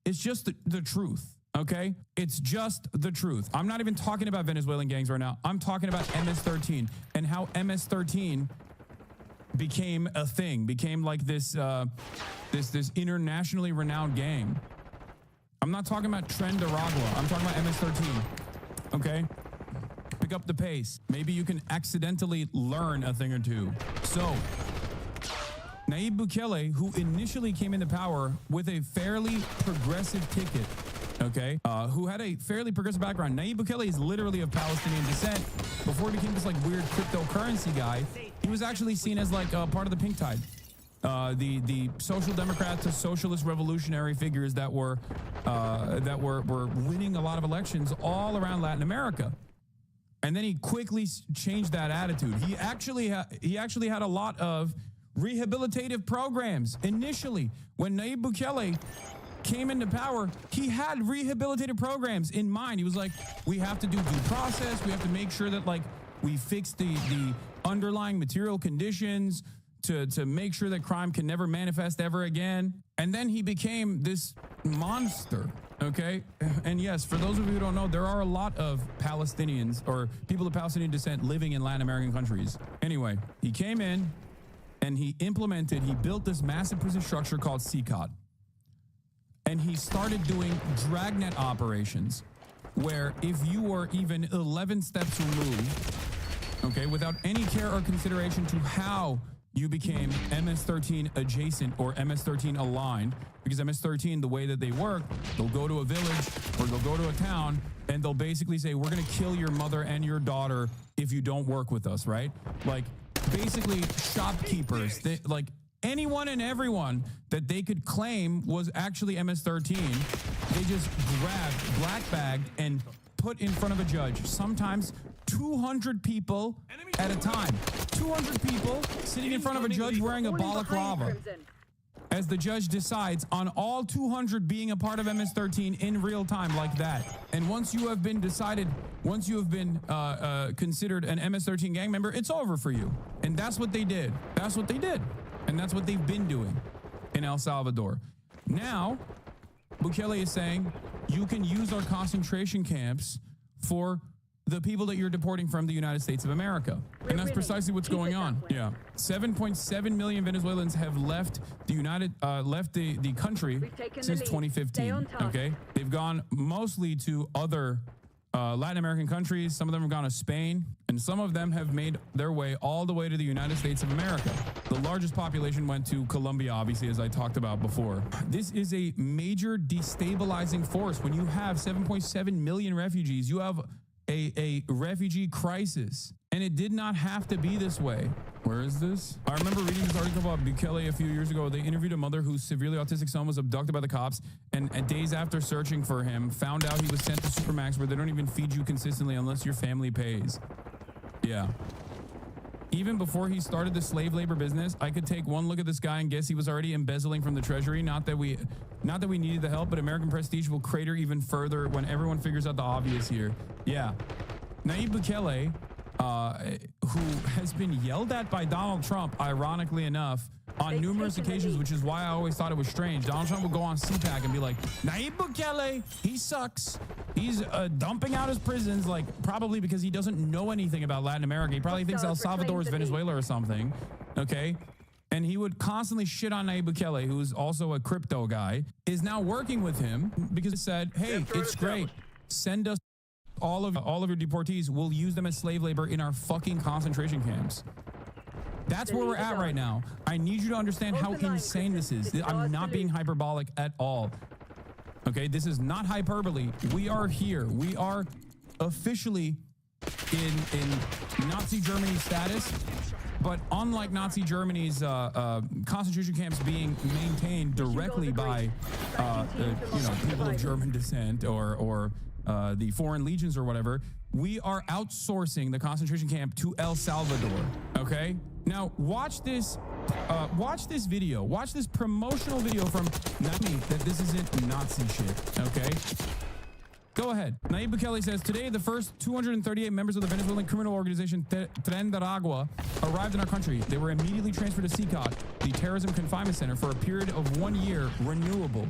It's just the truth, okay? It's just the truth. I'm not even talking about Venezuelan gangs right now. I'm talking about MS-13 and how MS-13 became a thing, became like this internationally renowned gang. I'm not talking about Tren de Aragua. I'm talking about MS-13, okay? Pick up the pace. Maybe you can accidentally learn a thing or two. So, Nayib Bukele, who initially came into power with a fairly progressive ticket, okay, who had a fairly progressive background. Nayib Bukele is literally of Palestinian descent. Before he became this like weird cryptocurrency guy, he was actually seen as like part of the pink tide. The social democrat to socialist revolutionary figures that were winning a lot of elections all around Latin America. And then he quickly changed that attitude. He actually had a lot of rehabilitative programs. Initially, when Nayib Bukele came into power, he had rehabilitative programs in mind. He was like, we have to do due process. We have to make sure that like we fix the underlying material conditions to make sure that crime can never manifest ever again. And then he became this monster. Okay. And yes, for those of you who don't know, there are a lot of Palestinians or people of Palestinian descent living in Latin American countries. Anyway, he came in and he built this massive prison structure called CICOT. And he started doing dragnet operations where if you were even 11 steps removed, okay, without any care or consideration to how you became MS-13 adjacent or MS-13 aligned, because MS-13, the way that they work, they'll go to a village or they'll go to a town and they'll basically say, we're going to kill your mother and your daughter if you don't work with us, right? Like basically shopkeepers, like anyone and everyone that they could claim was actually MS-13, they just grabbed, black bagged, and put in front of a judge. Sometimes 200 people at a time. 200 people sitting in front of a judge wearing a balaclava. As the judge decides on all 200 being a part of MS-13 in real time like that. And once you have been considered an MS-13 gang member, it's over for you. And that's what they did. That's what they did. And that's what they've been doing in El Salvador. Now, Bukele is saying you can use our concentration camps for the people that you're deporting from the United States of America. And that's precisely what's going on. Yeah. 7.7 million Venezuelans have left the country since 2015. Okay. They've gone mostly to other Latin American countries. Some of them have gone to Spain, and some of them have made their way all the way to the United States of America. The largest population went to Colombia, obviously, as I talked about before. This is a major destabilizing force. When you have 7.7 million refugees, you have a refugee crisis, and it did not have to be this way. Where is this? I remember reading this article about Bukele a few years ago. They interviewed a mother whose severely autistic son was abducted by the cops, and days after searching for him, found out he was sent to Supermax, where they don't even feed you consistently unless your family pays. Yeah. Even before he started the slave labor business, I could take one look at this guy and guess he was already embezzling from the treasury. Not that we needed the help, but American prestige will crater even further when everyone figures out the obvious here. Yeah. Nayib Bukele, who has been yelled at by Donald Trump, ironically enough, on numerous occasions, which is why I always thought it was strange. Donald Trump would go on CPAC and be like, Nayib Bukele, he sucks. He's dumping out his prisons, like probably because he doesn't know anything about Latin America. He probably thinks El Salvador is Venezuela or something. Okay. And he would constantly shit on Nayib Bukele, who's also a crypto guy, is now working with him because he said, hey, it's great. Send us all of your deportees. We'll use them as slave labor in our fucking concentration camps. That's where we're at right now. I need you to understand how insane this is. I'm not being hyperbolic at all. Okay, this is not hyperbole. We are here. We are officially in Nazi Germany status, but unlike Nazi Germany's concentration camps being maintained directly by people of German descent or the foreign legions or whatever, we are outsourcing the concentration camp to El Salvador. Okay. Now watch this video. Watch this promotional video from Nayib that this isn't Nazi shit. Okay. Go ahead. Nayib Bukele says, today, the first 238 members of the Venezuelan criminal organization Tren de Aragua arrived in our country. They were immediately transferred to CICOT, the terrorism confinement center, for a period of 1 year, renewable.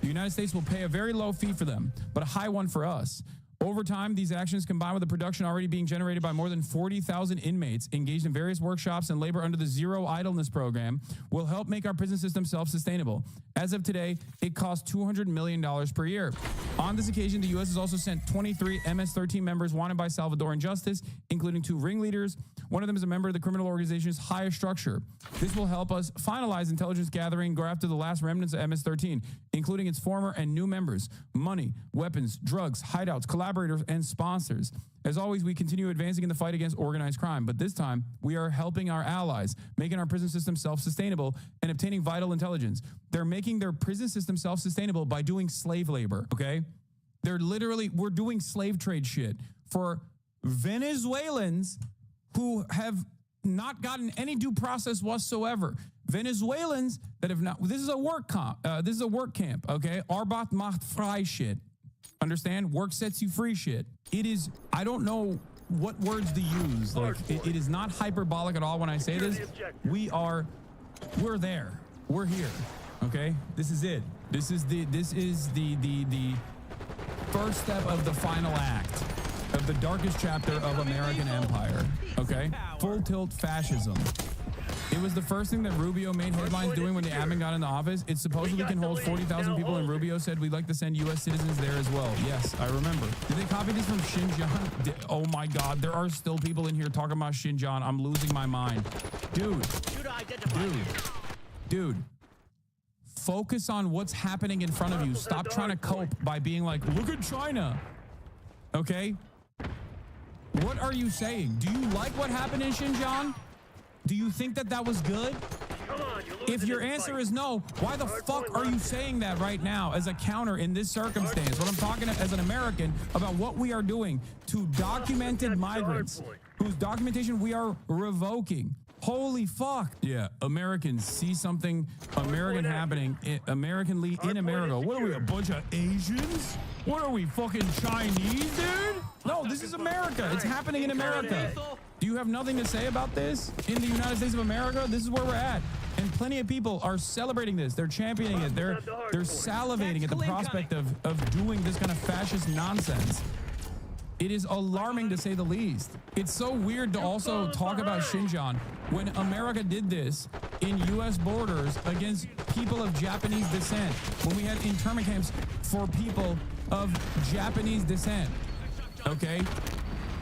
The United States will pay a very low fee for them, but a high one for us. Over time, these actions, combined with the production already being generated by more than 40,000 inmates engaged in various workshops and labor under the Zero Idleness Program, will help make our prison system self-sustainable. As of today, it costs $200 million per year. On this occasion, the U.S. has also sent 23 MS-13 members wanted by Salvadoran justice, including 2 ringleaders. One of them is a member of the criminal organization's highest structure. This will help us finalize intelligence gathering, go after the last remnants of MS-13, including its former and new members, money, weapons, drugs, hideouts, collaborators, and sponsors. As always, we continue advancing in the fight against organized crime, but this time we are helping our allies, making our prison system self-sustainable and obtaining vital intelligence. They're making their prison system self-sustainable by doing slave labor, okay? We're doing slave trade shit for Venezuelans who have not gotten any due process whatsoever. Venezuelans that have not, this is a work camp, okay? Arbeit macht frei shit. Understand? Work sets you free shit. It is, I don't know what words to use. Like, it is not hyperbolic at all when I say this. We're there. We're here. Okay? This is it. This is the first step of the final act of the darkest chapter of American empire. Okay? Full tilt fascism. It was the first thing that Rubio made headlines doing when the admin got into office. It supposedly can hold 40,000 people, and Rubio said we'd like to send U.S. citizens there as well. Yes, I remember. Did they copy this from Xinjiang? Oh my God, there are still people in here talking about Xinjiang. I'm losing my mind. Dude. Focus on what's happening in front of you. Stop trying to cope by being like, look at China. Okay? What are you saying? Do you like what happened in Xinjiang? Do you think that that was good? If your answer is no, why the fuck are you saying that right now as a counter in this circumstance? When I'm talking as an American about what we are doing to documented migrants whose documentation we are revoking. Holy fuck. Yeah, Americans see something American happening, Americanly in America. What are we, a bunch of Asians? What are we, fucking Chinese, dude? No, this is America. It's happening in America. Do you have nothing to say about this? In the United States of America, this is where we're at. And plenty of people are celebrating this. They're championing it. They're salivating at the prospect of doing this kind of fascist nonsense. It is alarming to say the least. It's so weird to also talk about Xinjiang when America did this in U.S. borders against people of Japanese descent, when we had internment camps for people of Japanese descent. Okay?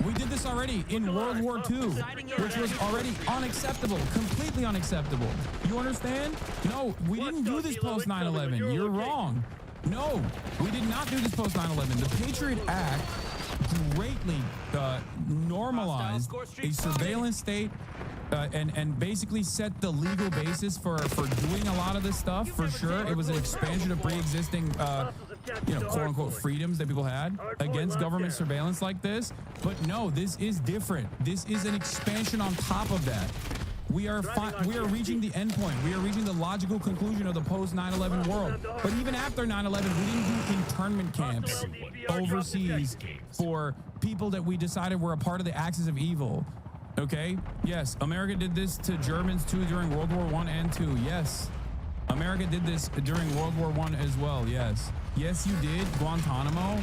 We did this already in World War II, which was already unacceptable, completely unacceptable. You understand? No, we didn't do this post 9/11. You're wrong. No, we did not do this post 9/11. The Patriot Act greatly normalized a surveillance state and basically set the legal basis for doing a lot of this stuff. For sure, it was an expansion of pre-existing quote unquote freedoms that people had against government surveillance like this. But no, this is different. This is an expansion on top of that. We are reaching the end point. We are reaching the logical conclusion of the post 9/11 world. But even after 9/11, we didn't do internment camps overseas for people that we decided were a part of the axis of evil. Okay? Yes, America did this to Germans too during World War I and II. Yes. America did this during World War I as well. Yes. Yes, you did. Guantanamo.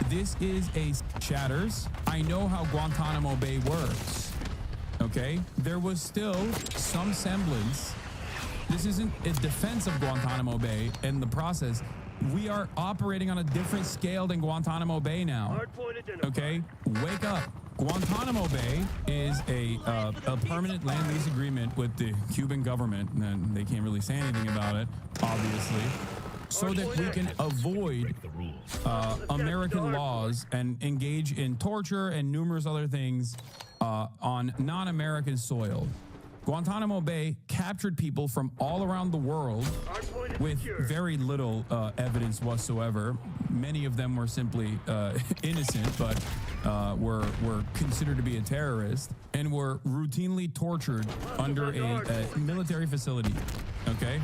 This is a shatters. I know how Guantanamo Bay works. Okay? There was still some semblance. This isn't a defense of Guantanamo Bay and the process. We are operating on a different scale than Guantanamo Bay now. Okay? Wake up. Guantanamo Bay is a permanent land lease agreement with the Cuban government, and they can't really say anything about it, obviously, so that we can avoid American laws and engage in torture and numerous other things on non-American soil. Guantanamo Bay captured people from all around the world with very little evidence whatsoever. Many of them were simply innocent, but were considered to be a terrorist and were routinely tortured under a military facility. Okay?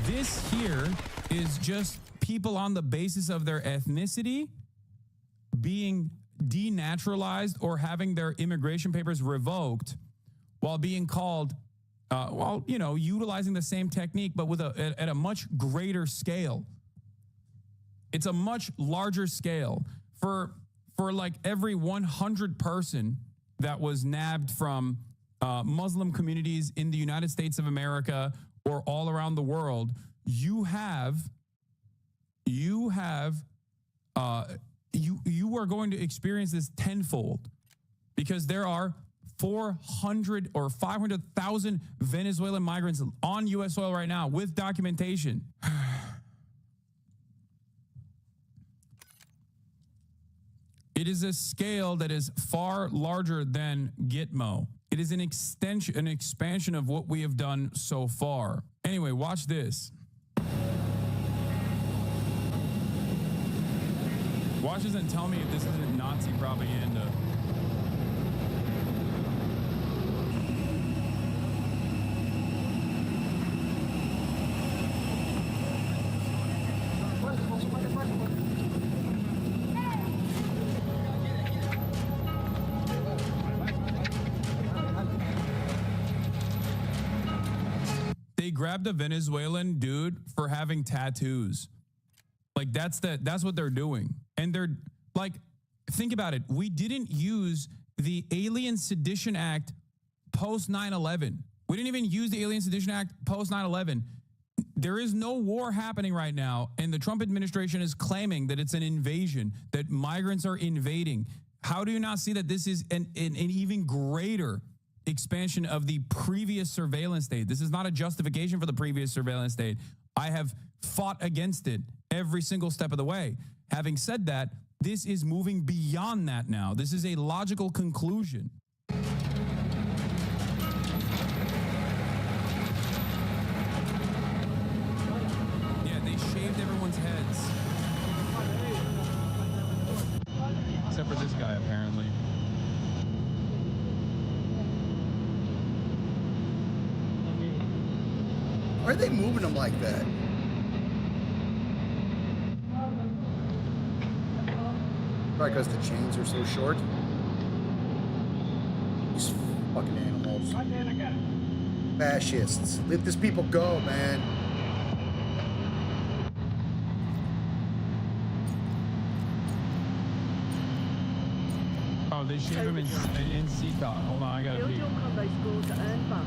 This here is just people on the basis of their ethnicity being denaturalized or having their immigration papers revoked while being called, utilizing the same technique, but with at a much greater scale. It's a much larger scale. For like every 100 person that was nabbed from Muslim communities in the United States of America or all around the world, you are going to experience this tenfold, because there are 400 or 500,000 Venezuelan migrants on U.S. soil right now with documentation. It is a scale that is far larger than Gitmo. It is an expansion of what we have done so far. Anyway, watch this. Watch this and tell me if this isn't Nazi propaganda. They grabbed a Venezuelan dude for having tattoos. Like that's what they're doing. And they're like, think about it. We didn't use the Alien Sedition Act post 9/11. We didn't even use the Alien Sedition Act post 9/11. There is no war happening right now, and the Trump administration is claiming that it's an invasion, that migrants are invading. How do you not see that this is an even greater expansion of the previous surveillance state? This is not a justification for the previous surveillance state. I have fought against it every single step of the way. Having said that, this is moving beyond that now. This is a logical conclusion. Yeah, they shaved everyone's heads. Except for this guy, apparently. Why are they moving them like that? Probably because the chains are so short. These fucking animals. Fascists. Let these people go, man. Oh, they shave him in CCOT. Hold on, I gotta Build pee. your combo score to earn bucks.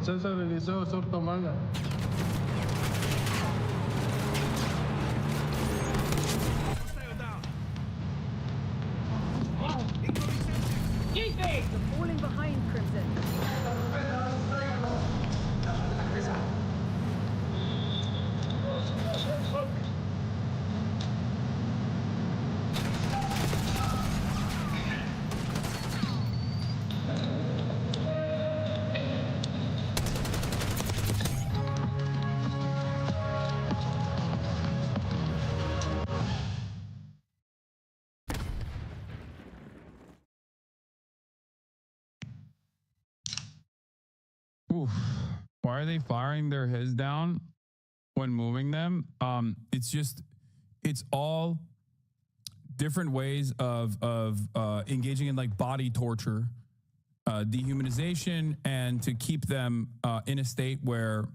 César Eliseo Sortomanga. You're falling behind, Crimson. Oof. Why are they firing their heads down when moving them? It's all different ways of engaging in like body torture, dehumanization, and to keep them in a state where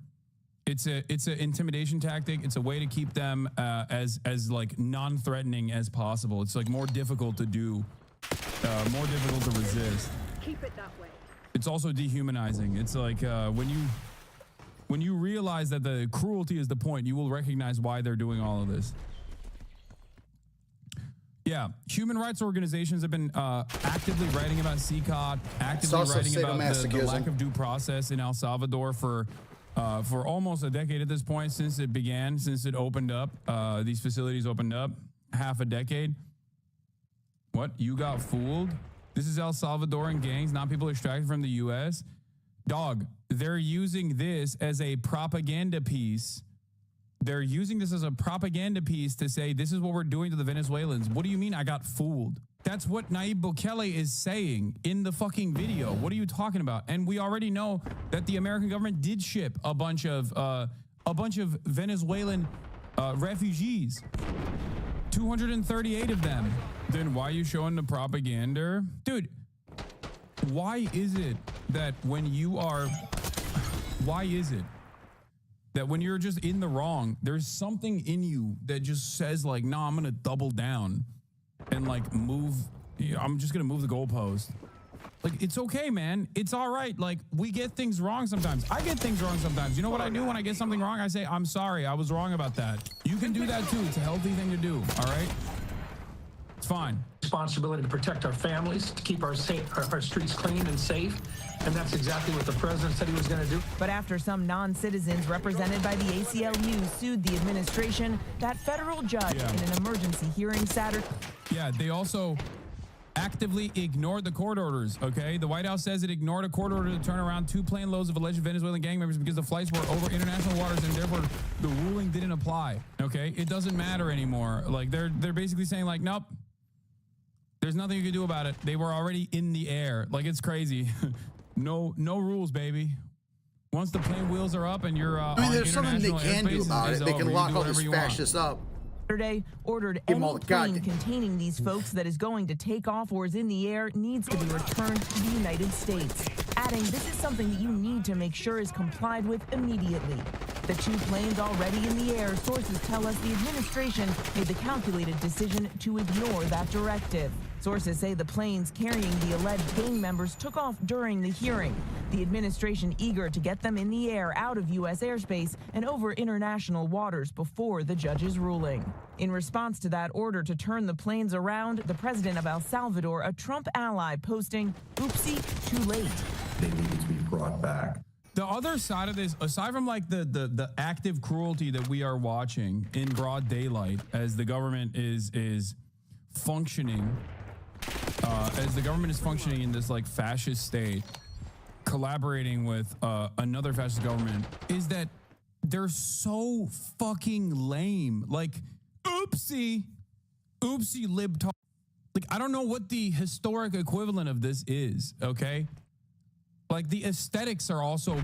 it's an intimidation tactic. It's a way to keep them as like non-threatening as possible. It's like more difficult to do, more difficult to resist. Keep it that way. It's also dehumanizing. It's like when you realize that the cruelty is the point, you will recognize why they're doing all of this. Yeah, human rights organizations have been actively writing about CCOT, actively also writing about the sadomasochism. lack of due process in El Salvador for almost a decade at this point, since it began, since it opened up. These facilities opened up, half a decade. What? You got fooled? This is El Salvadoran gangs, not people extracted from the U.S. Dog, they're using this as a propaganda piece. They're using this as a propaganda piece to say, this is what we're doing to the Venezuelans. What do you mean I got fooled? That's what Nayib Bukele is saying in the fucking video. What are you talking about? And we already know that the American government did ship a bunch of Venezuelan refugees. 238 of them. Then why are you showing the propaganda? Dude, why is it that when you're just in the wrong, there's something in you that just says like, nah, I'm gonna double down and like I'm just gonna move the goalpost. Like, it's okay, man. It's all right. Like, we get things wrong sometimes. I get things wrong sometimes. You know what I do when I get something wrong? I say, I'm sorry, I was wrong about that. You can do that too. It's a healthy thing to do, all right? It's fine. Responsibility to protect our families, to keep our streets clean and safe. And that's exactly what the president said he was going to do. But after some non-citizens represented by the ACLU sued the administration, that federal judge in an emergency hearing Saturday. Yeah, they also actively ignored the court orders, okay? The White House says it ignored a court order to turn around 2 plane loads of alleged Venezuelan gang members because the flights were over international waters and therefore the ruling didn't apply, okay? It doesn't matter anymore. Like, they're basically saying like, nope, there's nothing you can do about it. They were already in the air. Like, it's crazy. No rules, baby. Once the plane wheels are up and you're I mean, there's something they can do about it. They can lock all these fascists up. Saturday ordered Give 'em any all the plane goddamn- containing these folks that is going to take off or is in the air needs to be returned to the United States, adding this is something that you need to make sure is complied with immediately. The 2 planes already in the air, sources tell us the administration made the calculated decision to ignore that directive. Sources say the planes carrying the alleged gang members took off during the hearing. The administration eager to get them in the air out of U.S. airspace and over international waters before the judge's ruling. In response to that order to turn the planes around, the president of El Salvador, a Trump ally, posting, oopsie, too late. They needed to be brought back. The other side of this, aside from like the active cruelty that we are watching in broad daylight as the government is functioning, in this like fascist state, collaborating with another fascist government, is that they're so fucking lame. Like, oopsie libtard. Like, I don't know what the historic equivalent of this is, okay? Like, the aesthetics are also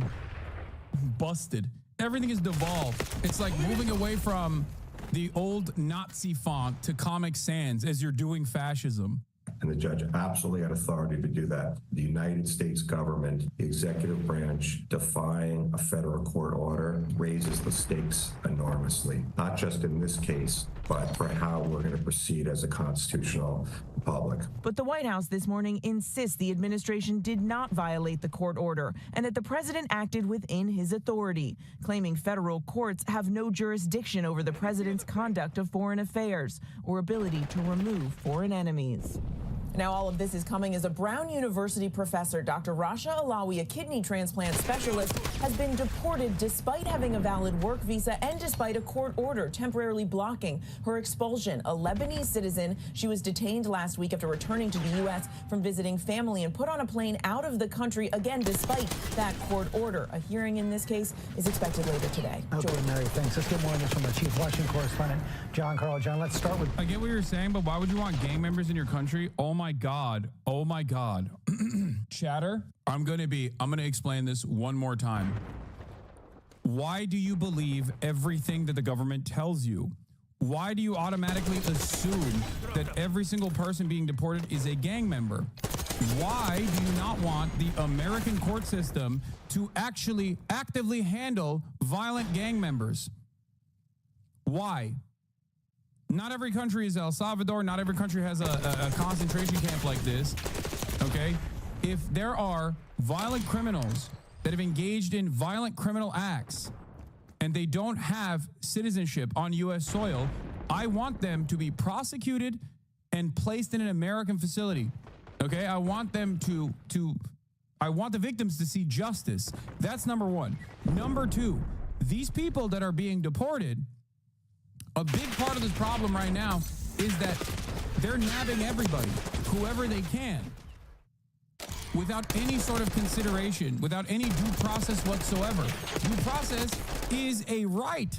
busted. Everything is devolved. It's like moving away from the old Nazi font to Comic Sans as you're doing fascism. And the judge absolutely had authority to do that. The United States government, the executive branch, defying a federal court order raises the stakes enormously, not just in this case, but for how we're going to proceed as a constitutional republic. But the White House this morning insists the administration did not violate the court order and that the president acted within his authority, claiming federal courts have no jurisdiction over the president's conduct of foreign affairs or ability to remove foreign enemies. Now, all of this is coming as a Brown University professor, Dr. Rasha Alawi, a kidney transplant specialist, has been deported despite having a valid work visa and despite a court order temporarily blocking her expulsion. A Lebanese citizen, she was detained last week after returning to the U.S. from visiting family and put on a plane out of the country, again, despite that court order. A hearing in this case is expected later today. Okay, Mary, thanks. Let's get more on this from our chief Washington correspondent, John Carl. John, let's start with... I get what you're saying, but why would you want gang members in your country? Oh my God. Chatter, I'm going to explain this one more time. Why do you believe everything that the government tells you? Why do you automatically assume that every single person being deported is a gang member? Why do you not want the American court system to actually actively handle violent gang members? Why? Not every country is El Salvador. Not every country has a concentration camp like this, okay? If there are violent criminals that have engaged in violent criminal acts and they don't have citizenship on U.S. soil, I want them to be prosecuted and placed in an American facility. Okay, I want them I want the victims to see justice. That's number one. Number two, these people that are being deported, a big part of this problem right now is that they're nabbing everybody, whoever they can, without any sort of consideration, without any due process whatsoever. Due process is a right.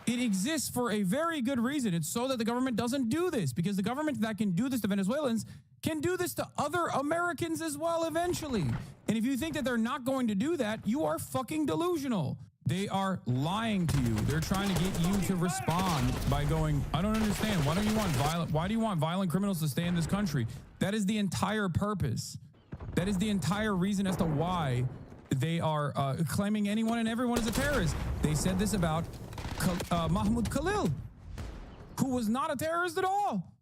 It exists for a very good reason. It's so that the government doesn't do this, because the government that can do this to Venezuelans can do this to other Americans as well eventually. And if you think that they're not going to do that, you are fucking delusional. They are lying to you. They're trying to get you to respond by going, I don't understand. Why do you want violent criminals to stay in this country? That is the entire purpose. That is the entire reason as to why they are claiming anyone and everyone is a terrorist. They said this about Mahmoud Khalil, who was not a terrorist at all.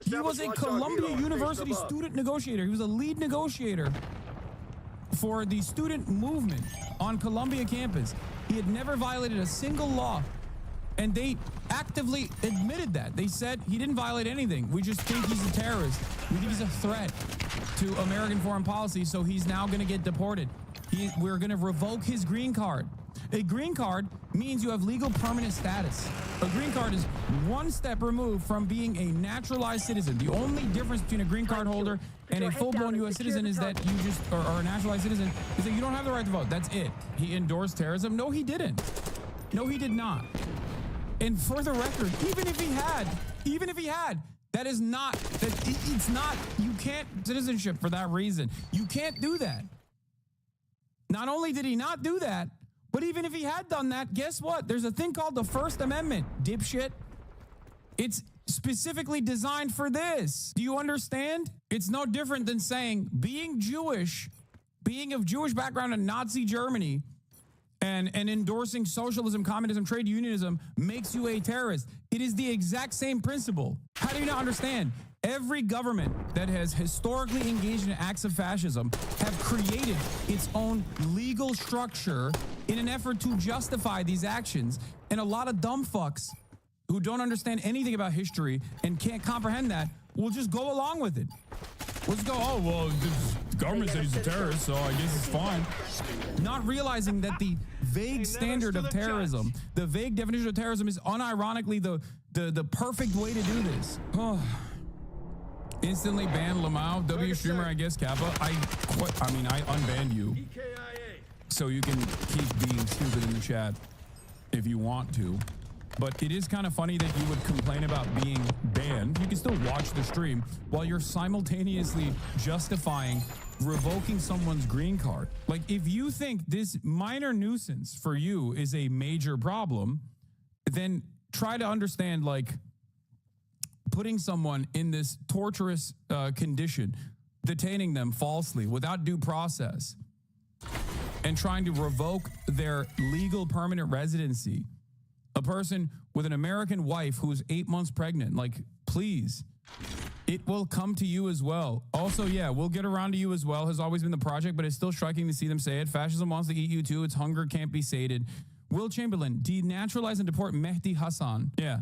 He was a Columbia University student negotiator. He was a lead negotiator for the student movement on Columbia campus. He had never violated a single law, and they actively admitted that. They said he didn't violate anything. We just think he's a terrorist. We think he's a threat to American foreign policy, so he's now going to get deported. We're going to revoke his green card. A green card means you have legal permanent status. A green card is one step removed from being a naturalized citizen. The only difference between a green card holder and a full-blown U.S. citizen is that you just, or a naturalized citizen, is that you don't have the right to vote. That's it. He endorsed terrorism. No, he didn't. No, he did not. And for the record, even if he had, that is not, it's not, you can't citizenship for that reason. You can't do that. Not only did he not do that, but even if he had done that, guess what? There's a thing called the First Amendment, dipshit. It's specifically designed for this. Do you understand? It's no different than saying being Jewish, being of Jewish background in Nazi Germany, and endorsing socialism, communism, trade unionism makes you a terrorist. It is the exact same principle. How do you not understand? Every government that has historically engaged in acts of fascism have created its own legal structure in an effort to justify these actions. And a lot of dumb fucks who don't understand anything about history and can't comprehend that will just go along with it. We'll just go, oh, well, the government said he's a terrorist, so I guess it's fine. Not realizing that the vague standard of terrorism, the vague definition of terrorism is unironically the perfect way to do this. Oh. Instantly ban Lamau, W streamer, I guess, Kappa. I unbanned you. So you can keep being stupid in the chat if you want to. But it is kind of funny that you would complain about being banned. You can still watch the stream while you're simultaneously justifying revoking someone's green card. Like, if you think this minor nuisance for you is a major problem, then try to understand, like, putting someone in this torturous condition, detaining them falsely without due process, and trying to revoke their legal permanent residency. A person with an American wife who's 8 months pregnant, like, please, it will come to you as well. Also, yeah, we'll get around to you as well has always been the project, but it's still striking to see them say it. Fascism wants to eat you too. Its hunger can't be sated. Will Chamberlain, denaturalize and deport Mehdi Hassan. Yeah.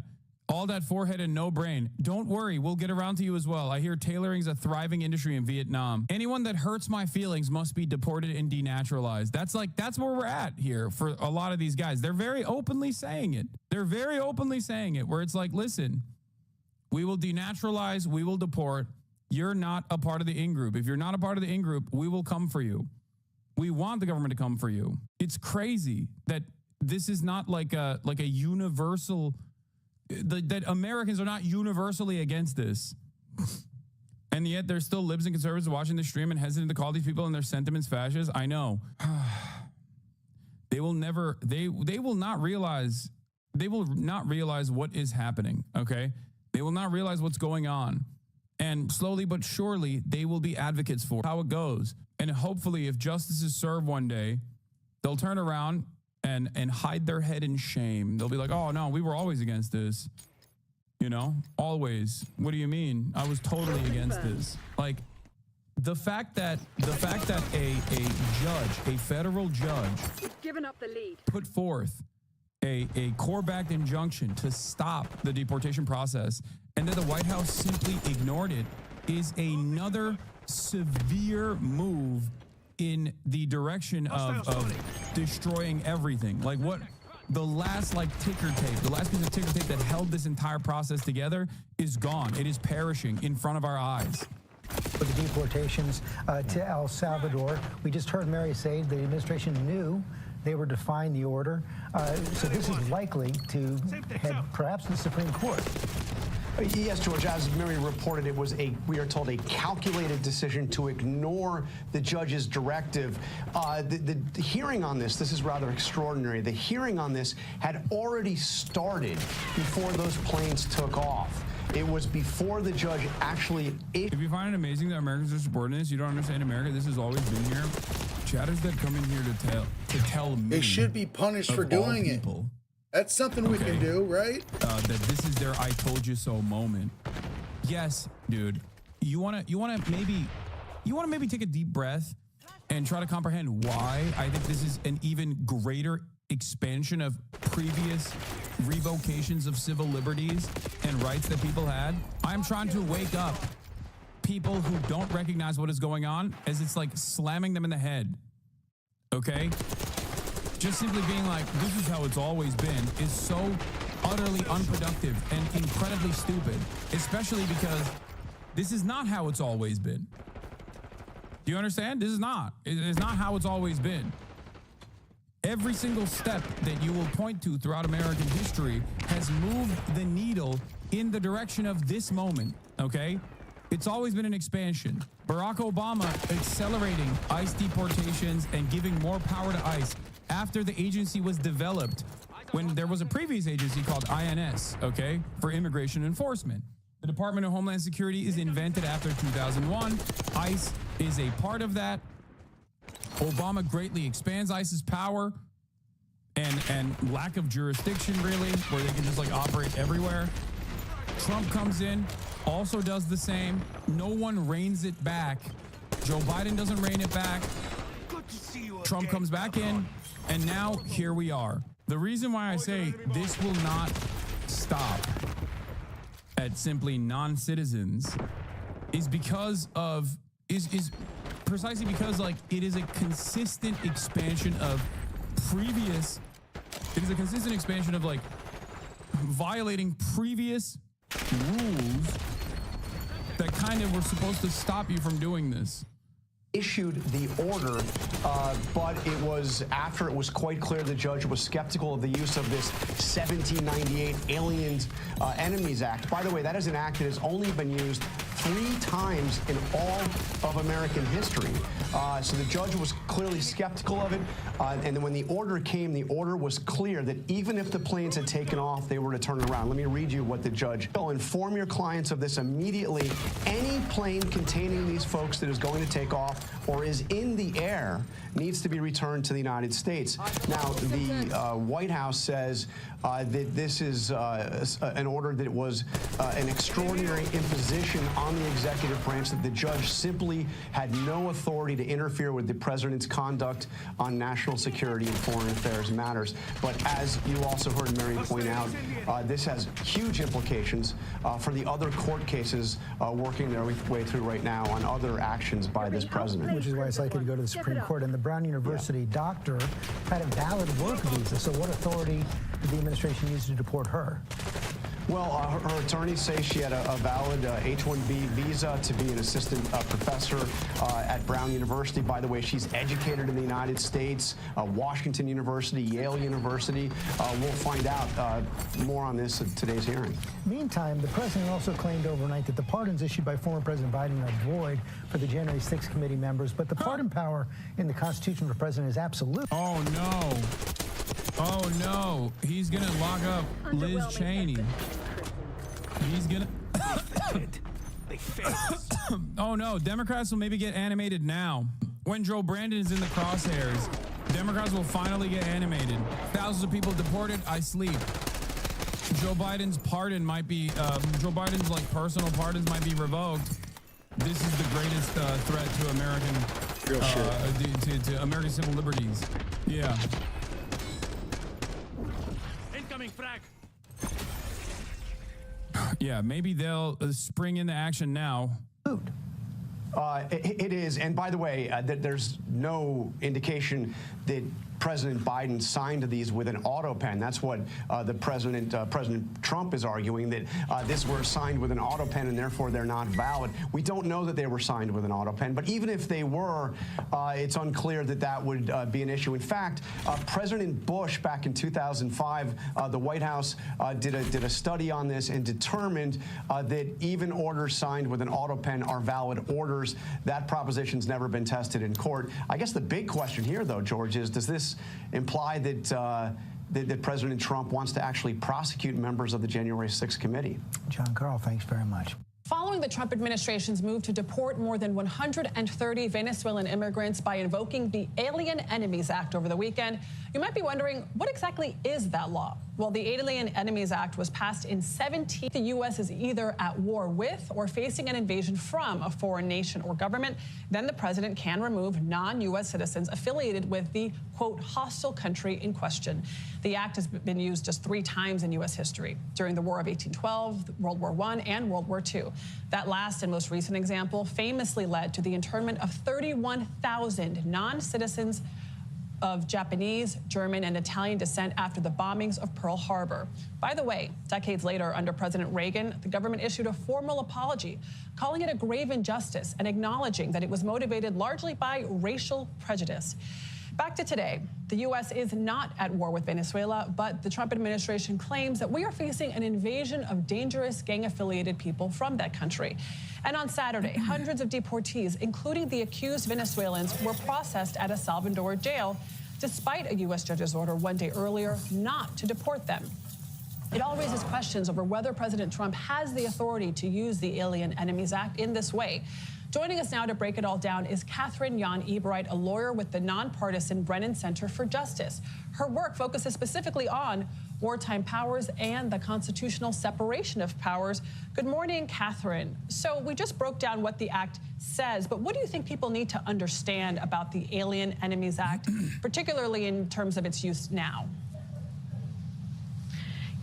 All that forehead and no brain. Don't worry, we'll get around to you as well. I hear tailoring's a thriving industry in Vietnam. Anyone that hurts my feelings must be deported and denaturalized. That's where we're at here for a lot of these guys. They're very openly saying it. They're very openly saying it, where it's like, listen, we will denaturalize, we will deport. You're not a part of the in-group. If you're not a part of the in-group, we will come for you. We want the government to come for you. It's crazy that this is not like a universal... that Americans are not universally against this. And yet there's still libs and conservatives watching the stream and hesitant to call these people and their sentiments fascist. I know. They will not realize what is happening, okay? They will not realize what's going on. And slowly but surely, they will be advocates for how it goes. And hopefully, if justice is served one day, they'll turn around and hide their head in shame. They'll be like, oh no, we were always against this. You know, always. What do you mean? I was totally against this. Like, the fact that a judge, a federal judge, given up the lead, put forth a core-backed injunction to stop the deportation process, and that the White House simply ignored it, is another severe move in the direction of destroying everything. Like what the last ticker tape, the last piece of ticker tape that held this entire process together is gone. It is perishing in front of our eyes. For the deportations to El Salvador, we just heard Mary say the administration knew they were defying the order. So this is likely to head perhaps to the Supreme Court. Yes, George, as Mary reported, we are told, a calculated decision to ignore the judge's directive. The hearing on this is rather extraordinary. The hearing on this had already started before those planes took off. It was before the judge actually... If you find it amazing that Americans are supporting this, you don't understand America. This has always been here. Chatters that come in here to tell me... They should be punished for doing it. That's something we can do, right? That this is their "I told you so" moment. Yes, dude. You wanna maybe take a deep breath and try to comprehend why I think this is an even greater expansion of previous revocations of civil liberties and rights that people had. I'm trying to wake up people who don't recognize what is going on as it's like slamming them in the head. Okay? Just simply being like, this is how it's always been, is so utterly unproductive and incredibly stupid, especially because this is not how it's always been. Do you understand? This is not. It is not how it's always been. Every single step that you will point to throughout American history has moved the needle in the direction of this moment, okay? It's always been an expansion. Barack Obama accelerating ICE deportations and giving more power to ICE after the agency was developed, when there was a previous agency called INS, okay, for immigration enforcement. The Department of Homeland Security is invented after 2001. ICE is a part of that. Obama greatly expands ICE's power and lack of jurisdiction, really, where they can just operate everywhere. Trump comes in, also does the same. No one reins it back. Joe Biden doesn't rein it back. Trump comes back in, and now here we are. The reason why I say this will not stop at simply non-citizens is because of is precisely because it is a consistent expansion of previous. It is a consistent expansion of violating previous rules that kind of were supposed to stop you from doing this. Issued the order, but it was after it was quite clear the judge was skeptical of the use of this 1798 Aliens Enemies Act. By the way, that is an act that has only been used 3 times in all of American history. So the judge was clearly skeptical of it. And then when the order came, the order was clear that even if the planes had taken off, they were to turn around. Let me read you what the judge will inform your clients of this immediately. Any plane containing these folks that is going to take off or is in the air needs to be returned to the United States. Now, the White House says that this is an order that was an extraordinary imposition on the executive branch, that the judge simply had no authority to interfere with the president's conduct on national security and foreign affairs matters. But as you also heard Mary point out, this has huge implications for the other court cases working their way through right now on other actions by this president. Which is why it's likely to go to the Supreme Court. And the Brown University doctor had a valid work visa. So what authority did the administration use to deport her? Well, her attorneys say she had a valid H-1B visa to be an assistant professor at Brown University. By the way, she's educated in the United States, Washington University, Yale University. We'll find out more on this at today's hearing. Meantime, the president also claimed overnight that the pardons issued by former President Biden are void for the January 6th committee members, but the pardon power in the Constitution for president is absolute. Oh, no. Oh, no. He's going to lock up Liz Cheney. He's going to... Oh, no. Democrats will maybe get animated now. When Joe Brandon is in the crosshairs, Democrats will finally get animated. Thousands of people deported. I sleep. Joe Biden's pardon might be... Joe Biden's, personal pardons might be revoked. This is the greatest threat to American... Real shit. To American civil liberties. Yeah. Yeah, maybe they'll spring into action now. It is, and by the way, there's no indication that President Biden signed these with an auto pen. That's what President Trump is arguing, that these were signed with an auto pen and therefore they're not valid. We don't know that they were signed with an auto pen, but even if they were, it's unclear that that would be an issue. In fact, President Bush back in 2005, the White House did a study on this and determined that even orders signed with an auto pen are valid orders. That proposition's never been tested in court. I guess the big question here, though, George, is does this imply that that President Trump wants to actually prosecute members of the January 6th committee? John Carl, thanks very much. Following the Trump administration's move to deport more than 130 Venezuelan immigrants by invoking the Alien Enemies Act over the weekend, you might be wondering, what exactly is that law? Well, the Alien Enemies Act was passed in 2017. The U.S. is either at war with or facing an invasion from a foreign nation or government. Then the president can remove non-U.S. citizens affiliated with the, quote, hostile country in question. The act has been used just 3 times in U.S. history, during the War of 1812, World War I, and World War II. That last and most recent example famously led to the internment of 31,000 non-citizens of Japanese, German, and Italian descent after the bombings of Pearl Harbor. By the way, decades later, under President Reagan, the government issued a formal apology, calling it a grave injustice and acknowledging that it was motivated largely by racial prejudice. Back to today, the U.S. is not at war with Venezuela, but the Trump administration claims that we are facing an invasion of dangerous gang-affiliated people from that country. And on Saturday, hundreds of deportees, including the accused Venezuelans, were processed at a Salvador jail, despite a U.S. judge's order one day earlier not to deport them. It all raises questions over whether President Trump has the authority to use the Alien Enemies Act in this way. Joining us now to break it all down is Catherine Jan Ebright, a lawyer with the nonpartisan Brennan Center for Justice. Her work focuses specifically on wartime powers and the constitutional separation of powers. Good morning, Catherine. So we just broke down what the act says, but what do you think people need to understand about the Alien Enemies Act, particularly in terms of its use now?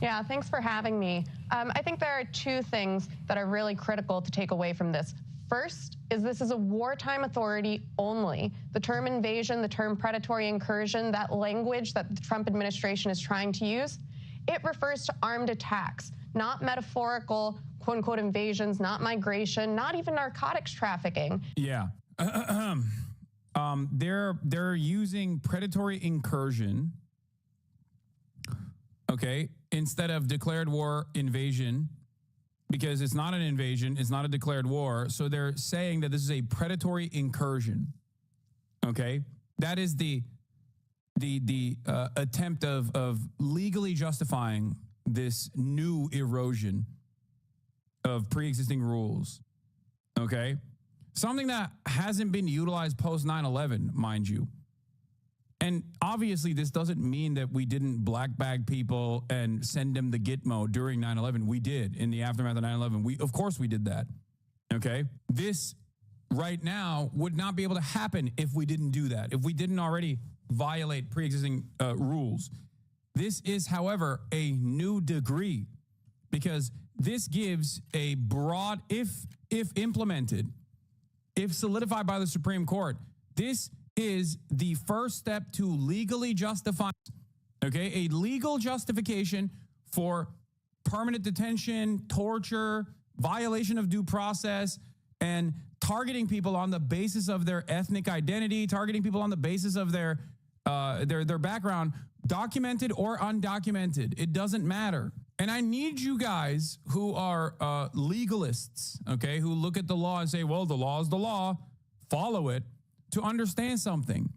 Yeah, thanks for having me. I think there are 2 things that are really critical to take away from this. First is this is a wartime authority only. The term invasion, the term predatory incursion, that language that the Trump administration is trying to use, it refers to armed attacks, not metaphorical quote-unquote invasions, not migration, not even narcotics trafficking. Yeah. They're using predatory incursion, okay, instead of declared war invasion, because it's not an invasion, it's not a declared war. So they're saying that this is a predatory incursion. Okay, that is the attempt of legally justifying this new erosion of pre-existing rules. Okay, something that hasn't been utilized post 9/11, mind you. And obviously, this doesn't mean that we didn't black bag people and send them the Gitmo during 9/11. We did in the aftermath of 9/11. Of course we did that. Okay. This right now would not be able to happen if we didn't do that, if we didn't already violate pre-existing rules. This is, however, a new degree, because this gives a broad, if implemented, if solidified by the Supreme Court, this is the first step to legally justify, okay, a legal justification for permanent detention, torture, violation of due process, and targeting people on the basis of their ethnic identity, targeting people on the basis of their background, documented or undocumented. It doesn't matter. And I need you guys who are legalists, okay, who look at the law and say, well, the law is the law, follow it, to understand something.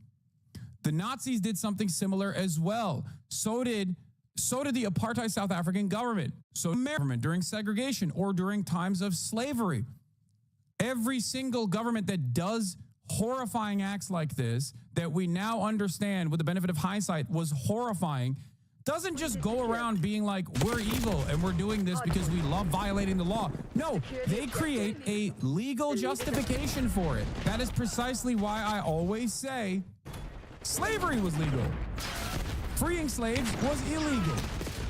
The Nazis did something similar as well. So did the apartheid South African government. So government during segregation or during times of slavery. Every single government that does horrifying acts like this, that we now understand with the benefit of hindsight was horrifying, doesn't just go around being like, we're evil and we're doing this because we love violating the law. No, they create a legal justification for it. That is precisely why I always say slavery was legal. Freeing slaves was illegal.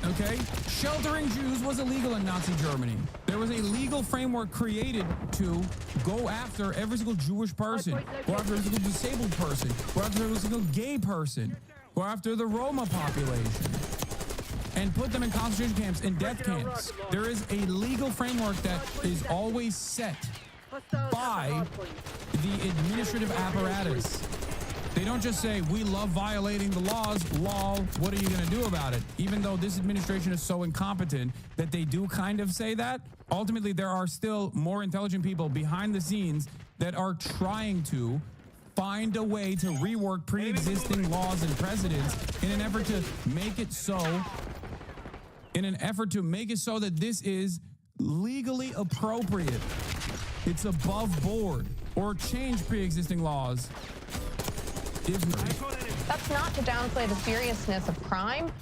Okay? Sheltering Jews was illegal in Nazi Germany. There was a legal framework created to go after every single Jewish person, go after every single disabled person, go after every single gay person, go after the Roma population, and put them in concentration camps and death camps. There is a legal framework that is always set by the administrative apparatus. They don't just say, we love violating the laws, lol, what are you going to do about it? Even though this administration is so incompetent that they do kind of say that, ultimately there are still more intelligent people behind the scenes that are trying to find a way to rework pre-existing laws and precedents in an effort to make it so that this is legally appropriate. It's above board, or change pre-existing laws. That's not to downplay the seriousness of crime,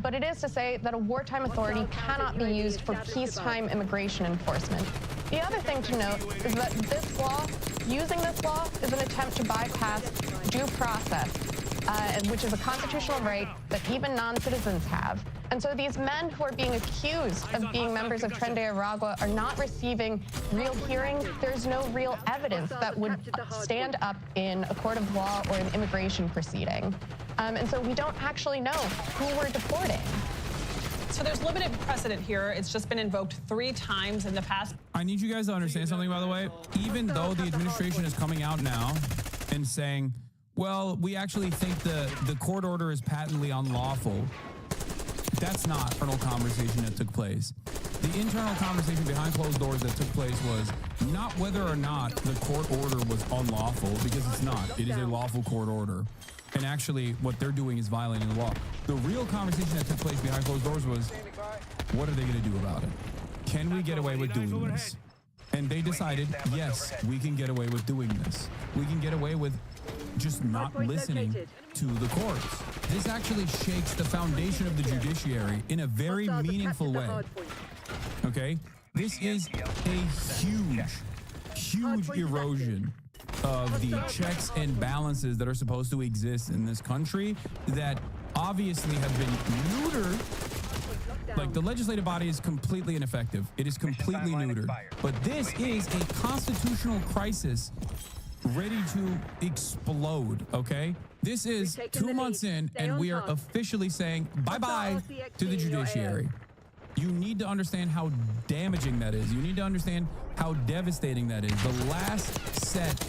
but it is to say that a wartime authority cannot be used for peacetime immigration enforcement. The other thing to note is that using this law is an attempt to bypass due process, which is a constitutional right that even non-citizens have. And so these men who are being accused of being members of Tren de Aragua are not receiving real hearings. There's no real evidence that would stand up in a court of law or an immigration proceeding. And so we don't actually know who we're deporting. So there's limited precedent here. It's just been invoked 3 times in the past. I need you guys to understand something, by the way. Even though the administration is coming out now and saying, well, we actually think the court order is patently unlawful, that's not an internal conversation that took place. The internal conversation behind closed doors that took place was not whether or not the court order was unlawful, because it's not. It is a lawful court order. And actually, what they're doing is violating the law. The real conversation that took place behind closed doors was, what are they going to do about it? Can we get away with doing this? And they decided, yes, we can get away with doing this. We can get away with just not listening to the courts. This actually shakes the foundation of the judiciary in a very meaningful way. Okay? This is a huge erosion of the checks and balances that are supposed to exist in this country that obviously have been neutered. Like, the legislative body is completely ineffective. It is completely neutered. But this is a constitutional crisis ready to explode, okay? This is 2 months in, and we are officially saying bye-bye to the judiciary. You need to understand how damaging that is. You need to understand how devastating that is. The last set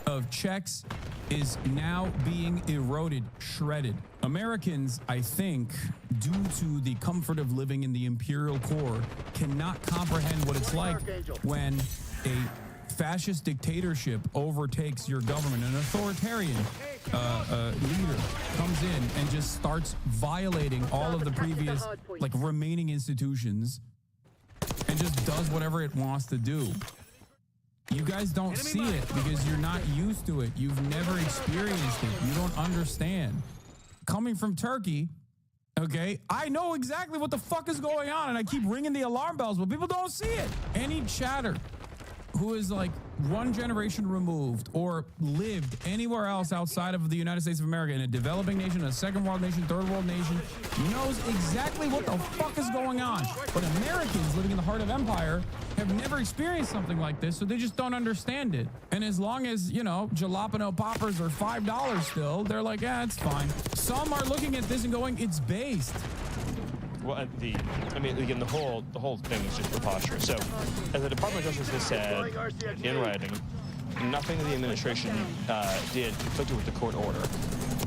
of checks is now being eroded, shredded. Americans, I think, due to the comfort of living in the imperial core, cannot comprehend what it's like when a fascist dictatorship overtakes your government. An authoritarian leader comes in and just starts violating all of the previous, like, remaining institutions and just does whatever it wants to do. You guys don't see it because you're not used to it. You've never experienced it. You don't understand. Coming from Turkey, okay, I know exactly what the fuck is going on, and I keep ringing the alarm bells, but people don't see it. Any chatter who is like 1 generation removed or lived anywhere else outside of the United States of America, in a developing nation, a second world nation, third world nation, knows exactly what the fuck is going on. But Americans living in the heart of empire have never experienced something like this, so they just don't understand it. And as long as, you know, jalapeno poppers are $5 still, they're like, yeah, it's fine. Some are looking at this and going, it's based. Well, I mean, again, the whole thing is just preposterous. So, as the Department of Justice has said in writing, nothing the administration did conflicted with the court order.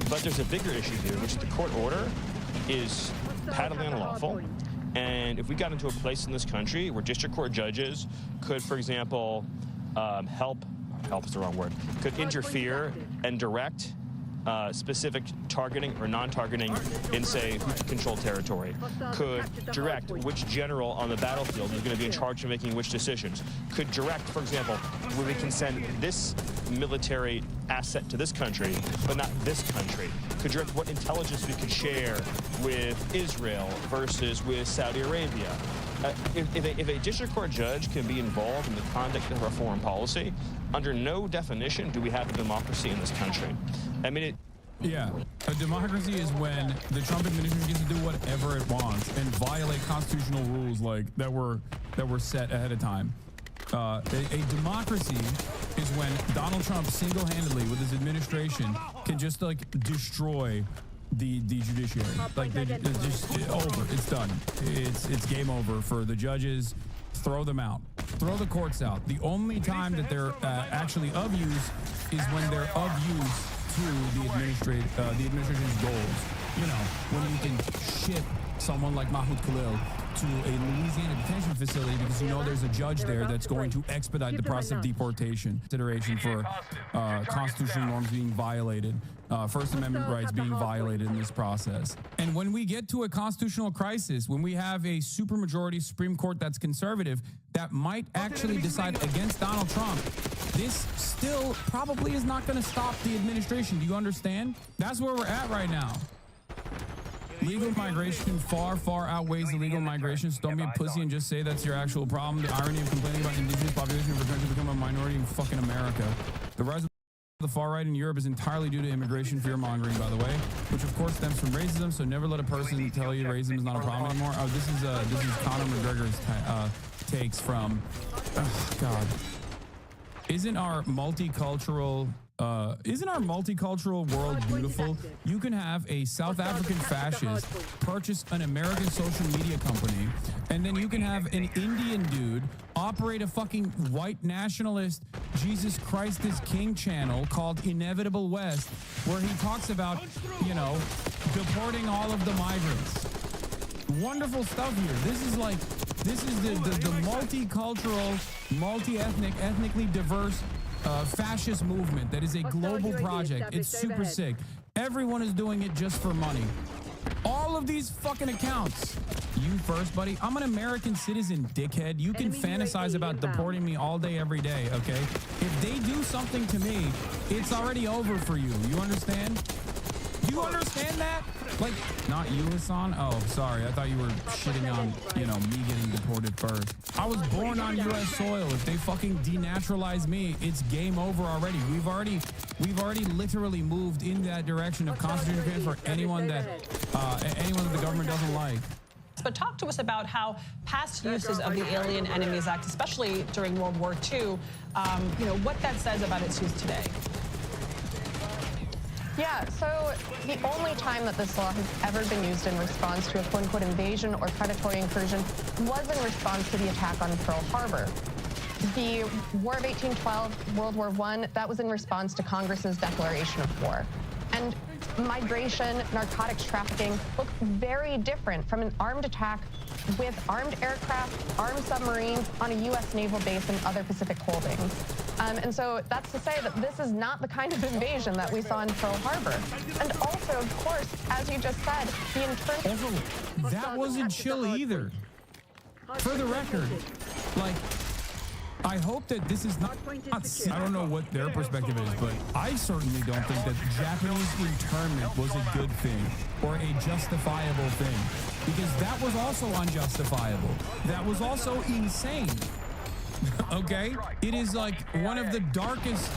But there's a bigger issue here, which is the court order is patently unlawful. And if we got into a place in this country where district court judges could, for example, help is the wrong word, could interfere and direct specific targeting or non-targeting in, say, controlled territory, could direct which general on the battlefield is going to be in charge of making which decisions, could direct, for example, where we can send this military asset to this country, but not this country, could direct what intelligence we could share with Israel versus with Saudi Arabia. If a district court judge can be involved in the conduct of our foreign policy, under no definition do we have a democracy in this country. I mean, Yeah, a democracy is when the Trump administration gets to do whatever it wants and violate constitutional rules like that were set ahead of time. A democracy is when Donald Trump single-handedly with his administration can just like destroy the judiciary. Like it's just over. It's done. It's game over for the judges. Throw them out. Throw the courts out. The only time that they're actually of use is when they're of use to the administration's goals. You know, when you can ship someone like Mahmoud Khalil to a Louisiana detention facility because you know there's a judge there that's going to expedite the process of deportation. Consideration for constitutional norms being violated, First Amendment rights being violated in this process. And when we get to a constitutional crisis, when we have a supermajority Supreme Court that's conservative, that might actually decide against Donald Trump, this still probably is not going to stop the administration. Do you understand? That's where we're at right now. Legal migration far, far outweighs illegal migration. So don't be a pussy and just say that's your actual problem. The irony of complaining about indigenous population returning to become a minority in fucking America. The rise of the far right in Europe is entirely due to immigration fear-mongering, by the way, which of course stems from racism. So never let a person tell you racism is not a problem anymore. Oh, this is Conor McGregor's takes from. Oh, God. Isn't our multicultural world beautiful? You can have a South African fascist purchase an American social media company, and then you can have an Indian dude operate a fucking white nationalist Jesus Christ is King channel called Inevitable West, where he talks about, you know, deporting all of the migrants. Wonderful stuff here. This is the multicultural, multi-ethnic, ethnically diverse fascist movement that is a global project. It's super sick. Everyone is doing it just for money. All of these fucking accounts. You first, buddy. I'm an American citizen, dickhead. You can fantasize about deporting me all day, every day, okay? If they do something to me, it's already over for you. You understand? Do you understand that? Like, not you, Hassan? Oh, sorry. I thought you were shitting on, you know, me getting deported first. I was born on U.S. soil. If they fucking denaturalize me, it's game over already. We've already literally moved in that direction of constitutional for anyone that the government doesn't like. But talk to us about how past uses of the Alien Enemies Act, especially during World War II, you know, what that says about its use today. Yeah, so the only time that this law has ever been used in response to a quote-unquote invasion or predatory incursion was in response to the attack on Pearl Harbor. The War of 1812, World War I, that was in response to Congress's declaration of war. And migration, narcotics trafficking look very different from an armed attack with armed aircraft, armed submarines on a U.S. naval base and other Pacific holdings. And so that's to say that this is not the kind of invasion that we saw in Pearl Harbor. And also, of course, as you just said, the internal... That wasn't chill either. For the record, like, I hope that this is not, I don't know what their perspective is, but I certainly don't think that Japanese internment was a good thing or a justifiable thing, because that was also unjustifiable. That was also insane. Okay? It is like one of the darkest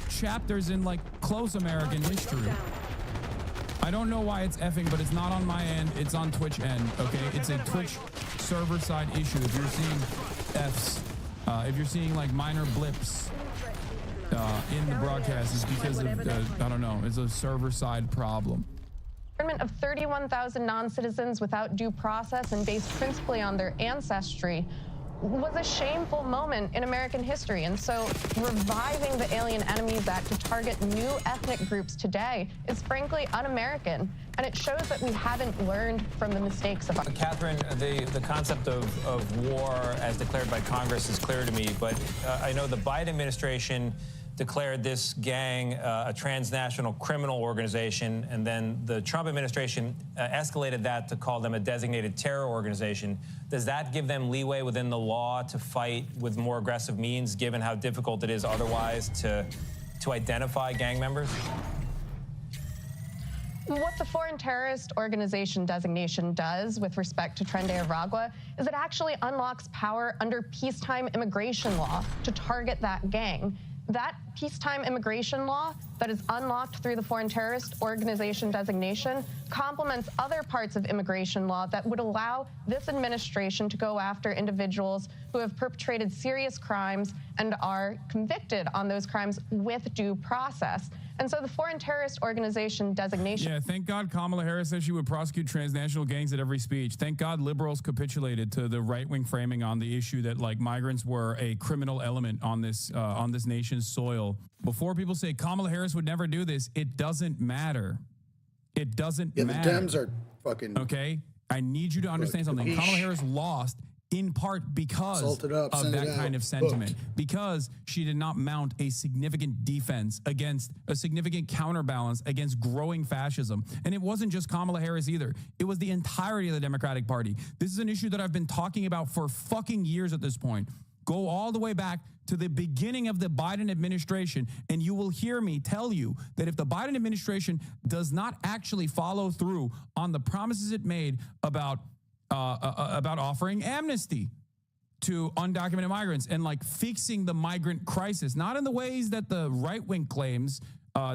chapters in like close American history. I don't know why it's effing, but it's not on my end. It's on Twitch end, okay? It's a Twitch server side issue. If you're seeing Fs, if you're seeing like minor blips in the broadcast, it's because of, I don't know, it's a server side problem. Of 31,000 non-citizens without due process and based principally on their ancestry was a shameful moment in American history. And so reviving the Alien Enemies Act to target new ethnic groups today is frankly un-American. And it shows that we haven't learned from the mistakes of our... Catherine, the concept of war as declared by Congress is clear to me, but I know the Biden administration declared this gang a transnational criminal organization, and then the Trump administration escalated that to call them a designated terror organization. Does that give them leeway within the law to fight with more aggressive means, given how difficult it is otherwise to identify gang members? What the Foreign Terrorist Organization designation does with respect to Tren de Aragua is it actually unlocks power under peacetime immigration law to target that gang. that peacetime immigration law that is unlocked through the foreign terrorist organization designation complements other parts of immigration law that would allow this administration to go after individuals who have perpetrated serious crimes and are convicted on those crimes with due process. And so the foreign terrorist organization designation. Yeah, thank God Kamala Harris said she would prosecute transnational gangs at every speech. Thank God liberals capitulated to the right-wing framing on the issue that like migrants were a criminal element on this nation's soil. Before people say Kamala Harris would never do this, it doesn't matter. It doesn't matter. The Dems are fucking. Okay, I need you to understand something. Kamala Harris lost in part because of that kind of sentiment, because she did not mount a significant defense against a significant counterbalance against growing fascism. And it wasn't just Kamala Harris either. It was the entirety of the Democratic Party. This is an issue that I've been talking about for fucking years at this point. Go all the way back to the beginning of the Biden administration, and you will hear me tell you that if the Biden administration does not actually follow through on the promises it made about offering amnesty to undocumented migrants and like fixing the migrant crisis, not in the ways that the right wing claims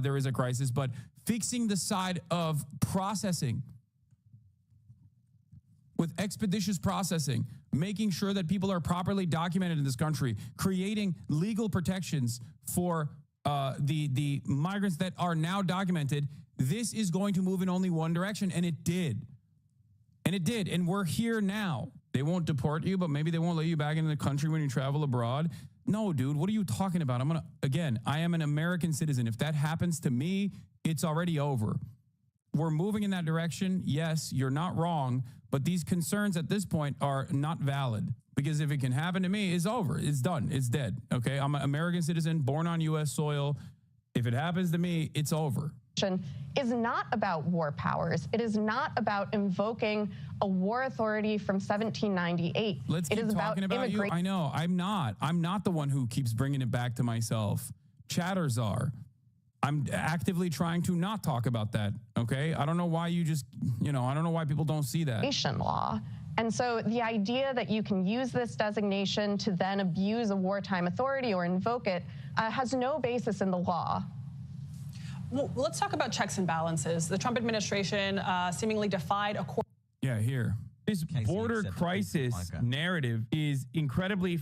there is a crisis, but fixing the side of processing with expeditious processing, making sure that people are properly documented in this country, creating legal protections for the migrants that are now documented. This is going to move in only one direction, and it did. And it did, and we're here now. They won't deport you, but maybe they won't let you back into the country when you travel abroad. No, dude, what are you talking about? I am an American citizen. If that happens to me, it's already over. We're moving in that direction. Yes, you're not wrong, but these concerns at this point are not valid, because if it can happen to me, it's over. It's done. It's dead. Okay, I'm an American citizen, born on U.S. soil. If it happens to me, it's over. Is not about war powers. It is not about invoking a war authority from 1798. Let's keep talking about you. I know. I'm not the one who keeps bringing it back to myself. Chatters are. I'm actively trying to not talk about that. Okay. I don't know why you just, I don't know why people don't see that. Law. And so the idea that you can use this designation to then abuse a wartime authority or invoke it has no basis in the law. Well, let's talk about checks and balances. The Trump administration seemingly defied a court. Yeah, here. This border crisis narrative is incredibly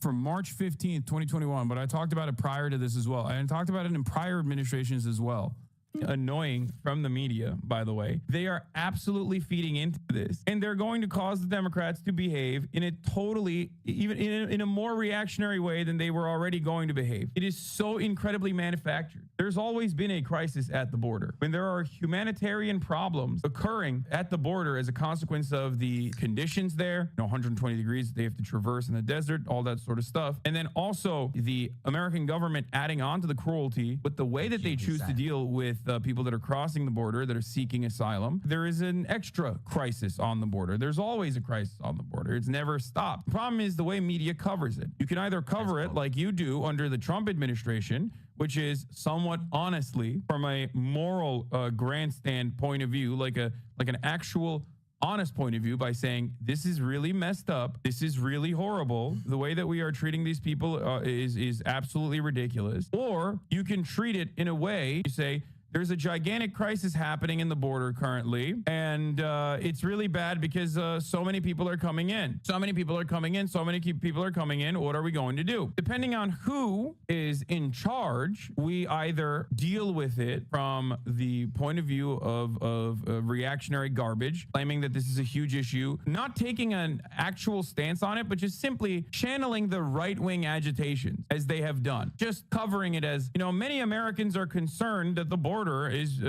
from March 15th, 2021, but I talked about it prior to this as well. And I talked about it in prior administrations as well. Annoying from the media, by the way. They are absolutely feeding into this, and they're going to cause the Democrats to behave in a totally, even in a more reactionary way than they were already going to behave. It is so incredibly manufactured. There's always been a crisis at the border. When there are humanitarian problems occurring at the border as a consequence of the conditions there, 120 degrees they have to traverse in the desert, all that sort of stuff. And then also the American government adding on to the cruelty with the way that they choose to deal with people that are crossing the border, that are seeking asylum. There is an extra crisis on the border. There's always a crisis on the border. It's never stopped. The problem is the way media covers it. You can either cover it like you do under the Trump administration, which is somewhat honestly, from a moral grandstand point of view, like an actual honest point of view, by saying this is really messed up, this is really horrible, the way that we are treating these people is absolutely ridiculous. Or you can treat it in a way, you say, there's a gigantic crisis happening in the border currently, and it's really bad because so many people are coming in. So many people are coming in. So many people are coming in. What are we going to do? Depending on who is in charge, we either deal with it from the point of view of reactionary garbage, claiming that this is a huge issue, not taking an actual stance on it, but just simply channeling the right-wing agitations as they have done, just covering it as, many Americans are concerned that the border is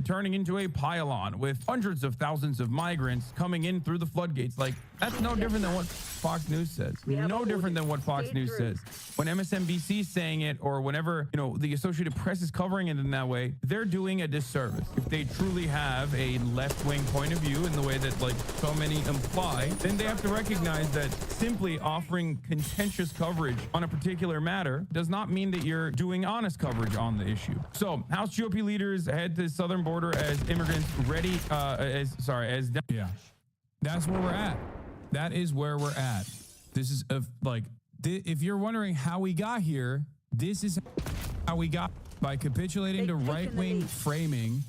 turning into a pylon with hundreds of thousands of migrants coming in through the floodgates. Like, that's no different than what Fox News says. No different than what Fox News says. When MSNBC is saying it, or whenever, the Associated Press is covering it in that way, they're doing a disservice. If they truly have a left-wing point of view in the way that, like, so many imply, then they have to recognize that simply offering contentious coverage on a particular matter does not mean that you're doing honest coverage on the issue. So, House GOP leaders head to the southern border as immigrants ready, yeah. That's where we're at. That is where we're at. This is if you're wondering how we got here, This is how we got by capitulating to right-wing framing.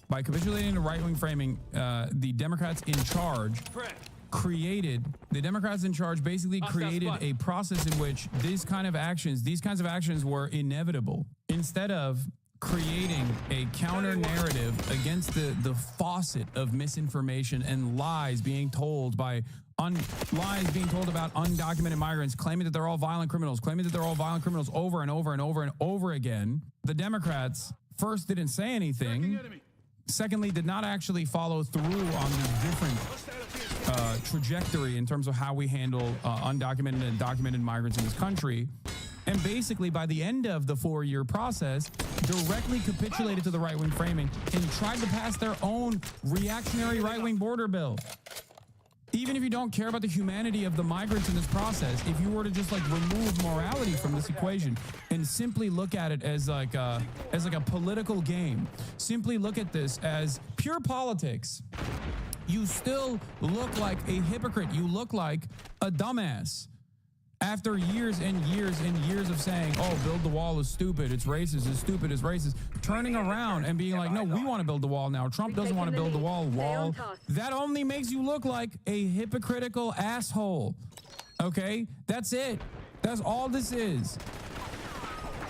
By capitulating to right-wing framing, the Democrats in charge basically created a process in which these kinds of actions were inevitable. Instead of creating a counter narrative against the faucet of misinformation and lies being told about undocumented migrants, claiming that they're all violent criminals, over and over and over and over again, the Democrats first didn't say anything. Secondly, did not actually follow through on the different trajectory in terms of how we handle undocumented and documented migrants in this country. And basically, by the end of the 4-year process, directly capitulated to the right-wing framing and tried to pass their own reactionary right-wing border bill. Even if you don't care about the humanity of the migrants in this process, if you were to just remove morality from this equation and simply look at it as like a political game, simply look at this as pure politics, you still look like a hypocrite. You look like a dumbass. After years and years and years of saying, oh, build the wall is stupid, it's racist, it's stupid, it's racist, turning around and being like, no, we want to build the wall now. Trump doesn't want to build the wall. That only makes you look like a hypocritical asshole. Okay? That's it. That's all this is.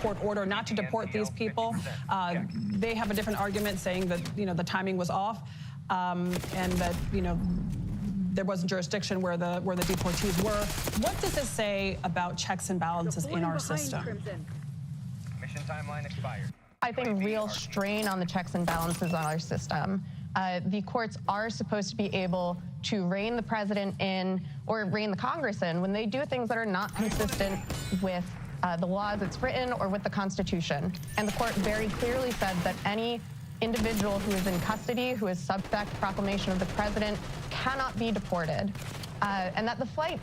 Court order not to deport these people. They have a different argument saying that, the timing was off and that, there wasn't jurisdiction where the deportees were. What does this say about checks and balances in our system? Mission timeline expired. I think real strain on the checks and balances on our system. The courts are supposed to be able to rein the president in or rein the Congress in when they do things that are not consistent with the laws it's written or with the Constitution. And the court very clearly said that any individual who is in custody, who is subject to proclamation of the president, cannot be deported. And that the flights,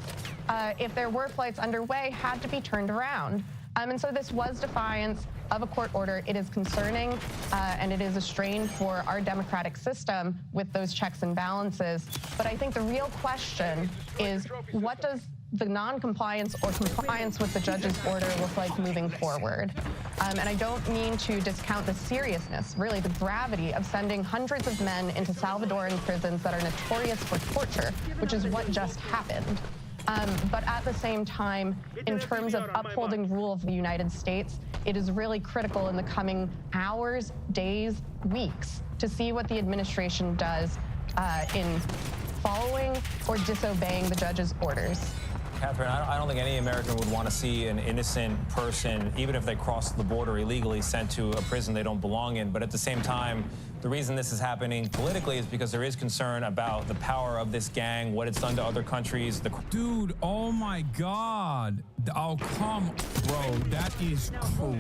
if there were flights underway, had to be turned around. And so this was defiance of a court order. It is concerning, and it is a strain for our democratic system with those checks and balances. But I think the real question is, what does the non-compliance or compliance with the judge's order look like moving forward? And I don't mean to discount the seriousness, really the gravity of sending hundreds of men into Salvadoran prisons that are notorious for torture, which is what just happened. But at the same time, in terms of upholding rule of the United States, it is really critical in the coming hours, days, weeks to see what the administration does in following or disobeying the judge's orders. Catherine, I don't think any American would want to see an innocent person, even if they cross the border illegally, sent to a prison they don't belong in. But at the same time, the reason this is happening politically is because there is concern about the power of this gang, what it's done to other countries. Dude, oh my God. Oh, come, bro. That is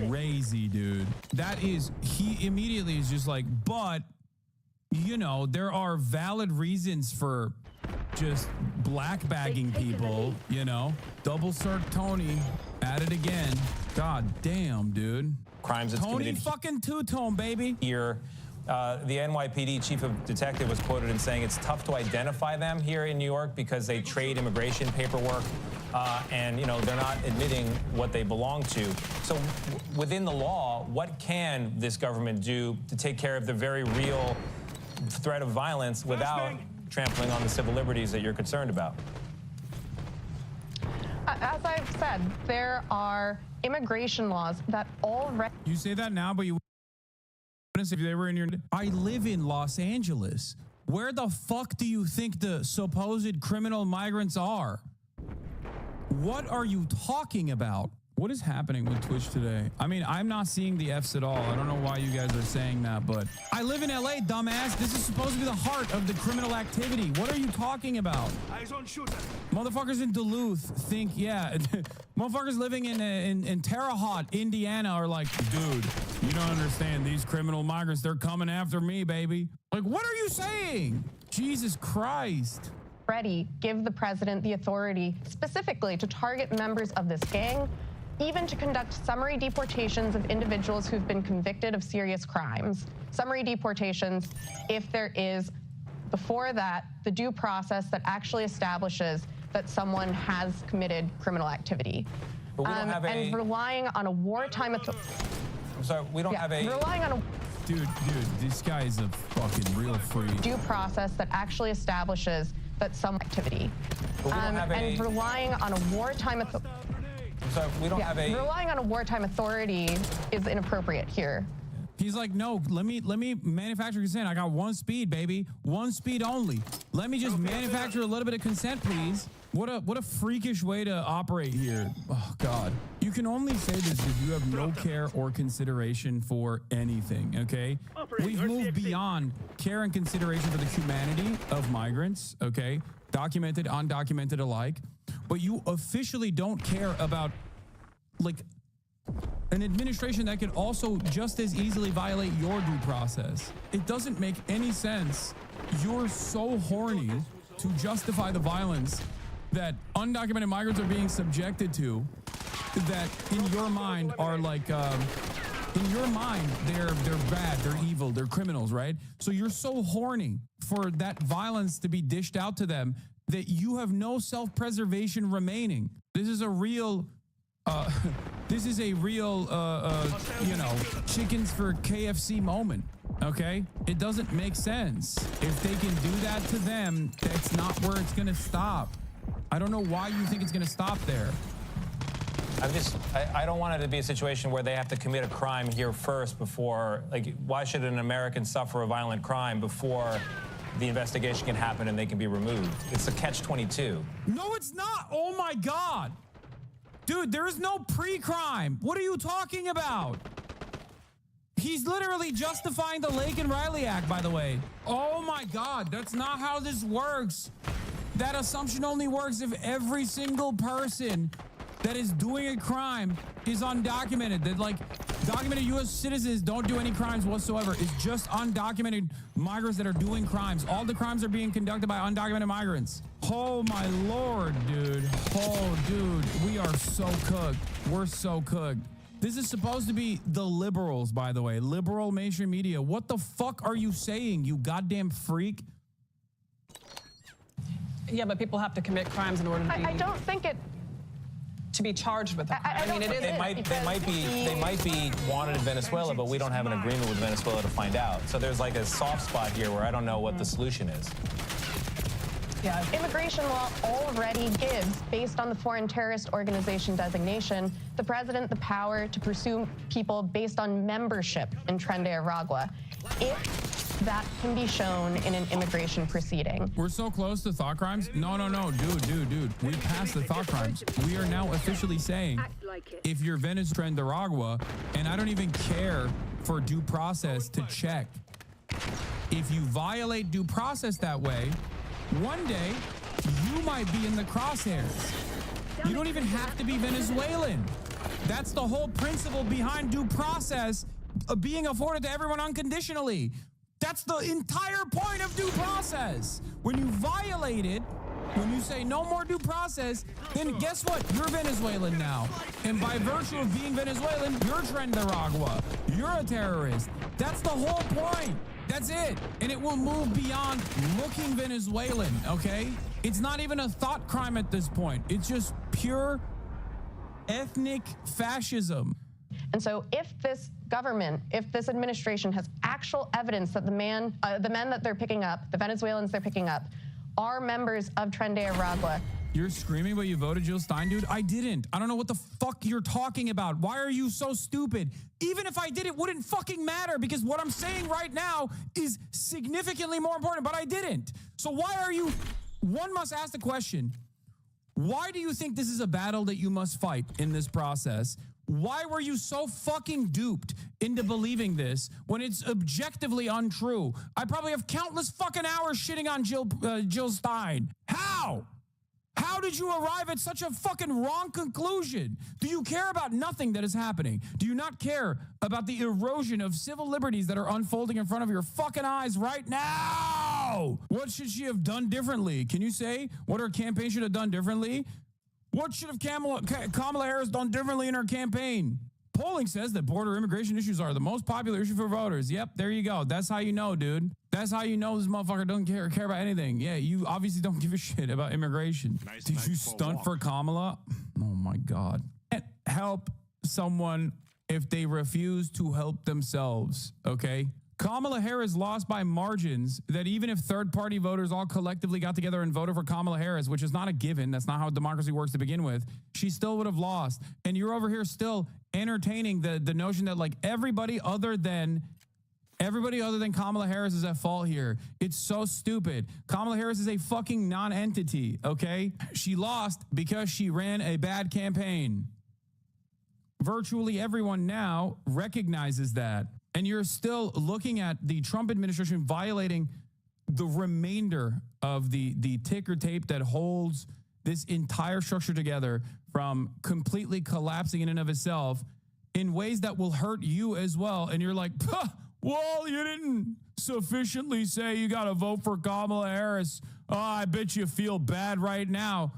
crazy, dude. That is, he immediately is just like, but, there are valid reasons for just black bagging people, double circ Tony at it again. God damn, dude. Crimes that's Tony committed fucking two-tone, baby. Here, the NYPD chief of detective was quoted in saying it's tough to identify them here in New York because they trade immigration paperwork and, they're not admitting what they belong to. So within the law, what can this government do to take care of the very real threat of violence without trampling on the civil liberties that you're concerned about? As I've said, there are immigration laws that already... You say that now, but you wouldn't say if they were in your... I live in Los Angeles. Where the fuck do you think the supposed criminal migrants are? What are you talking about? What is happening with Twitch today? I mean, I'm not seeing the Fs at all. I don't know why you guys are saying that, but I live in LA, dumbass. This is supposed to be the heart of the criminal activity. What are you talking about? Eyes on shooter. Motherfuckers in Duluth think, yeah. Motherfuckers living in Terre Haute, Indiana are like, dude, you don't understand. These criminal migrants, they're coming after me, baby. Like, what are you saying? Jesus Christ. Already give the president the authority specifically to target members of this gang, even to conduct summary deportations of individuals who've been convicted of serious crimes. Summary deportations, if there is, before that, the due process that actually establishes that someone has committed criminal activity. But we don't have and relying on a wartime I'm sorry, we don't have a relying on a Dude, this guy is a fucking real freak. due process that actually establishes that some activity. But we don't have and relying on a wartime relying on a wartime authority is inappropriate here. He's like, no, let me manufacture consent. I got one speed, baby. One speed only. Let me just manufacture a little bit of consent, please. What a freakish way to operate here. Oh, God. You can only say this if you have no care or consideration for anything, okay? We've moved beyond care and consideration for the humanity of migrants, okay? Documented, undocumented alike. But you officially don't care about, like, an administration that could also just as easily violate your due process. It doesn't make any sense. You're so horny to justify the violence that undocumented migrants are being subjected to, that in your mind are like, in your mind, they're bad, they're evil, they're criminals, right? So you're so horny for that violence to be dished out to them that you have no self-preservation remaining. This is a real, you know, chickens for KFC moment, okay? It doesn't make sense. If they can do that to them, that's not where it's gonna stop. I don't know why you think it's gonna stop there. I don't want it to be a situation where they have to commit a crime here first before, like, why should an American suffer a violent crime before the investigation can happen and they can be removed? It's a catch-22. No, it's not. Oh my God. Dude, there is no pre-crime. What are you talking about? He's literally justifying the Lake and Riley Act, by the way. Oh my God, that's not how this works. That assumption only works if every single person that is doing a crime is undocumented. That, like, documented U.S. citizens don't do any crimes whatsoever. It's just undocumented migrants that are doing crimes. All the crimes are being conducted by undocumented migrants. Oh my Lord, dude. Oh, dude, we are so cooked. We're so cooked. This is supposed to be the liberals, by the way. Liberal mainstream media. What the fuck are you saying, you goddamn freak? Yeah, but people have to commit crimes in order to be... I don't think it... to be charged with it. I mean, it is... They might be wanted in Venezuela, but we don't have an agreement with Venezuela to find out. So there's like a soft spot here where I don't know what the solution is. Yeah. Immigration law already gives, based on the foreign terrorist organization designation, the president the power to pursue people based on membership in Tren de Aragua, if that can be shown in an immigration proceeding. We're so close to thought crimes. No, dude. We passed the thought crimes. We are now officially saying, if you're Venezuela, Tren de Aragua, and I don't even care for due process to check. If you violate due process that way, one day, you might be in the crosshairs. You don't even have to be Venezuelan. That's the whole principle behind due process being afforded to everyone unconditionally. That's the entire point of due process. When you violate it, when you say no more due process, then guess what? You're Venezuelan now. And by virtue of being Venezuelan, you're Tren de Aragua. You're a terrorist. That's the whole point. That's it. And it will move beyond looking Venezuelan, okay? It's not even a thought crime at this point. It's just pure ethnic fascism. And so if this government, if this administration has actual evidence that the men that they're picking up, the Venezuelans they're picking up, are members of Tren de Aragua. You're screaming, but you voted Jill Stein, dude? I didn't. I don't know what the fuck you're talking about. Why are you so stupid? Even if I did, it wouldn't fucking matter because what I'm saying right now is significantly more important, but I didn't. So why are you... One must ask the question, why do you think this is a battle that you must fight in this process? Why were you so fucking duped into believing this when it's objectively untrue? I probably have countless fucking hours shitting on Jill Stein. How? How did you arrive at such a fucking wrong conclusion? Do you care about nothing that is happening? Do you not care about the erosion of civil liberties that are unfolding in front of your fucking eyes right now? What should she have done differently? Can you say what her campaign should have done differently? What should have Kamala Harris done differently in her campaign? Polling says that border immigration issues are the most popular issue for voters. Yep, there you go. That's how you know, dude. That's how you know this motherfucker doesn't care about anything. Yeah, you obviously don't give a shit about immigration. Did you stunt for Kamala? Oh my God. Can't help someone if they refuse to help themselves, okay? Kamala Harris lost by margins that even if third-party voters all collectively got together and voted for Kamala Harris, which is not a given, that's not how democracy works to begin with, she still would have lost. And you're over here still entertaining the notion that like everybody other than Kamala Harris is at fault here. It's so stupid. Kamala Harris is a fucking non-entity, okay? She lost because she ran a bad campaign. Virtually everyone now recognizes that. And you're still looking at the Trump administration violating the remainder of the ticker tape that holds this entire structure together from completely collapsing in and of itself in ways that will hurt you as well. And you're like, well, you didn't sufficiently say you got to vote for Kamala Harris. Oh, I bet you feel bad right now.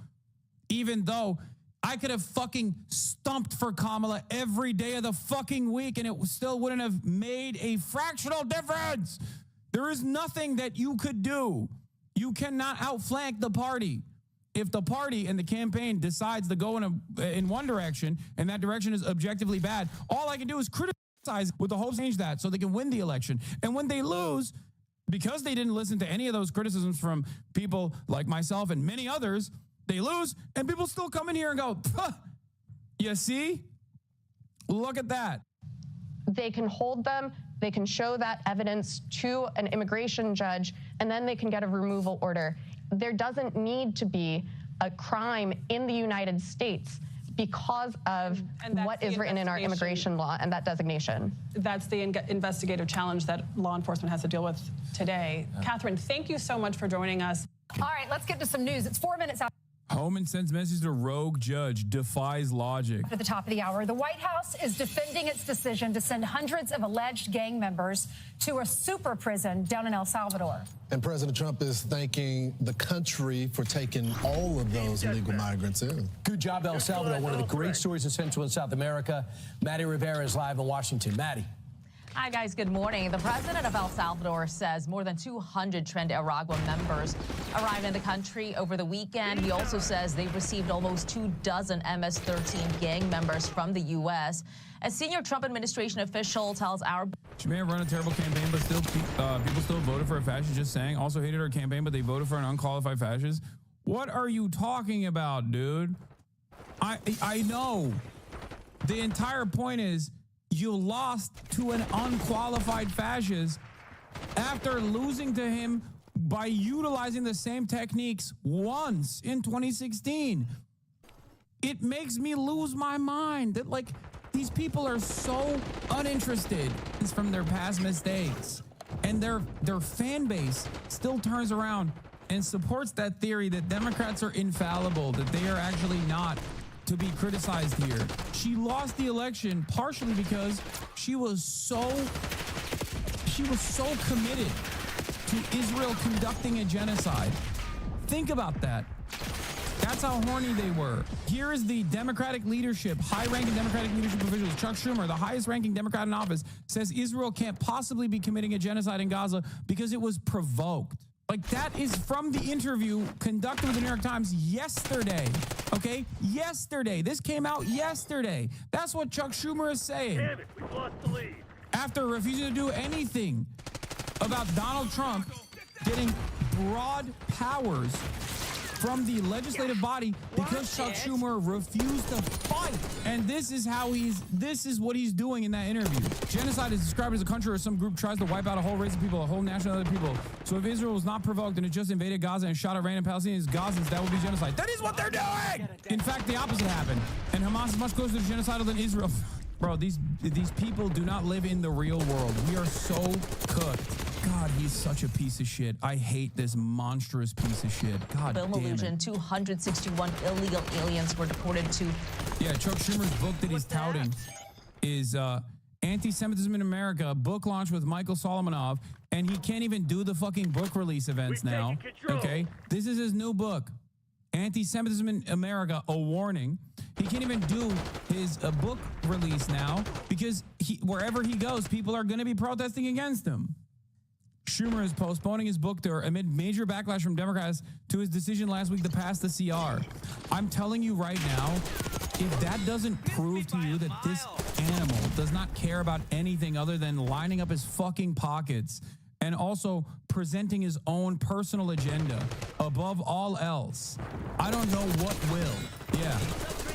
Even though I could have fucking stumped for Kamala every day of the fucking week and it still wouldn't have made a fractional difference. There is nothing that you could do. You cannot outflank the party. If the party and the campaign decides to go in one direction and that direction is objectively bad, all I can do is criticize with the hopes to change that so they can win the election. And when they lose, because they didn't listen to any of those criticisms from people like myself and many others, they lose, and people still come in here and go, you see? Look at that. They can hold them, they can show that evidence to an immigration judge, and then they can get a removal order. There doesn't need to be a crime in the United States because of what is written in our immigration law and that designation. That's the investigative challenge that law enforcement has to deal with today. Catherine, thank you so much for joining us. All right, let's get to some news. It's 4 minutes out. Homan sends message to rogue judge, defies logic. At the top of the hour, the White House is defending its decision to send hundreds of alleged gang members to a super prison down in El Salvador. And President Trump is thanking the country for taking all of those illegal migrants in. Good job, El Salvador. One of the great stories in Central and South America. Maddie Rivera is live in Washington. Maddie. Hi, guys. Good morning. The president of El Salvador says more than 200 Tren de Aragua members arrived in the country over the weekend. He also says they've received almost 24 MS-13 gang members from the U.S. A senior Trump administration official tells our... She may have run a terrible campaign, but still, people still voted for a fascist, just saying. Also hated her campaign, but they voted for an unqualified fascist. What are you talking about, dude? I know. The entire point is you lost to an unqualified fascist after losing to him by utilizing the same techniques once in 2016. It makes me lose my mind that, like, these people are so uninterested from their past mistakes, and their fan base still turns around and supports that theory that Democrats are infallible, that they are actually not to be criticized here. She lost the election partially because she was so committed to Israel conducting a genocide. Think about that. That's how horny they were. Here is the Democratic leadership, high-ranking Democratic leadership officials. Chuck Schumer, the highest-ranking Democrat in office, says Israel can't possibly be committing a genocide in Gaza because it was provoked. Like, that is from the interview conducted with the New York Times yesterday, okay? Yesterday. This came out yesterday. That's what Chuck Schumer is saying. Damn it, we've lost the lead. After refusing to do anything about Donald Trump getting broad powers from the legislative body because Chuck Schumer refused to fight. And this is what he's doing in that interview. Genocide is described as a country or some group tries to wipe out a whole race of people, a whole nation of other people. So if Israel was not provoked and it just invaded Gaza and shot at random Palestinians, Gazans, that would be genocide. That is what they're doing! In fact, the opposite happened. And Hamas is much closer to genocidal than Israel. Bro, these people do not live in the real world. We are so cooked. God, he's such a piece of shit. I hate this monstrous piece of shit. God damn it. 261 illegal aliens were deported to... Yeah, Chuck Schumer's book that he's touting is Anti-Semitism in America, book launch with Michael Solomonov, and he can't even do the fucking book release events now. Okay? This is his new book, Anti-Semitism in America, A Warning. He can't even do his book release now because wherever he goes, people are going to be protesting against him. Schumer is postponing his book tour amid major backlash from Democrats to his decision last week to pass the CR. I'm telling you right now, if that doesn't prove to you that this animal does not care about anything other than lining up his fucking pockets and also presenting his own personal agenda above all else, I don't know what will. Yeah.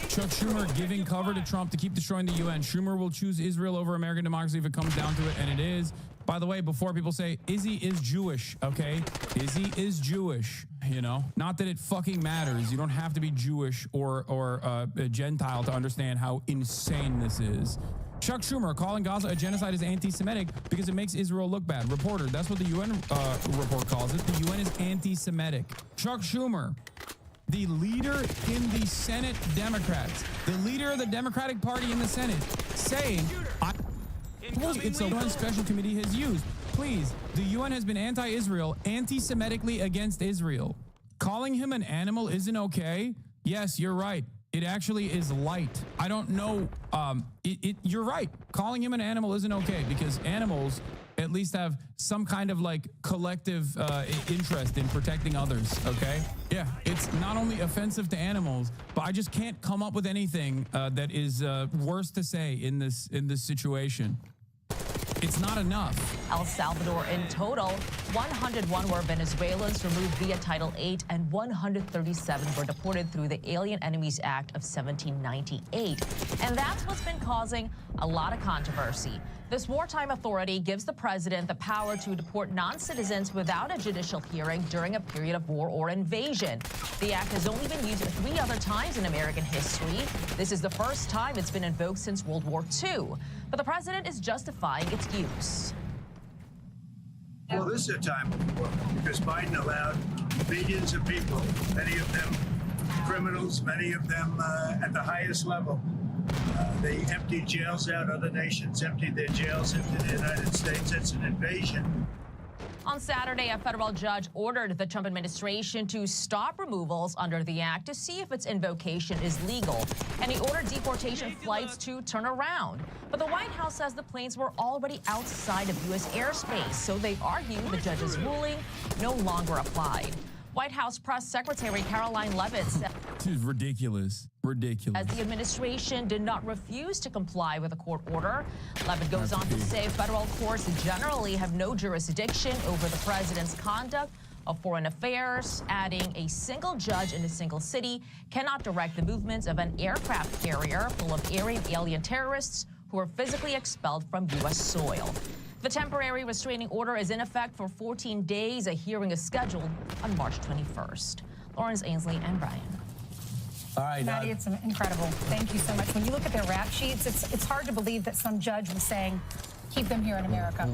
Chuck Schumer giving cover to Trump to keep destroying the UN. Schumer will choose Israel over American democracy if it comes down to it, and it is. By the way, before people say, Izzy is Jewish, okay? Izzy is Jewish, you know? Not that it fucking matters. You don't have to be Jewish or a Gentile to understand how insane this is. Chuck Schumer calling Gaza a genocide is anti-Semitic because it makes Israel look bad. Reporter, that's what the UN report calls it. The UN is anti-Semitic. Chuck Schumer, the leader in the Senate Democrats, the leader of the Democratic Party in the Senate, saying, it's a UN special committee has used. Please, the UN has been anti-Israel, anti-Semitically against Israel. Calling him an animal isn't okay. Yes, you're right. It actually is light. I don't know. You're right. Calling him an animal isn't okay because animals at least have some kind of like collective interest in protecting others. Okay. Yeah. It's not only offensive to animals, but I just can't come up with anything that is worse to say in this situation. It's not enough. El Salvador in total, 101 were Venezuelans removed via Title VIII and 137 were deported through the Alien Enemies Act of 1798. And that's what's been causing a lot of controversy. This wartime authority gives the president the power to deport non-citizens without a judicial hearing during a period of war or invasion. The act has only been used 3 other times in American history. This is the first time it's been invoked since World War II. But the president is justifying its use. Well, this is a time of war because Biden allowed millions of people, many of them criminals, many of them at the highest level. They emptied jails out. Other nations emptied their jails into the United States. It's an invasion. On Saturday, a federal judge ordered the Trump administration to stop removals under the act to see if its invocation is legal. And he ordered deportation flights to turn around. But the White House says the planes were already outside of U.S. airspace, so they argue the judge's ruling no longer applied. White House Press Secretary Caroline Leavitt said, "This is ridiculous. Ridiculous." As the administration did not refuse to comply with a court order. Leavitt goes on to say federal courts generally have no jurisdiction over the president's conduct of foreign affairs, adding a single judge in a single city cannot direct the movements of an aircraft carrier full of alien terrorists who are physically expelled from U.S. soil. The temporary restraining order is in effect for 14 days. A hearing is scheduled on March 21st. Lawrence, Ainsley, and Brian. All right, Maddie, it's incredible. Thank you so much. When you look at their rap sheets, it's hard to believe that some judge was saying, keep them here in America.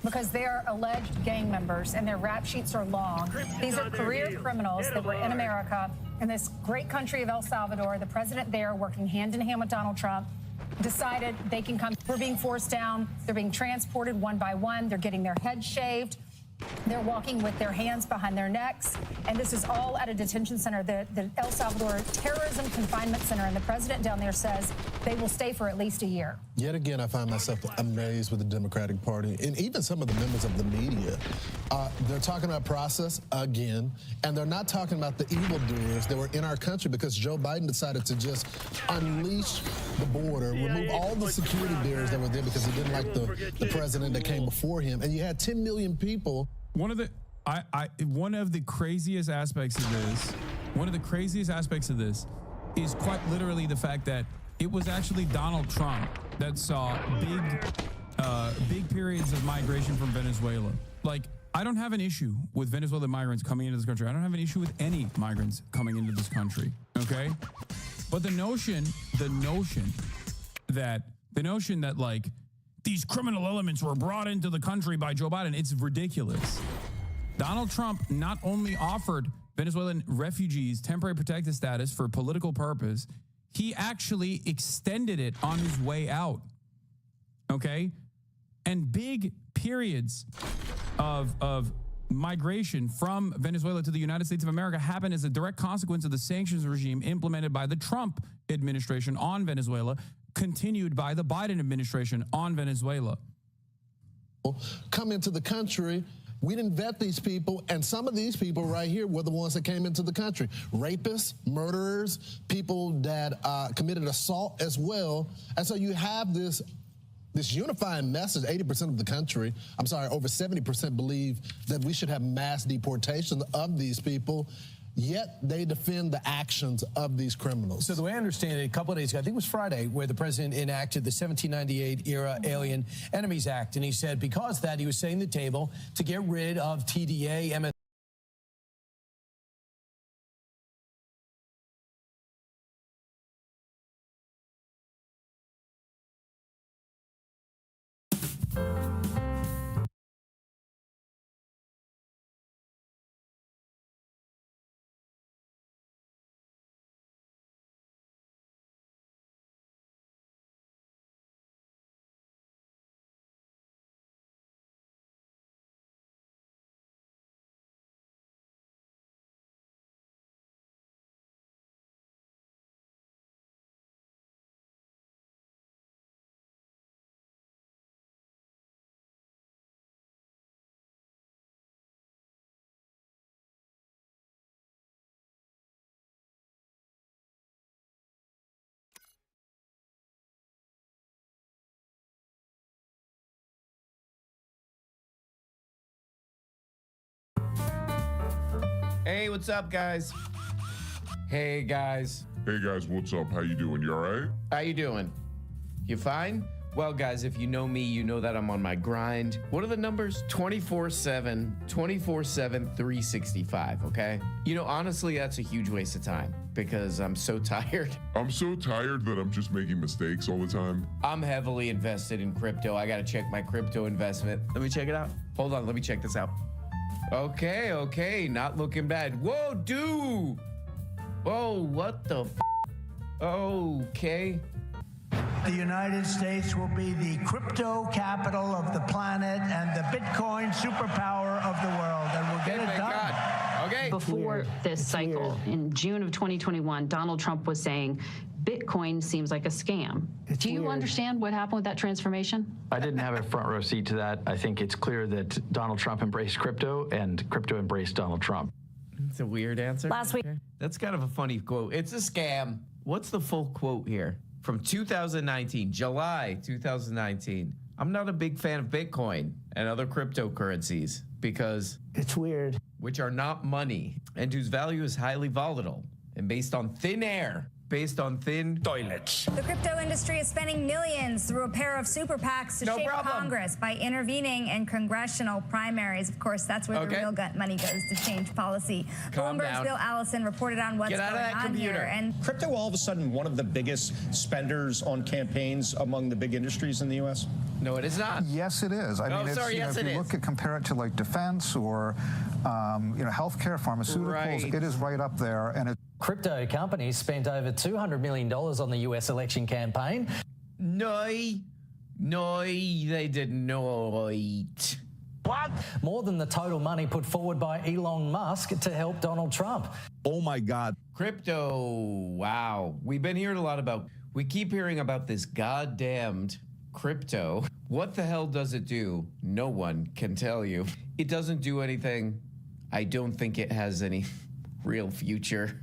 Because they're alleged gang members and their rap sheets are long. These are career criminals that were in America, in this great country of El Salvador. The president there, working hand in hand with Donald Trump, decided they can come. We're being forced down. They're being transported one by one. They're getting their heads shaved. They're walking with their hands behind their necks. And this is all at a detention center, the El Salvador Terrorism Confinement Center. And the president down there says they will stay for at least a year. Yet again, I find myself amazed with the Democratic Party and even some of the members of the media. They're talking about process again, and they're not talking about the evildoers that were in our country because Joe Biden decided to just unleash the border, remove all the security barriers that were there because he didn't like the president that came before him. And you had 10 million people. One of the craziest aspects of this, is quite literally the fact that it was actually Donald Trump that saw big periods of migration from Venezuela. Like, I don't have an issue with Venezuelan migrants coming into this country. I don't have an issue with any migrants coming into this country. Okay, but the notion that like these criminal elements were brought into the country by Joe Biden, it's ridiculous. Donald Trump not only offered Venezuelan refugees temporary protected status for political purpose, he actually extended it on his way out. Okay? And big periods of migration from Venezuela to the United States of America happened as a direct consequence of the sanctions regime implemented by the Trump administration on Venezuela, continued by the Biden administration on Venezuela. come into the country. We didn't vet these people, and some of these people right here were the ones that came into the country. Rapists, murderers, people that committed assault as well. And so you have this unifying message. 80% of the country, I'm sorry, over 70% believe that we should have mass deportation of these people. Yet they defend the actions of these criminals. So the way I understand it, a couple of days ago, I think it was Friday, where the president enacted the 1798 era Alien Enemies Act. And he said because of that, he was setting the table to get rid of TDA, MS. Hey, what's up, guys? Hey, guys. Hey, guys, what's up? How you doing? You all right? How you doing? You fine? Well, guys, if you know me, you know that I'm on my grind. What are the numbers? 24/7, 24/7, 365, okay? You know, honestly, that's a huge waste of time because I'm so tired. I'm so tired that I'm just making mistakes all the time. I'm heavily invested in crypto. I gotta check my crypto investment. Let me check it out. Hold on, let me check this out. Okay, not looking bad. Whoa, dude! Whoa, what the f? Okay. The United States will be the crypto capital of the planet and the Bitcoin superpower of the world, and we'll get it done. Okay. Before this cycle, in June of 2021, Donald Trump was saying, Bitcoin seems like a scam. Do you understand what happened with that transformation? I didn't have a front row seat to that. I think it's clear that Donald Trump embraced crypto and crypto embraced Donald Trump. It's a weird answer. Last week. That's kind of a funny quote. It's a scam. What's the full quote here? From 2019, July 2019. I'm not a big fan of Bitcoin and other cryptocurrencies because it's weird, which are not money and whose value is highly volatile and based on thin air. Based on thin toilets. The crypto industry is spending millions through a pair of super PACs to shape Congress by intervening in congressional primaries. Of course, that's where the real money goes to change policy. Bloomberg's Bill Allison reported on what's going on here. And crypto all of a sudden one of the biggest spenders on campaigns among the big industries in the U.S.? No, it is not. Yes, it is. I mean, if you look at compare it to like defense or healthcare, pharmaceuticals, it is right up there. And crypto companies spent over $200 million on the U.S. election campaign. No, they did not. What? More than the total money put forward by Elon Musk to help Donald Trump. Oh my God. Crypto, wow. We keep hearing about this goddamned crypto. What the hell does it do? No one can tell you. It doesn't do anything. I don't think it has any real future.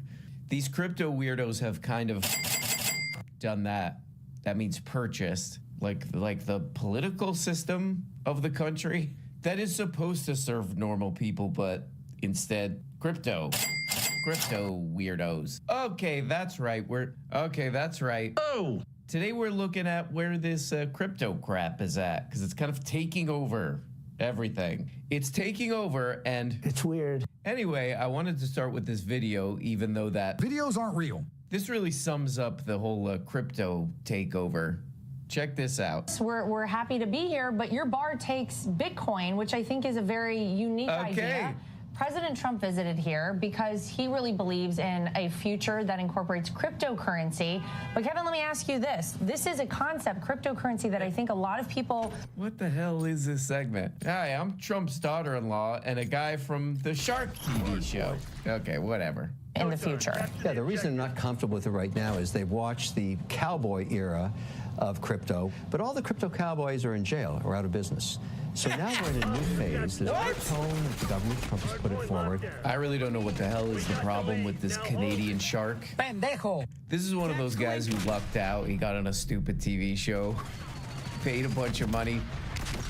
These crypto weirdos have kind of done that. That means purchased, like the political system of the country that is supposed to serve normal people, but instead crypto weirdos. Okay, that's right. That's right. Oh, today we're looking at where this crypto crap is at because it's kind of taking over everything. It's taking over and it's weird. Anyway, I wanted to start with this video, even though that videos aren't real. This really sums up the whole crypto takeover. Check this out. We're happy to be here, but your bar takes Bitcoin, which I think is a very unique idea. President Trump visited here because he really believes in a future that incorporates cryptocurrency. But Kevin, let me ask you this. This is a concept, cryptocurrency, that I think a lot of people... What the hell is this segment? Hi, I'm Trump's daughter-in-law and a guy from the Shark TV show. Okay, whatever. in the future. Yeah, the reason they're not comfortable with it right now is they've watched the cowboy era of crypto, but all the crypto cowboys are in jail or out of business. So now we're in a new phase. There's no tone that the government Trump has put it forward. I really don't know what the hell is the problem with this Canadian shark. Pendejo. This is one of those guys who lucked out. He got on a stupid TV show, paid a bunch of money,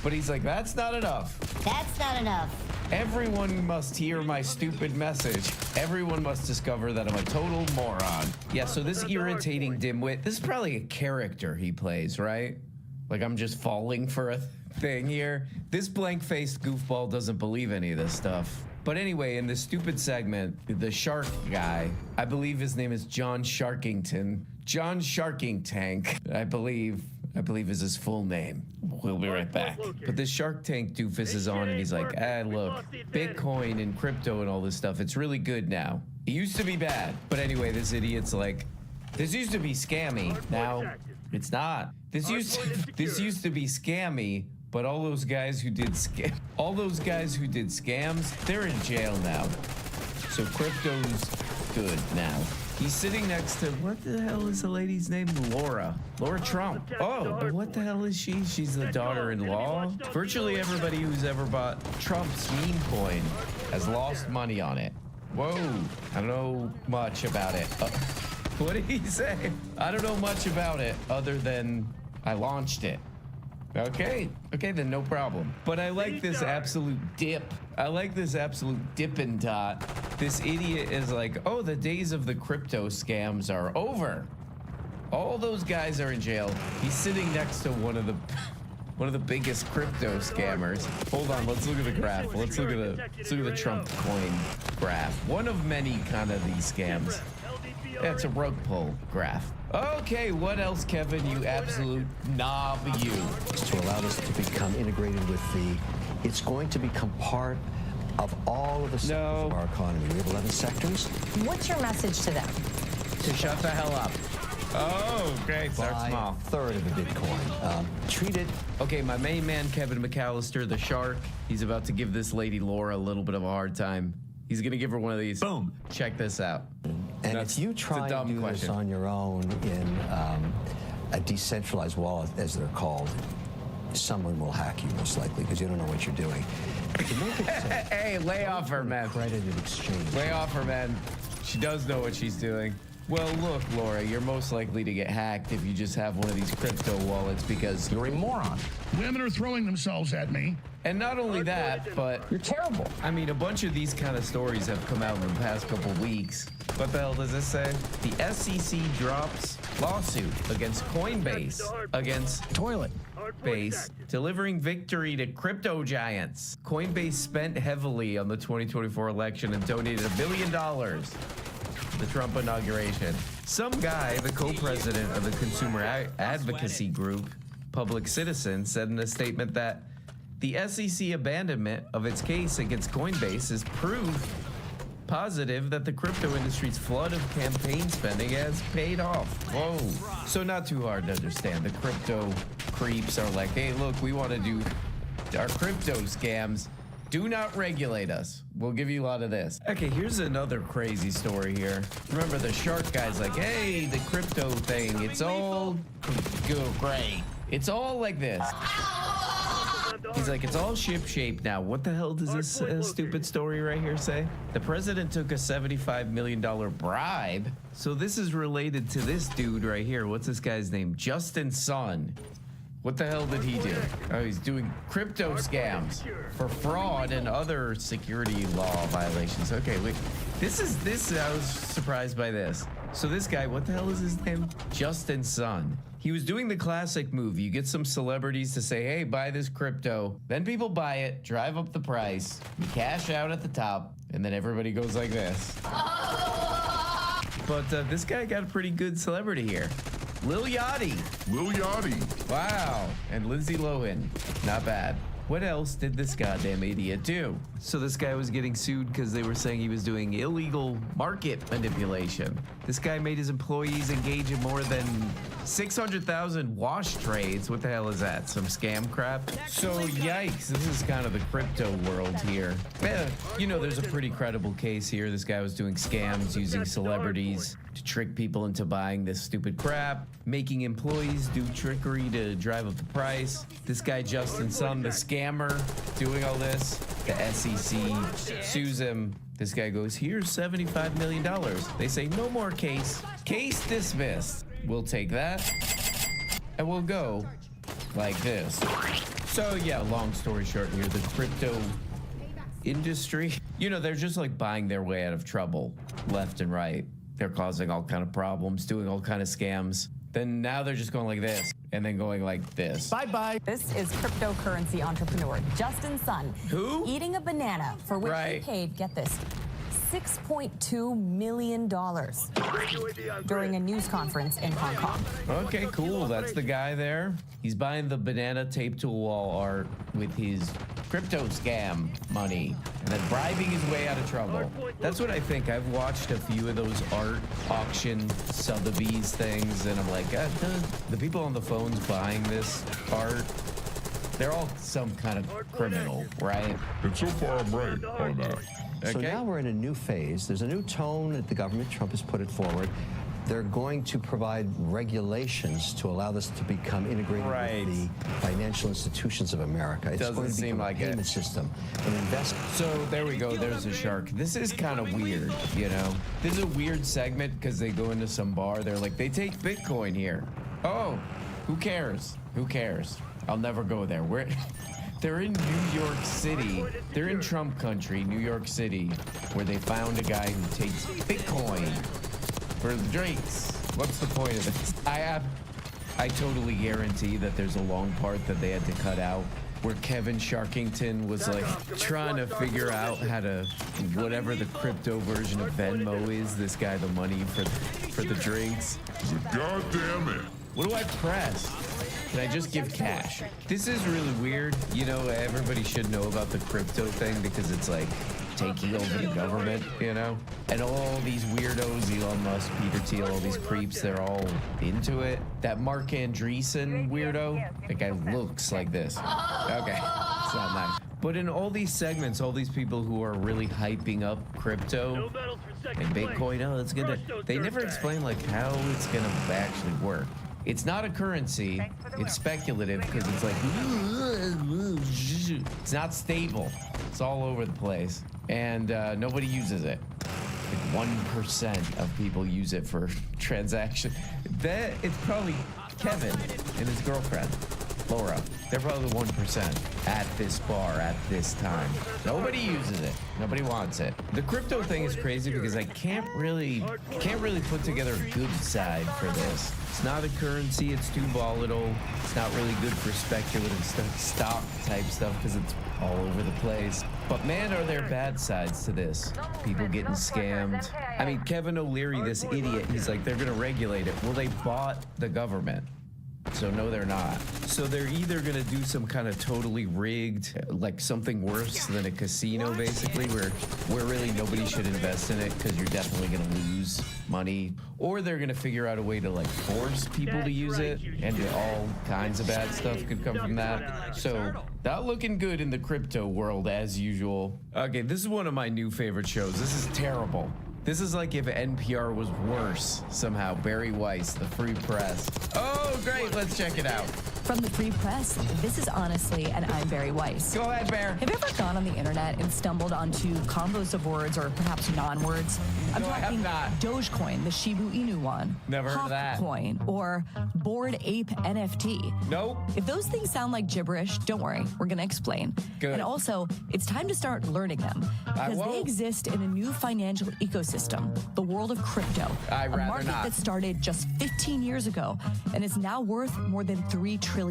but he's like, that's not enough. That's not enough. Everyone must hear my stupid message. Everyone must discover that I'm a total moron. Yeah, so this irritating dimwit, this is probably a character he plays, right? Like I'm just falling for a thing here. This blank-faced goofball doesn't believe any of this stuff. But anyway, in this stupid segment, the shark guy, I believe his name is John Sharkington. John Sharkingtank, I believe is his full name. We'll be right back. But this Shark Tank doofus is on and he's like, look, Bitcoin and crypto and all this stuff, it's really good now. It used to be bad. But anyway, this idiot's like, this used to be scammy. Now, it's not. This used to be scammy, but all those guys who did scams, they're in jail now. So crypto's good now. He's sitting next to, what the hell is the lady's name? Laura Trump. Oh, but what the hell is she? She's the daughter-in-law? Virtually everybody who's ever bought Trump's meme coin has lost money on it. Whoa, I don't know much about it. What did he say? I don't know much about it other than I launched it. Okay, then no problem. But I like this absolute dip. I like this absolute Dippin' Dot. This idiot is like, oh, the days of the crypto scams are over. All those guys are in jail. He's sitting next to one of the biggest crypto scammers. Hold on, let's look at the graph. Let's look at the Trump coin graph. One of many kind of these scams. Yeah, it's a rug pull graph. Okay, what else, Kevin, you absolute knob, you? To allow this to become integrated with it's going to become part of all of the sectors of our economy. We have 11 sectors. What's your message to them? To shut the hell up. Oh, great. Start small. A third of the Bitcoin. Treat it. Okay, my main man, Kevin McAllister, the shark, he's about to give this lady Laura a little bit of a hard time. He's going to give her one of these. Boom. Check this out. And if you try to do this on your own in a decentralized wallet, as they're called, someone will hack you most likely because you don't know what you're doing. To make it safe, hey, lay off her, man. Accredited exchange. Lay off her, man. She does know what she's doing. Well, look, Laura, you're most likely to get hacked if you just have one of these crypto wallets because you're a moron. Women are throwing themselves at me. And not only that, but you're terrible. I mean, a bunch of these kind of stories have come out in the past couple weeks. What the hell does this say? The SEC drops lawsuit against Coinbase, against Base, delivering victory to crypto giants. Coinbase spent heavily on the 2024 election and donated $1 billion to the Trump inauguration. Some guy, the co-president of the consumer advocacy group, Public Citizen, said in a statement that the SEC abandonment of its case against Coinbase is proof positive that the crypto industry's flood of campaign spending has paid off. Whoa. So not too hard to understand. The crypto creeps are like, hey, look, we want to do our crypto scams. Do not regulate us. We'll give you a lot of this. Okay, here's another crazy story here. Remember the shark guy's like, hey, the crypto thing, it's all great. It's all like this. He's like, it's all ship-shape now. What the hell does this stupid story right here say? The president took a $75 million bribe. So this is related to this dude right here. What's this guy's name? Justin Sun. What the hell did he do? Oh, he's doing crypto scams for fraud and other security law violations. Okay, wait. I was surprised by this. So this guy, what the hell is his name? Justin Sun. He was doing the classic move. You get some celebrities to say, hey, buy this crypto. Then people buy it, drive up the price, you cash out at the top, and then everybody goes like this. But this guy got a pretty good celebrity here. Lil Yachty. Lil Yachty. Wow. And Lindsay Lohan. Not bad. What else did this goddamn idiot do? So this guy was getting sued because they were saying he was doing illegal market manipulation. This guy made his employees engage in more than 600,000 wash trades. What the hell is that? Some scam crap? So yikes, this is kind of the crypto world here. Yeah, you know, there's a pretty credible case here. This guy was doing scams using celebrities to trick people into buying this stupid crap, making employees do trickery to drive up the price. This guy Justin Sun, the scammer, doing all this. The SEC sues him. This guy goes, here's $75 million. They say, no more case. Case dismissed. We'll take that, and we'll go like this. So yeah, long story short here, the crypto industry, you know, they're just like buying their way out of trouble left and right. They're causing all kind of problems, doing all kind of scams. Then now they're just going like this and then going like this. Bye-bye. This is cryptocurrency entrepreneur Justin Sun. Who? Eating a banana for which he paid, get this, $6.2 million during a news conference in Hong Kong. Okay, cool. That's the guy there. He's buying the banana taped to a wall art with his crypto scam money and then bribing his way out of trouble. That's what I think. I've watched a few of those art auction Sotheby's things, and I'm like, the people on the phones buying this art, they're all some kind of criminal, right? And so far, I'm right on that. So Okay. now we're in a new phase. There's a new tone that the government. Trump has put it forward. They're going to provide regulations to allow this to become integrated with the financial institutions of America. It's Doesn't going to seem become like a payment system, an investment. So there we go. There's a shark. This is kind of weird, you know? This is a weird segment because they go into some bar. They're like, they take Bitcoin here. Oh, who cares? Who cares? I'll never go there. They're in New York City. They're in Trump country, New York City, where they found a guy who takes Bitcoin for the drinks. What's the point of this? I totally guarantee that there's a long part that they had to cut out where Kevin Sharkington was like trying to figure out how to, whatever the crypto version of Venmo is, this guy the money for the drinks. God damn it. What do I press? Can I just give cash? This is really weird. You know, everybody should know about the crypto thing because it's like taking over the government, you know? And all these weirdos, Elon Musk, Peter Thiel, all these creeps, they're all into it. That Mark Andreessen weirdo, that guy looks like this. Okay, it's not nice. But in all these segments, all these people who are really hyping up crypto and Bitcoin, oh, it's gonna, they never explain like how it's gonna actually work. It's not a currency, it's speculative because it's like, it's not stable. It's all over the place and nobody uses it. Like 1% of people use it for transaction. It's probably Kevin and his girlfriend, Laura. They're probably the 1% at this bar at this time. Nobody uses it. Nobody wants it. The crypto thing is crazy because I can't really put together a good side for this. It's not a currency. It's too volatile. It's not really good for speculative stock type stuff because it's all over the place. But man, are there bad sides to this. People getting scammed. I mean, Kevin O'Leary, this idiot, he's like, they're going to regulate it. Well, they bought the government. So no, they're not. So they're either gonna do some kind of totally rigged, like something worse than a casino, basically, where really nobody should invest in it because you're definitely gonna lose money, or they're gonna figure out a way to like force people to use it, and all kinds of bad stuff could come from that. So not looking good in the crypto world as usual. Okay, this is one of my new favorite shows. This is terrible. This is like if NPR was worse somehow. Barry Weiss, the Free Press. Oh, great. Let's check it out. From the Free Press, this is Honestly, and I'm Barry Weiss. Go ahead, Bear. Have you ever gone on the internet and stumbled onto combos of words or perhaps non-words? I'm talking Dogecoin, the Shiba Inu one. Never heard of that. Coin, or Bored Ape NFT. Nope. If those things sound like gibberish, don't worry. We're going to explain. Good. And also, it's time to start learning them because they exist in a new financial ecosystem, the world of crypto. I'd rather a market not. that started just 15 years ago and is now worth more than $3 trillion.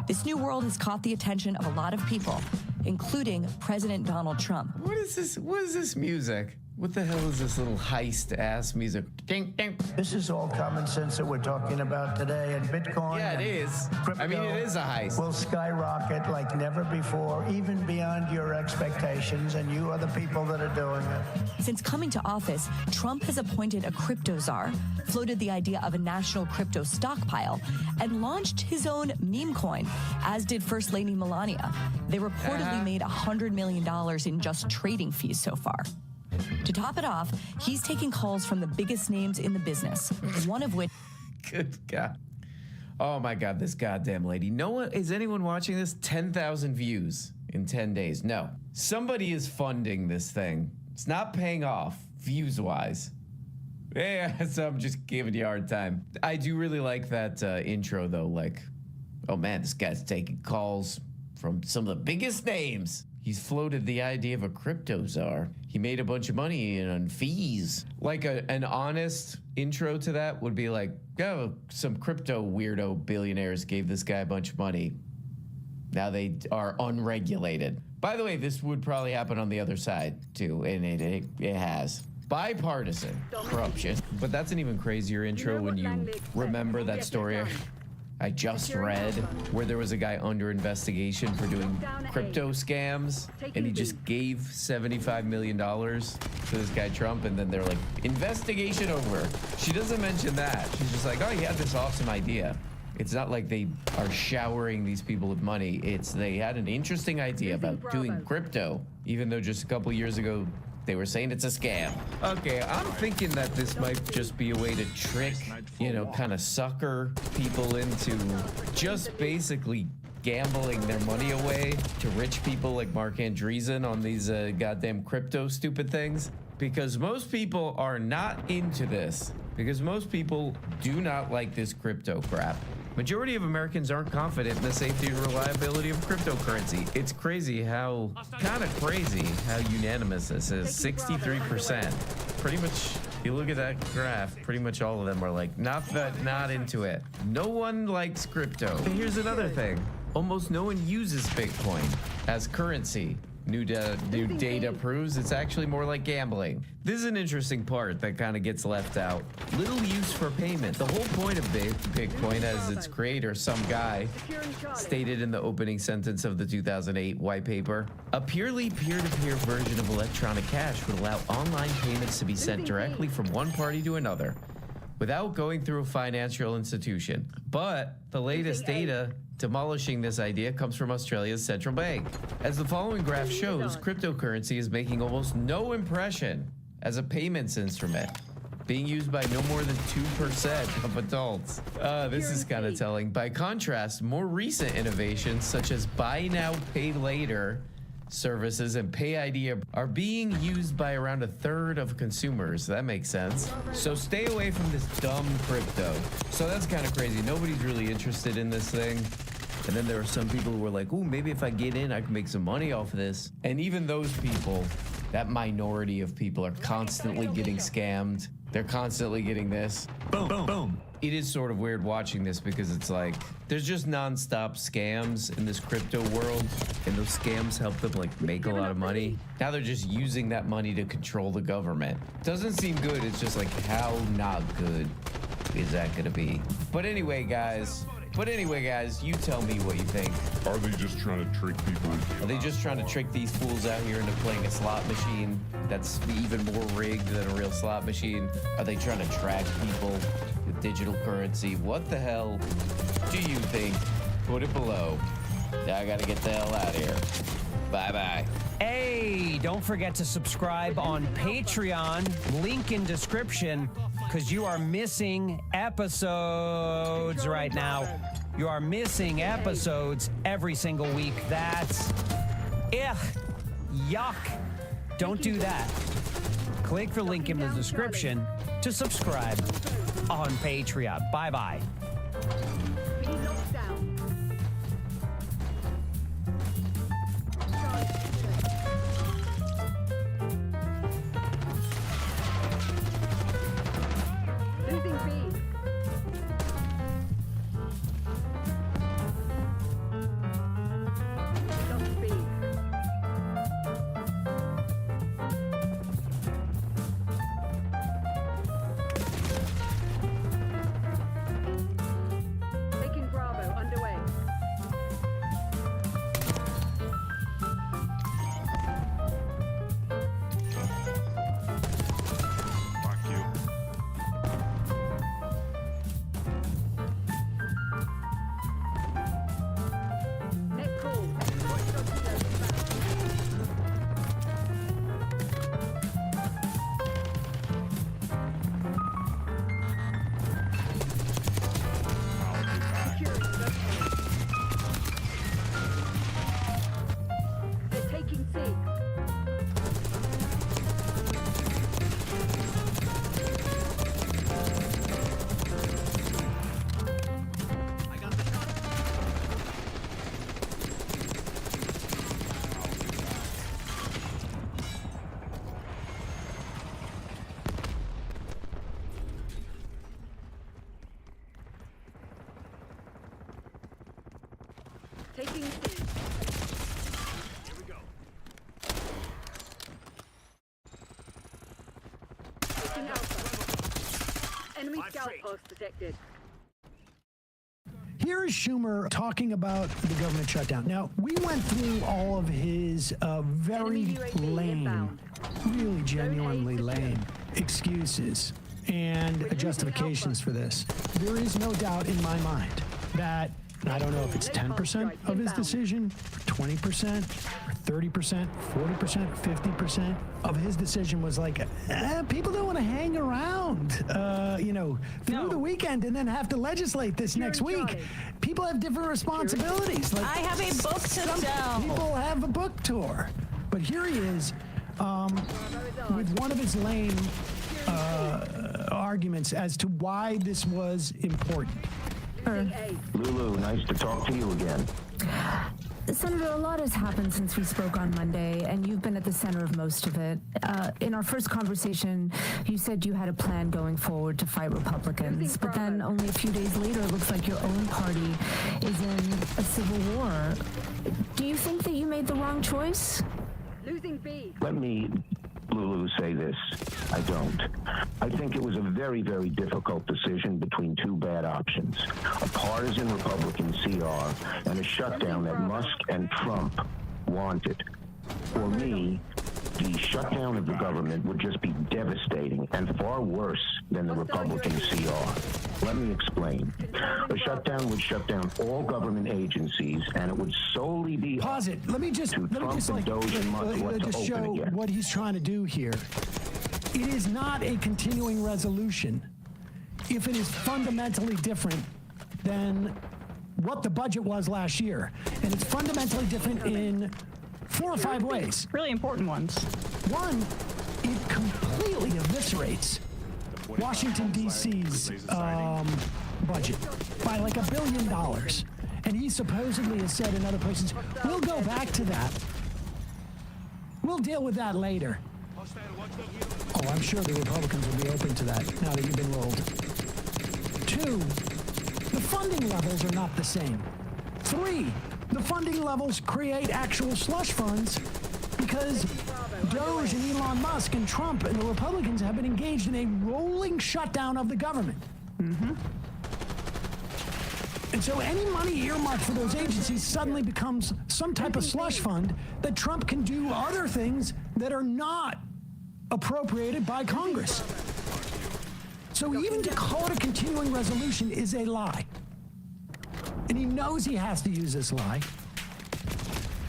This new world has caught the attention of a lot of people, including President Donald Trump. What is this? What is this music? What the hell is this little heist-ass music? Ding, ding. This is all common sense that we're talking about today, and Bitcoin. Yeah, it is. I mean, it is a heist. Will skyrocket like never before, even beyond your expectations, and you are the people that are doing it. Since coming to office, Trump has appointed a crypto czar, floated the idea of a national crypto stockpile, and launched his own meme coin, as did First Lady Melania. They reportedly made $100 million in just trading fees so far. To top it off, he's taking calls from the biggest names in the business, one of which... Good God. Oh my God, this goddamn lady. No one, is anyone watching this? 10,000 views in 10 days. No. Somebody is funding this thing. It's not paying off, views-wise. Yeah, so I'm just giving you a hard time. I do really like that intro, though. Like, oh man, this guy's taking calls from some of the biggest names. He's floated the idea of a crypto czar. He made a bunch of money on fees. Like an honest intro to that would be like, oh, some crypto weirdo billionaires gave this guy a bunch of money. Now they are unregulated. By the way, this would probably happen on the other side too, and it has. Bipartisan corruption. But that's an even crazier intro when you remember that story I just read where there was a guy under investigation for doing crypto scams, and he just gave $75 million to this guy Trump, and then they're like, investigation over. She doesn't mention that. She's just like, oh, he had this awesome idea. It's not like they are showering these people with money. It's they had an interesting idea about doing crypto, even though just a couple years ago they were saying it's a scam. Okay, I'm thinking that this might just be a way to trick, you know, kind of sucker people into just basically gambling their money away to rich people like Mark Andreessen on these goddamn crypto stupid things. Because most people are not into this. Because most people do not like this crypto crap. Majority of Americans aren't confident in the safety and reliability of cryptocurrency. It's crazy how, kind of crazy how unanimous this is. 63%. Pretty much, if you look at that graph, pretty much all of them are like, not into it. No one likes crypto. And here's another thing. Almost no one uses Bitcoin as currency. New data proves it's actually more like gambling. This is an interesting part that kind of gets left out. Little use for payment. The whole point of Bitcoin, as its creator, some guy, stated in the opening sentence of the 2008 white paper, a purely peer-to-peer version of electronic cash would allow online payments to be sent directly from one party to another without going through a financial institution. But the latest data demolishing this idea comes from Australia's central bank. As the following graph shows, cryptocurrency is making almost no impression as a payments instrument, being used by no more than 2% of adults. This is kind of telling. By contrast, more recent innovations such as buy now, pay later services and Pay ID are being used by around a third of consumers. That makes sense. So stay away from this dumb crypto. So that's kind of crazy. Nobody's really interested in this thing. And then there are some people who are like, ooh, maybe if I get in, I can make some money off of this. And even those people, that minority of people are constantly getting scammed. They're constantly getting this. Boom, boom, boom. It is sort of weird watching this because it's like, there's just nonstop scams in this crypto world, and those scams help them like make a lot of money. Now they're just using that money to control the government. Doesn't seem good. It's just like, how not good is that gonna be? But anyway, guys, you tell me what you think. Are they just trying to trick people? Are they just trying to trick these fools out here into playing a slot machine that's even more rigged than a real slot machine? Are they trying to track people with digital currency? What the hell do you think? Put it below. Now I gotta get the hell out of here. Bye-bye. Hey, don't forget to subscribe on Patreon, link in description, because you are missing episodes right now. You are missing episodes every single week. That's, yuck. Don't do that. Click the link in the description to subscribe on Patreon. Bye-bye. Taking C. Here we go. Taking Alpha. Enemy scout post detected. Here is Schumer talking about the government shutdown. Now, we went through all of his very lame, really genuinely lame excuses and justifications for this. There is no doubt in my mind that, I don't know if it's 10% of his decision, 20%, or 30%, 40%, 50% of his decision was like, people don't want to hang around, through the weekend and then have to legislate this next week. People have different responsibilities. Like, I have a book to sell. People have a book tour. But here he is with one of his lame arguments as to why this was important. Lulu, nice to talk to you again. Senator, a lot has happened since we spoke on Monday, and you've been at the center of most of it. In our first conversation, you said you had a plan going forward to fight Republicans, but then only a few days later, it looks like your own party is in a civil war. Do you think that you made the wrong choice? Losing B. Let me, Lulu, say this. I don't. I think it was a very, very difficult decision between two bad options. A partisan Republican CR and a shutdown that Musk and Trump wanted. For me, the shutdown of the government would just be devastating and far worse than the Republican CR. Let me explain. A shutdown would shut down all government agencies, and it would solely be pause it. Let me just show what he's trying to do here. It is not a continuing resolution if it is fundamentally different than what the budget was last year, and it's fundamentally different in 4 or 5 ways. Really important ones. One, it completely eviscerates Washington, D.C.'s budget by like $1 billion. And he supposedly has said in other places, we'll go back to that. We'll deal with that later. Oh, I'm sure the Republicans will be open to that now that you've been rolled. 2, the funding levels are not the same. 3, the funding levels create actual slush funds because Doge and Elon Musk and Trump and the Republicans have been engaged in a rolling shutdown of the government. Mm-hmm. And so any money earmarked for those agencies suddenly becomes some type of slush fund that Trump can do other things that are not appropriated by Congress. So even to call it a continuing resolution is a lie. And he knows he has to use this lie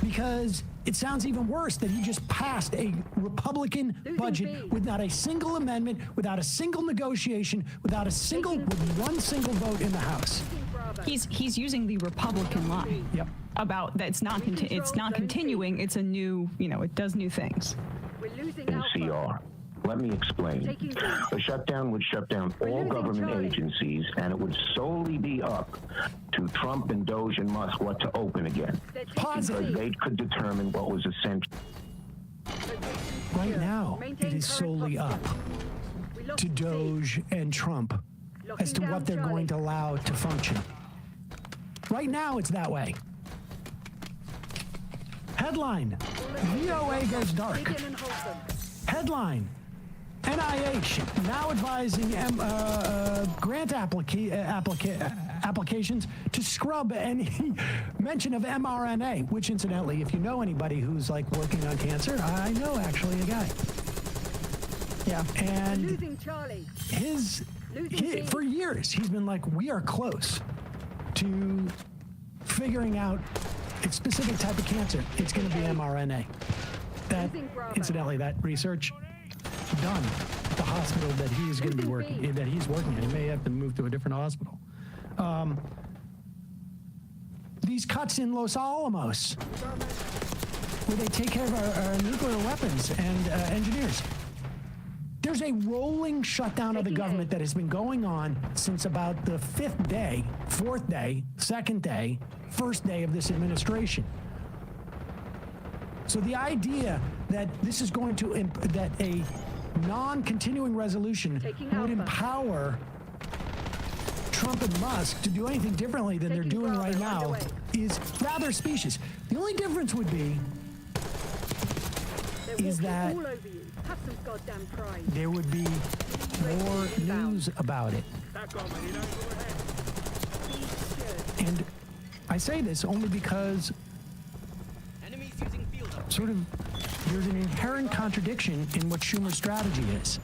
because it sounds even worse that he just passed a Republican budget with not a single amendment, without a single negotiation, with one single vote in the House. He's using the Republican lie. Yep. About that it's not continuing. It's a new, it does new things. In CR. Let me explain. A shutdown would shut down all government agencies, and it would solely be up to Trump and Doge and Musk what to open again. Because they could determine what was essential. Right now, it is solely up to Doge and Trump as to what they're going to allow to function. Right now, it's that way. Headline, VOA goes dark. Headline, NIH now advising grant applications to scrub any mention of mRNA, which incidentally, if you know anybody who's like working on cancer, I know actually a guy. Yeah, and for years, he's been like, we are close to figuring out a specific type of cancer. It's going to be mRNA. That, incidentally, that research done at the hospital that he's going to be working at. He may have to move to a different hospital. These cuts in Los Alamos, where they take care of our nuclear weapons and engineers. There's a rolling shutdown of the government that has been going on since about the 5th day, 4th day, 2nd day, 1st day of this administration. So the idea that this is going to, that a non-continuing resolution would empower Trump and Musk to do anything differently than they're doing right now is rather specious. The only difference would be is that there would be more news about it. And I say this only because sort of there's an inherent contradiction in what Schumer's strategy is.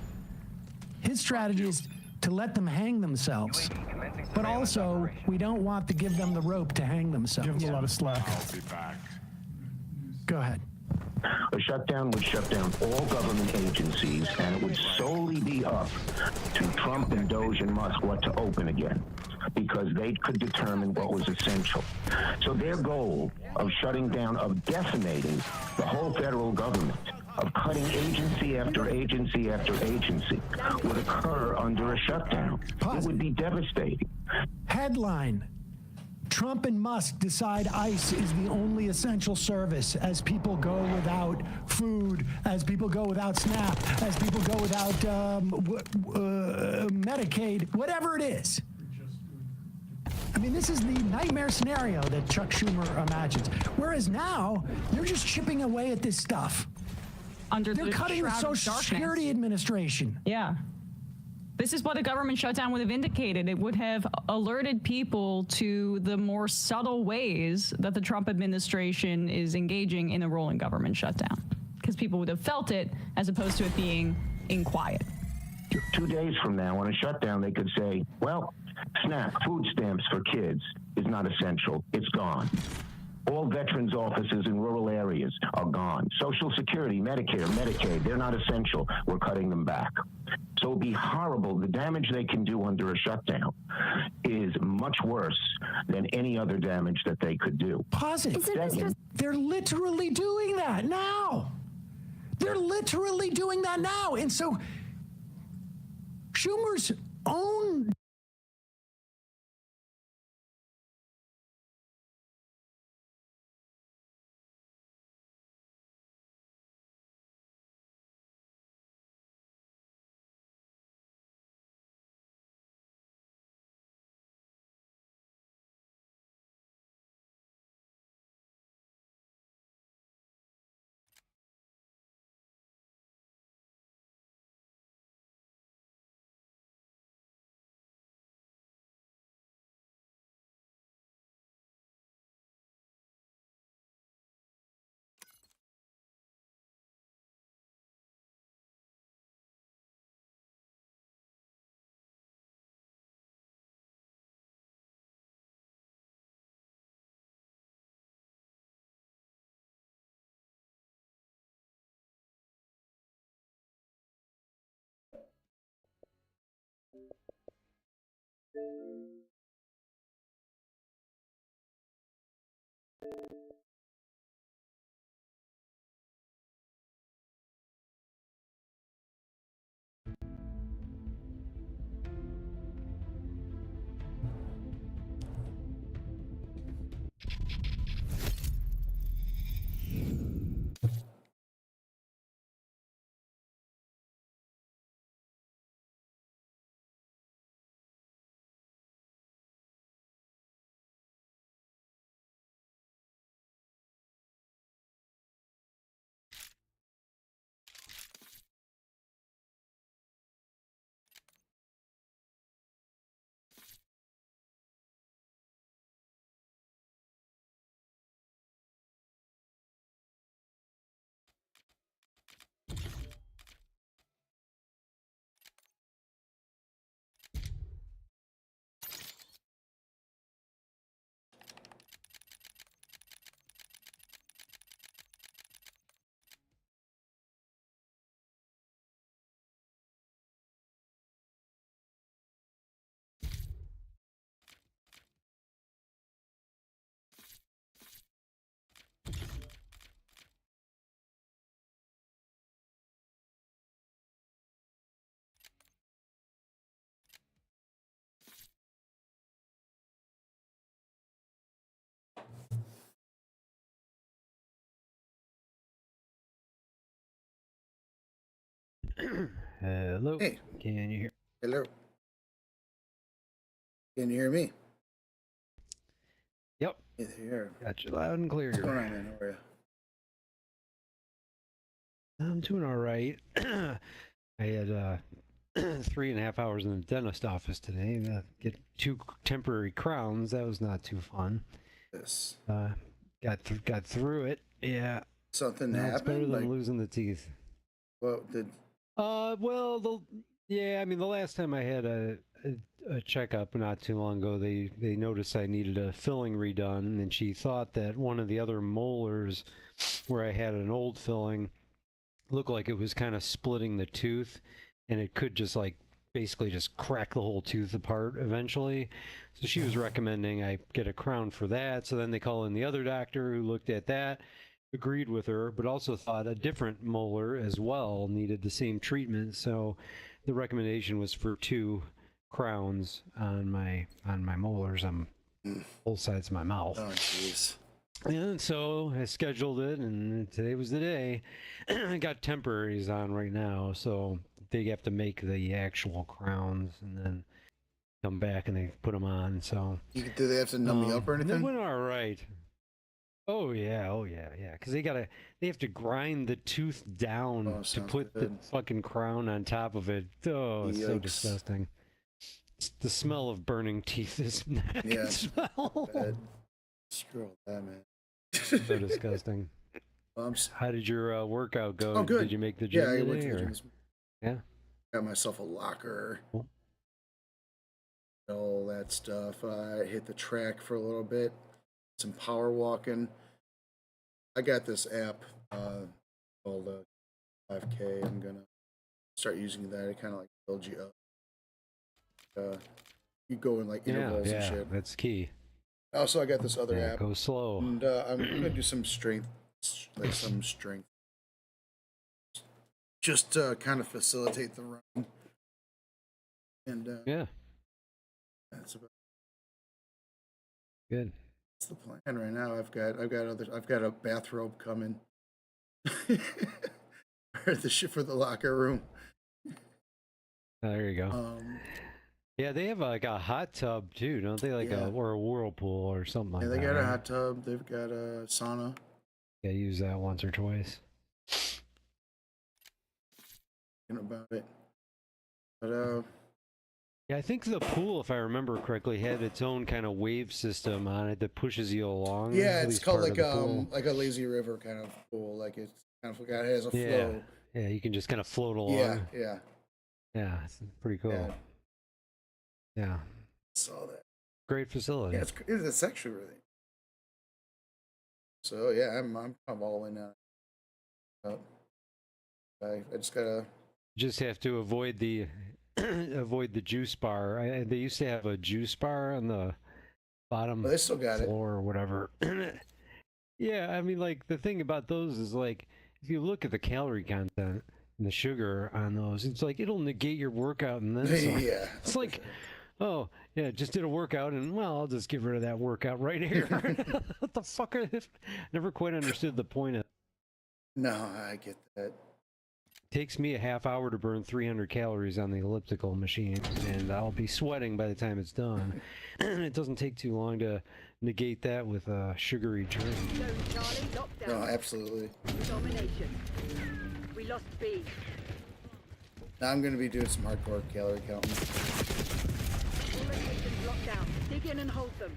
His strategy is to let them hang themselves, but also we don't want to give them the rope to hang themselves. Give them a lot of slack. I'll be back. Go ahead. A shutdown would shut down all government agencies, and it would solely be up to Trump and Doge and Musk what to open again, because they could determine what was essential. So their goal of shutting down, of decimating the whole federal government, of cutting agency after agency after agency, would occur under a shutdown. It would be devastating. Headline: Trump and Musk decide ICE is the only essential service as people go without food, as people go without SNAP, as people go without Medicaid, whatever it is. I mean, this is the nightmare scenario that Chuck Schumer imagines. Whereas now, they're just chipping away at this stuff. They're cutting the Social Security Administration. Yeah. This is what a government shutdown would have indicated. It would have alerted people to the more subtle ways that the Trump administration is engaging in a rolling government shutdown, because people would have felt it as opposed to it being in quiet. 2 days from now, on a shutdown, they could say, well, SNAP, food stamps for kids, is not essential. It's gone. All veterans' offices in rural areas are gone. Social Security, Medicare, Medicaid, they're not essential. We're cutting them back. So it'd be horrible. The damage they can do under a shutdown is much worse than any other damage that they could do. Pause it. They're literally doing that now. They're literally doing that now. And so Schumer's own Hello. Hey. Can you hear? Hello. Can you hear me? Yep. Here. Got you loud and clear. What's going on, man? How are you? I'm doing all right. I had 3.5 hours in the dentist office today. Get 2 temporary crowns. That was not too fun. Yes. Got through it. Yeah. Something It's happened? better than Like, losing the teeth. what did? Well, I mean, the last time I had a checkup not too long ago, they noticed I needed a filling redone, and she thought that one of the other molars where I had an old filling looked like it was kind of splitting the tooth, and it could just like basically just crack the whole tooth apart eventually. So she was recommending I get a crown for that. So then they call in the other doctor who looked at that, agreed with her, but also thought a different molar as well needed the same treatment. So the recommendation was for 2 crowns on my molars on both sides of my mouth. Oh, jeez. And so I scheduled it, and today was the day. I got temporaries on right now, so they have to make the actual crowns and then come back and they put them on. So Do they have to numb me up or anything? They went all right. Oh yeah. Because they have to grind the tooth down to put the fucking crown on top of it. Oh, it's so disgusting. The smell of burning teeth is not a good smell. Screw all that, man. So disgusting. How did your workout go? Oh, good. Did you make the gym Yeah, I today, went to the or? gym. Yeah. Got myself a locker. Cool. All that stuff. I hit the track for a little bit. Some power walking. I got this app called 5K. I'm gonna start using that. It kind of like builds you up. You go in like intervals and shit. That's key. Also, I got this other app. Go slow. And I'm gonna do some strength, just to kind of facilitate the run. And yeah, that's about good. That's the plan right now. I've got a bathrobe coming. For the locker room. There you go. Yeah, they have like a hot tub too, don't they? Like or a whirlpool or something like that. Yeah, they got a hot tub. They've got a sauna. Yeah, use that once or twice. About it, but yeah, I think the pool, if I remember correctly, had its own kind of wave system on it that pushes you along. Yeah, it's called like a lazy river kind of pool. Like it's kind of it has a flow. Yeah, you can just kind of float along. Yeah, it's pretty cool. Yeah. Saw that. Great facility. Yeah, it's actually really. So yeah, I'm all in now. I just gotta. Just have to avoid the juice bar. They used to have a juice bar on the bottom they still got floor or whatever. Yeah, I mean, like the thing about those is like if you look at the calorie content and the sugar on those, it's like it'll negate your workout and then some. Yeah. It's like, oh yeah, just did a workout and well, I'll just get rid of that workout right here. What the fuck? Never quite understood the point of it. No, I get that. Takes me a half hour to burn 300 calories on the elliptical machine, and I'll be sweating by the time it's done. It doesn't take too long to negate that with a sugary drink. No, absolutely. Domination. We lost B. Now I'm going to be doing some hardcore calorie counting. All locations locked down. Dig in and hold them.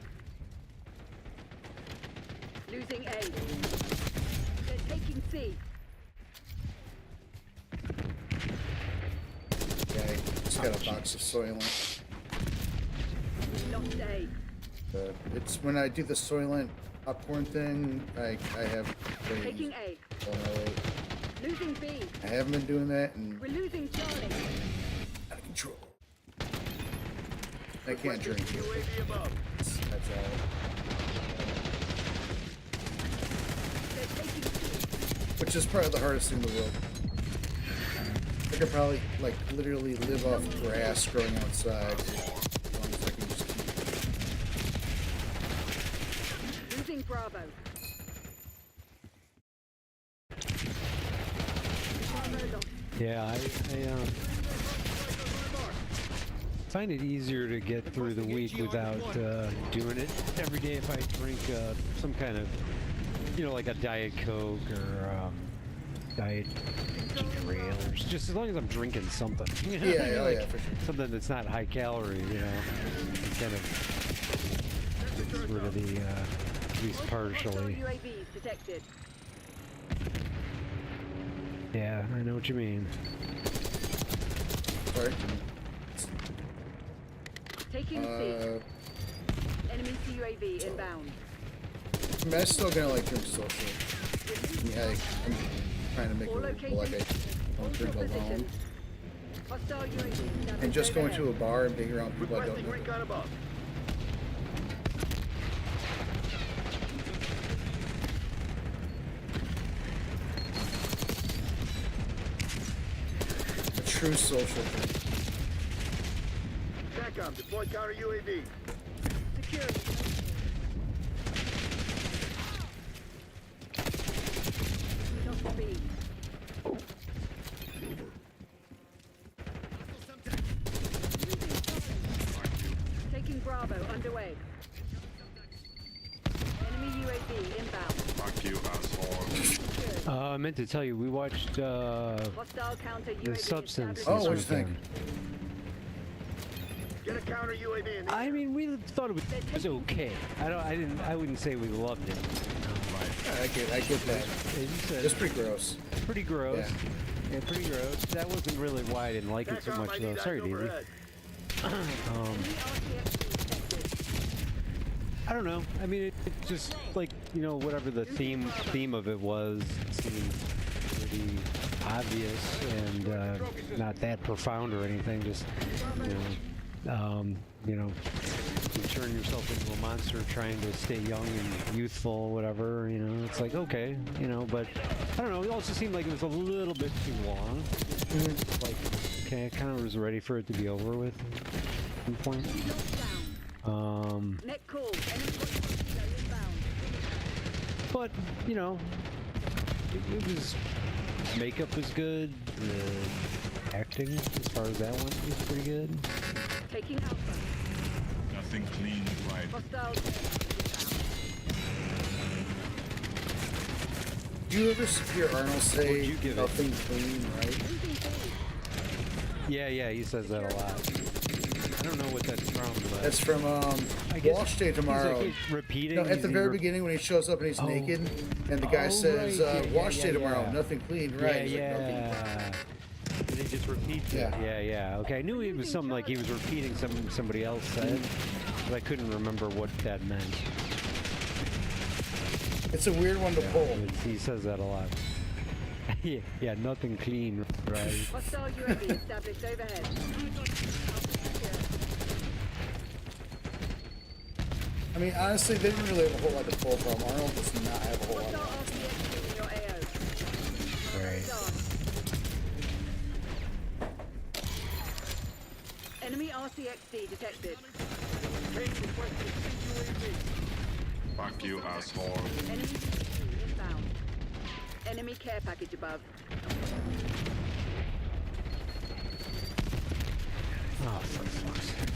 Losing A. They're taking C. Yeah, I just got a box of Soylent. We lost A. It's when I do the Soylent popcorn thing, I have Taking A. Oh, Losing B. I haven't been doing that, and We're losing Charlie. out of control. I can't drink. That's all. Which is probably the hardest thing in the world. I could probably, like, literally live off grass growing outside. As long as I can just keep. Losing Bravo. Yeah, find it easier to get through the week without doing it every day if I drink some kind of, like a Diet Coke or Diet Ginger Ale, or just as long as I'm drinking something. Yeah, for sure. Something that's not high calorie, kind of gets rid of the, at least partially. Yeah, I know what you mean. Sorry. Taking C. Enemy UAV inbound. I mean, I'm still gonna drink social. Yeah, I'm trying to make it like I don't drink alone. And just going to a bar and being around people I don't know. A true social drink. SATCOM, deploy counter UAV. Security. Top speed. Taking Bravo underway. Enemy UAV inbound. Fuck you, asshole. I meant to tell you, we watched Hostile counter The UAV Substance. Oh, what'd you think? Get a counter UAV in. I mean, we thought it was okay. I wouldn't say we loved it. I get that. It's pretty gross. Pretty gross. Yeah, pretty gross. That wasn't really why I didn't like it so much, though. Sorry, Daisy. I don't know. I mean, it just whatever the theme of it was, seemed pretty obvious and not that profound or anything. Just you turn yourself into a monster trying to stay young and youthful, whatever. It's like okay, but I don't know. It also seemed like it was a little bit too long. Like, okay, I kind of was ready for it to be over with at some point. But it was, makeup was good, the acting as far as that went was pretty good. Taking Alpha. Nothing clean, right? Hostile. Do you ever hear Arnold say nothing clean, right? Yeah, he says that a lot. I don't know what that's from, but that's from Wash Day Tomorrow. He's like repeating. No, at the very beginning when he shows up and he's naked, and the guy says, "Wash Day Tomorrow, nothing clean, right?" Yeah. And he just repeats it. Yeah. Okay, I knew it was something like he was repeating something somebody else said, but I couldn't remember what that meant. It's a weird one to pull. He says that a lot. yeah, nothing clean, right? Hostile UAV established overhead. I mean, honestly, they didn't really have a whole lot to pull from. Arnold does not have a whole lot. Right. Enemy RCXD detected. Fuck you, asshole. Enemy inbound. Enemy care package above. Oh, for fuck's sake.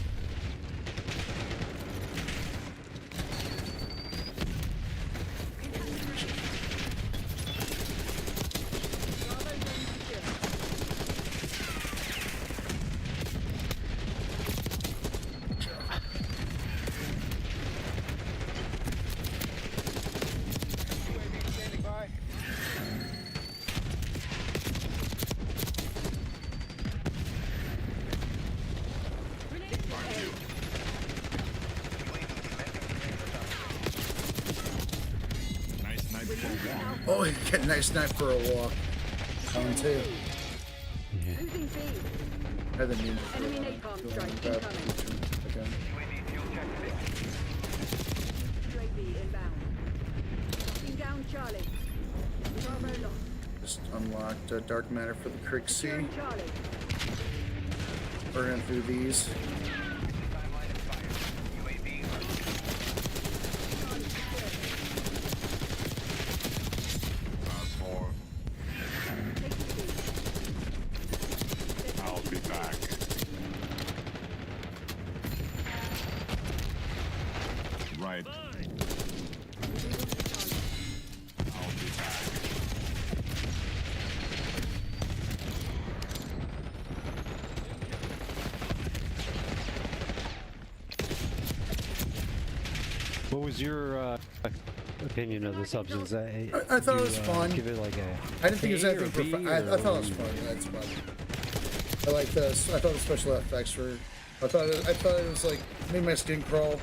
Oh, you get a nice night for a walk. Coming too. Losing B. Enemy napalm strike incoming. UAV inbound. Knocking down Charlie. Bravo lost. Just unlocked dark matter for the Crick C. Charlie. Burning through these. I'll be back. Right. I'll be back. What was your opinion of the substance? I thought it was fun. Give it like a. I didn't think it was A or anything B, I or thought it was fun. That's about it. I like this. I thought the special effects were. I thought it was like made my skin crawl.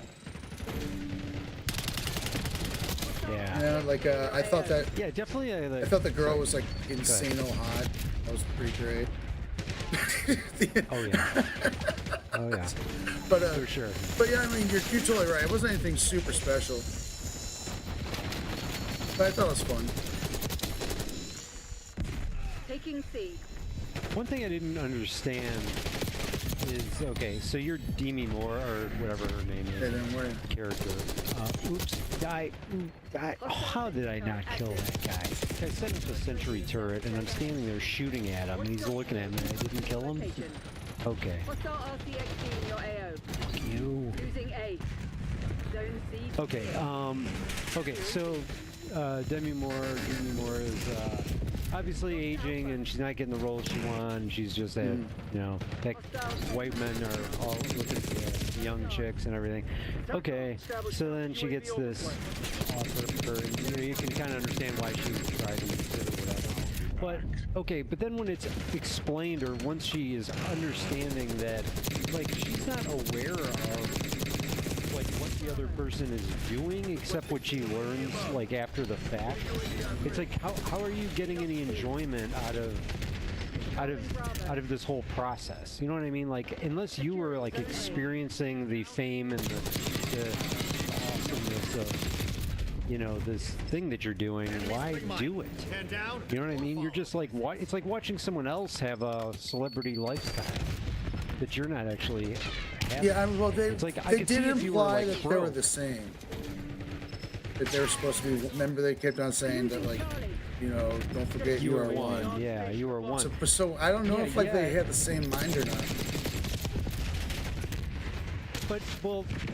Yeah. Yeah, like I thought that. Yeah, definitely. I thought the girl was like insane hot. That was pretty great. Oh yeah. Oh yeah. But for sure. But yeah, I mean, you're totally right. It wasn't anything super special. But I thought it was fun. Taking C. One thing I didn't understand is, okay, so you're Demi Moore, or whatever her name is, character. Oops, die. Oh, how did I not kill that guy? I set up a sentry turret, and I'm standing there shooting at him, and he's looking at me, and I didn't kill him? Okay. Hostile RCXD in your AO. Fuck you. Losing A. Zone C. Okay, okay, so, Demi Moore is, obviously aging, and she's not getting the role she wants. She's just that, you know, that white men are all looking for young chicks and everything. Okay, so then she gets this offer, and you know, you can kind of understand why she tried to use it or whatever. But okay, but then when it's explained, or once she is understanding that, like, she's not aware of like what the other person is doing, except what she learns like after the fact. It's like, how are you getting any enjoyment out of this whole process? You know what I mean? Like, unless you were like experiencing the fame and the awesomeness of, you know, this thing that you're doing, why do it? You know what I mean? You're just like, what? It's like watching someone else have a celebrity lifestyle that you're not actually having. Yeah, I mean, well, they did imply like that they were the same. That they were supposed to be. Remember, they kept on saying that, like, you know, don't forget you are one. Yeah, you are one. So I don't know if like they had the same mind or not.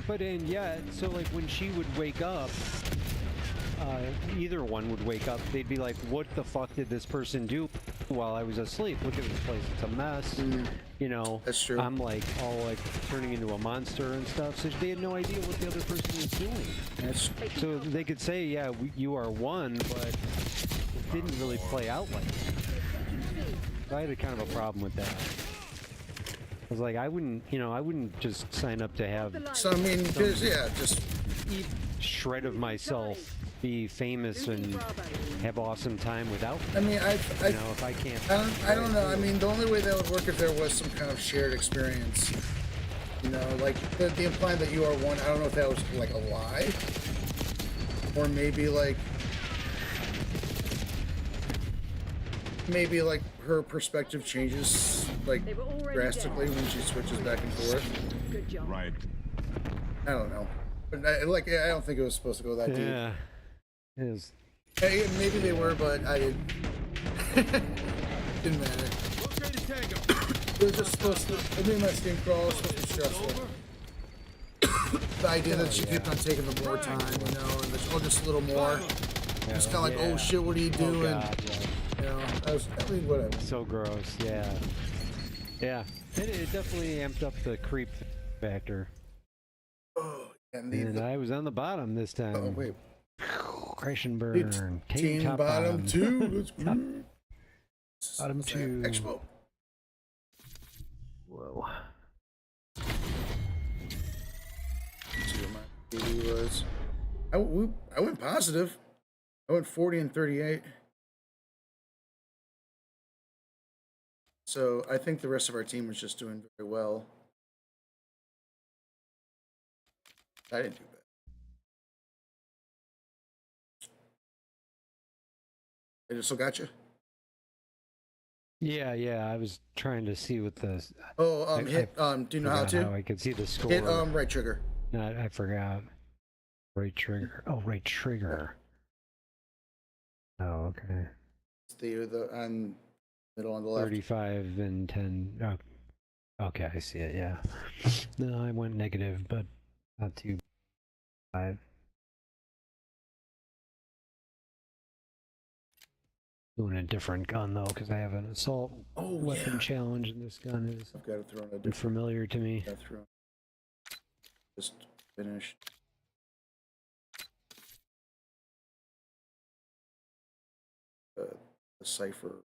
But and yet, so like when she would wake up, either one would wake up, they'd be like, what the fuck did this person do while I was asleep? Look at this place, it's a mess. You know, that's true. I'm like all like turning into a monster and stuff, so they had no idea what the other person was doing. So they could say, yeah, you are one, but it didn't really play out like that. So I had a kind of a problem with that. I was like, I wouldn't just sign up to have. So I mean, yeah, just shred of myself, be famous and have awesome time without me. I mean, you know, if I can't. I don't know. I mean, the only way that would work if there was some kind of shared experience. You know, like the implying that you are one. I don't know if that was like a lie, or maybe like her perspective changes like drastically when she switches back and forth. Right. I don't know, but I don't think it was supposed to go that deep. Yeah, it is. Hey, maybe they were, but I didn't. Didn't matter. It was just supposed to. It made my skin crawl. It was supposed to be stressful. The idea that she kept on taking the more time, you know, and just a little more. Just kind of like, oh shit, what are you doing? God, you know, I mean, whatever. So gross. Yeah. Yeah. It definitely amped up the creep factor. Oh, and I was on the bottom this time. Oh wait. Crash and burn. Team bottom 2. Bottom 2. Expo. Whoa. Let's see what my PD was. I went positive. I went 40 and 38. So I think the rest of our team was just doing very well. I didn't do bad. I still got you. Yeah. I was trying to see what the. Oh, hit. Do you know how to? I could see the score. Hit right trigger. No, I forgot. Right trigger. Oh, right trigger. Oh, okay. It's the on middle on the left. 35 and 10. Oh, okay, I see it. Yeah. No, I went negative, but not too Doing a different gun though, because I have an assault weapon challenge, and this gun is I've got to throw in a unfamiliar to me. Just finished. The cipher.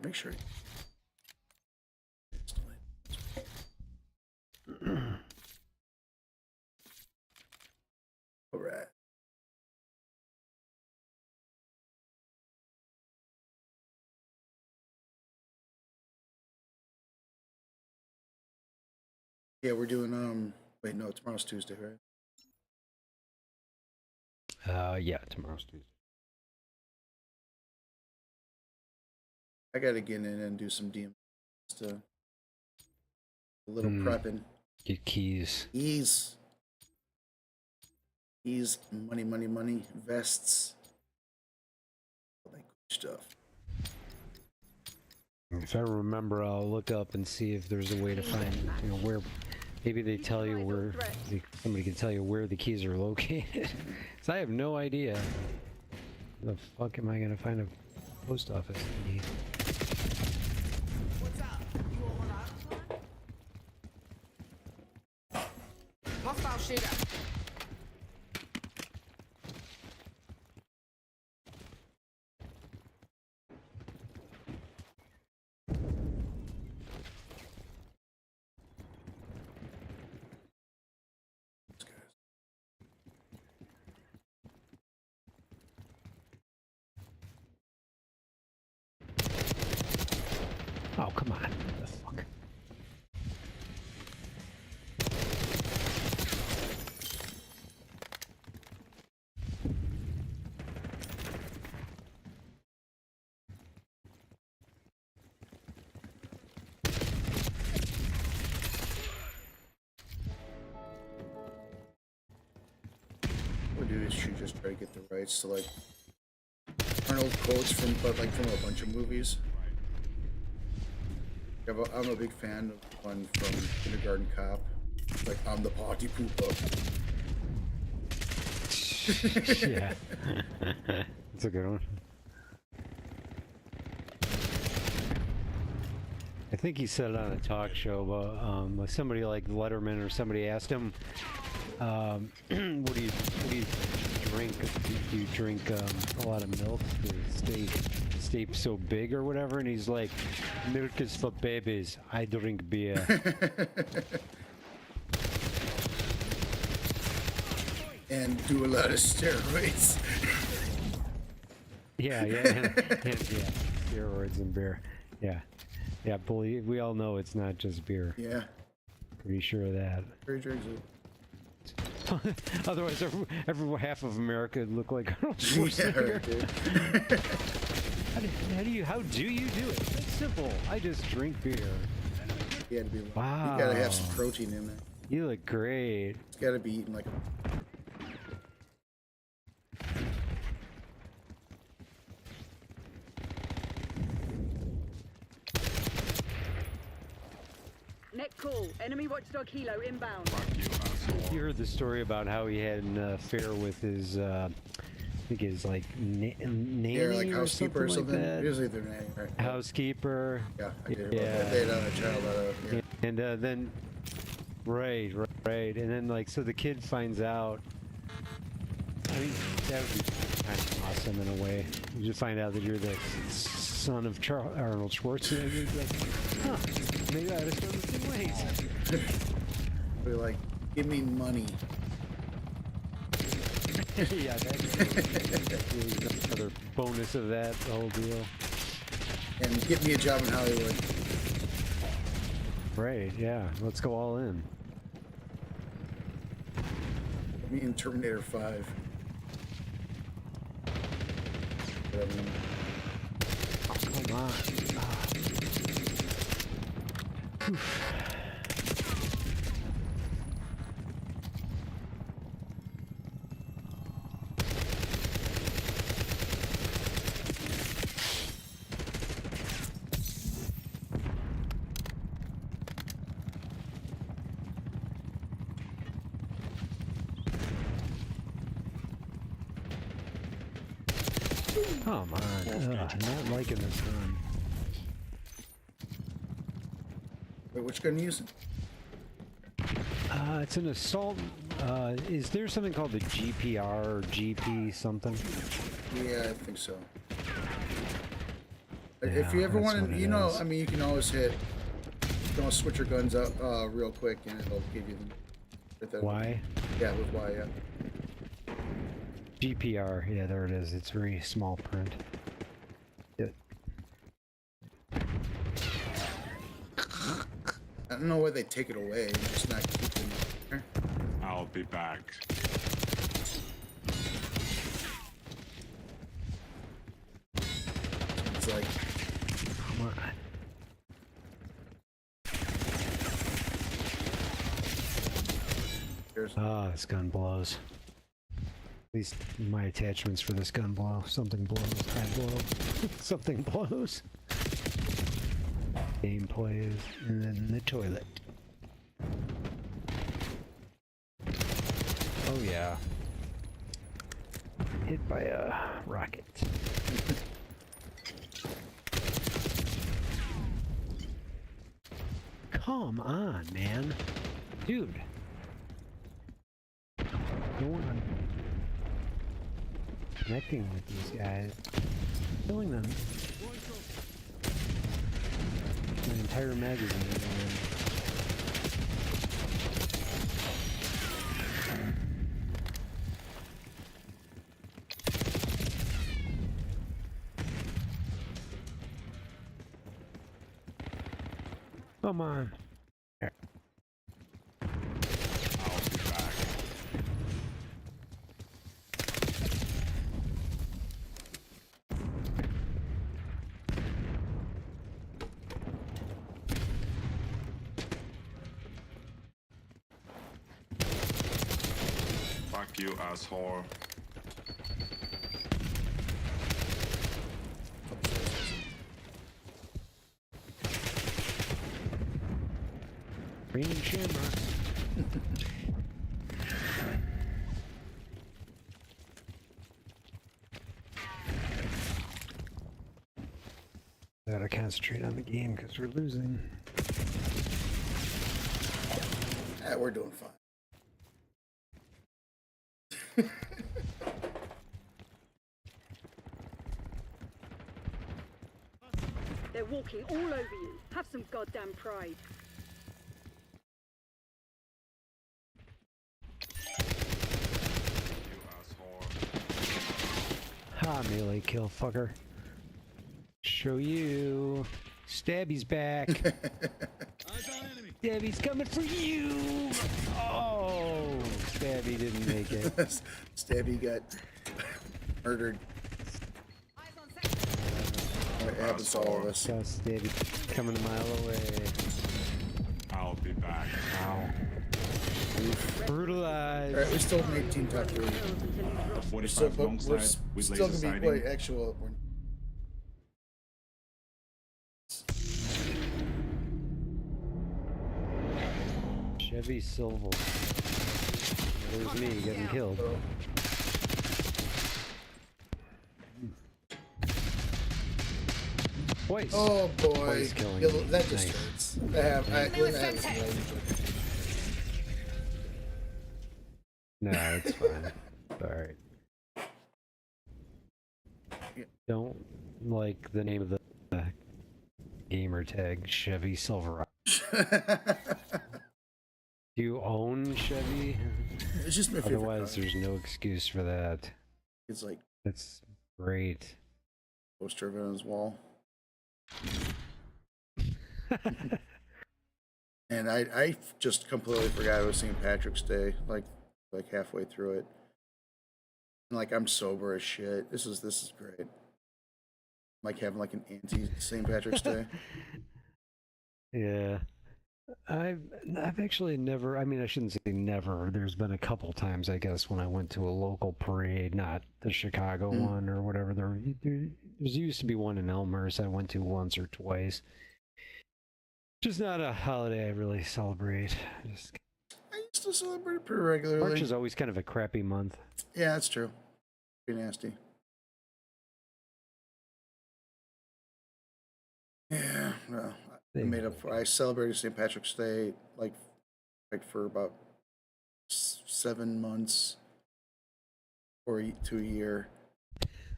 Make sure. All right. Yeah, we're doing wait, no, tomorrow's Tuesday, right? Yeah, tomorrow's Tuesday. I gotta get in and do some DM stuff. A little prepping. Get keys. Keys, money, money, money, vests, all that good stuff. If I remember, I'll look up and see if there's a way to find, you know, where. Maybe they tell you where. Somebody can tell you where the keys are located. So I have no idea. The fuck am I gonna find a post office key? Hostile shooter. Oh, come on. What the fuck? What we do is you just try to get the rights to like Arnold quotes from a bunch of movies. I'm a big fan of one from Kindergarten Cop. Like, I'm the party pooper. Yeah. That's a good one. I think he said it on a talk show, but somebody like Letterman or somebody asked him, what do you drink? Do you drink a lot of milk to stay so big or whatever? And he's like, milk is for babies. I drink beer. And do a lot of steroids. Yeah, steroids and beer. Yeah, believe we all know it's not just beer. Yeah. Pretty sure of that. Very drinks it. Otherwise, every half of America would look like Arnold Schwarzenegger. Yeah, How do you do it? It's simple. I just drink beer. You gotta be. Wow. You gotta have some protein in there. You look great. It's gotta be eaten like a. Net call. Enemy watchdog helo inbound. You heard the story about how he had an affair with his, I think his like nanny like housekeeper or something. Like that. Usually they're nanny, right? Housekeeper. Yeah, I did. Yeah. They had a child out of. Yeah. And then, right, and then like so the kid finds out. I mean, that would be kind of awesome in a way. You just find out that you're the son of Arnold Schwarzenegger. Like, huh, maybe I had a son the same ways. They're like, give me money. Yeah, that's another bonus of that whole deal. And get me a job in Hollywood. Right, yeah. Let's go all in. Me and Terminator 5. Whatever. Oh, come on. Oof. Come on. Ugh, not liking this gun. Wait, which gun are you using? It's an assault. Is there something called the GPR or GP something? Yeah, I think so. Yeah, if you ever that's want what to, it you know, is. I mean, you can always hit. You know, switch your guns up real quick, and it'll give you the. Y? Yeah, with Y. Yeah. GPR. Yeah, there it is. It's very small print. Yeah. I don't know why they take it away. It's not keeping it there. I'll be back. It's like. Come on. This gun blows. At least my attachments for this gun blow. Something blows. I blow. Something blows. Game plays, and then the toilet. Oh yeah. Hit by a rocket. Come on, man. Dude. No one connecting with these guys. Killing them. My entire magazine. Come on. Here. Fuck you, asshole. Green Shamrock. Gotta concentrate on the game because we're losing. Yeah, we're doing fine. They're walking all over you. Have some goddamn pride. Ha, melee kill, fucker. Show you. Stabby's back. Stabby's coming for you. Oh, Stabby didn't make it. Stabby got murdered. It happens to all of us. Got Stabby coming a mile away. I'll be back. Ow. Brutalized. Alright, we still have an 18 top 3. The 45 But long we're side with still laser gonna be sighting. wait, actual. Chevy Silver. There's me getting killed. Twice. Oh boy. Twice killing. Yeah, that just Nice. hurts. We're gonna have some rage. No, it's fine. Alright. Don't like the name of the gamer tag, Chevy Silverado. Do you own Chevy? It's just my favorite Otherwise, car. there's no excuse for that. It's like That's great. poster of it on his wall. And I just completely forgot it was St. Patrick's Day, like halfway through it. And like I'm sober as shit. This is great. Like having like an anti St. Patrick's Day. Yeah. I've actually never, I mean, I shouldn't say never. There's been a couple times, I guess, when I went to a local parade, not the Chicago one or whatever. There used to be one in Elmhurst I went to once or twice. Just not a holiday I really celebrate. Just, I used to celebrate it pretty regularly. March is always kind of a crappy month. Yeah, that's true. Pretty nasty. Yeah, no, I celebrated St. Patrick's Day like for about 7 months or to a year,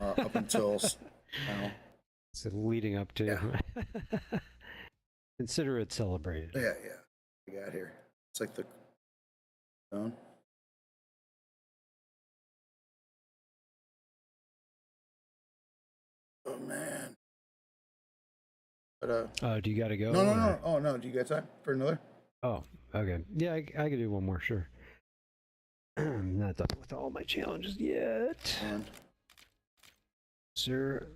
up until now. So leading up to. Yeah. Consider it celebrated. Yeah. I got here. It's like the zone. Oh man. But do you got to go? No. Oh no. Do you got time for another? Oh, okay. Yeah, I can do one more. Sure. I'm not done with all my challenges yet. Sir,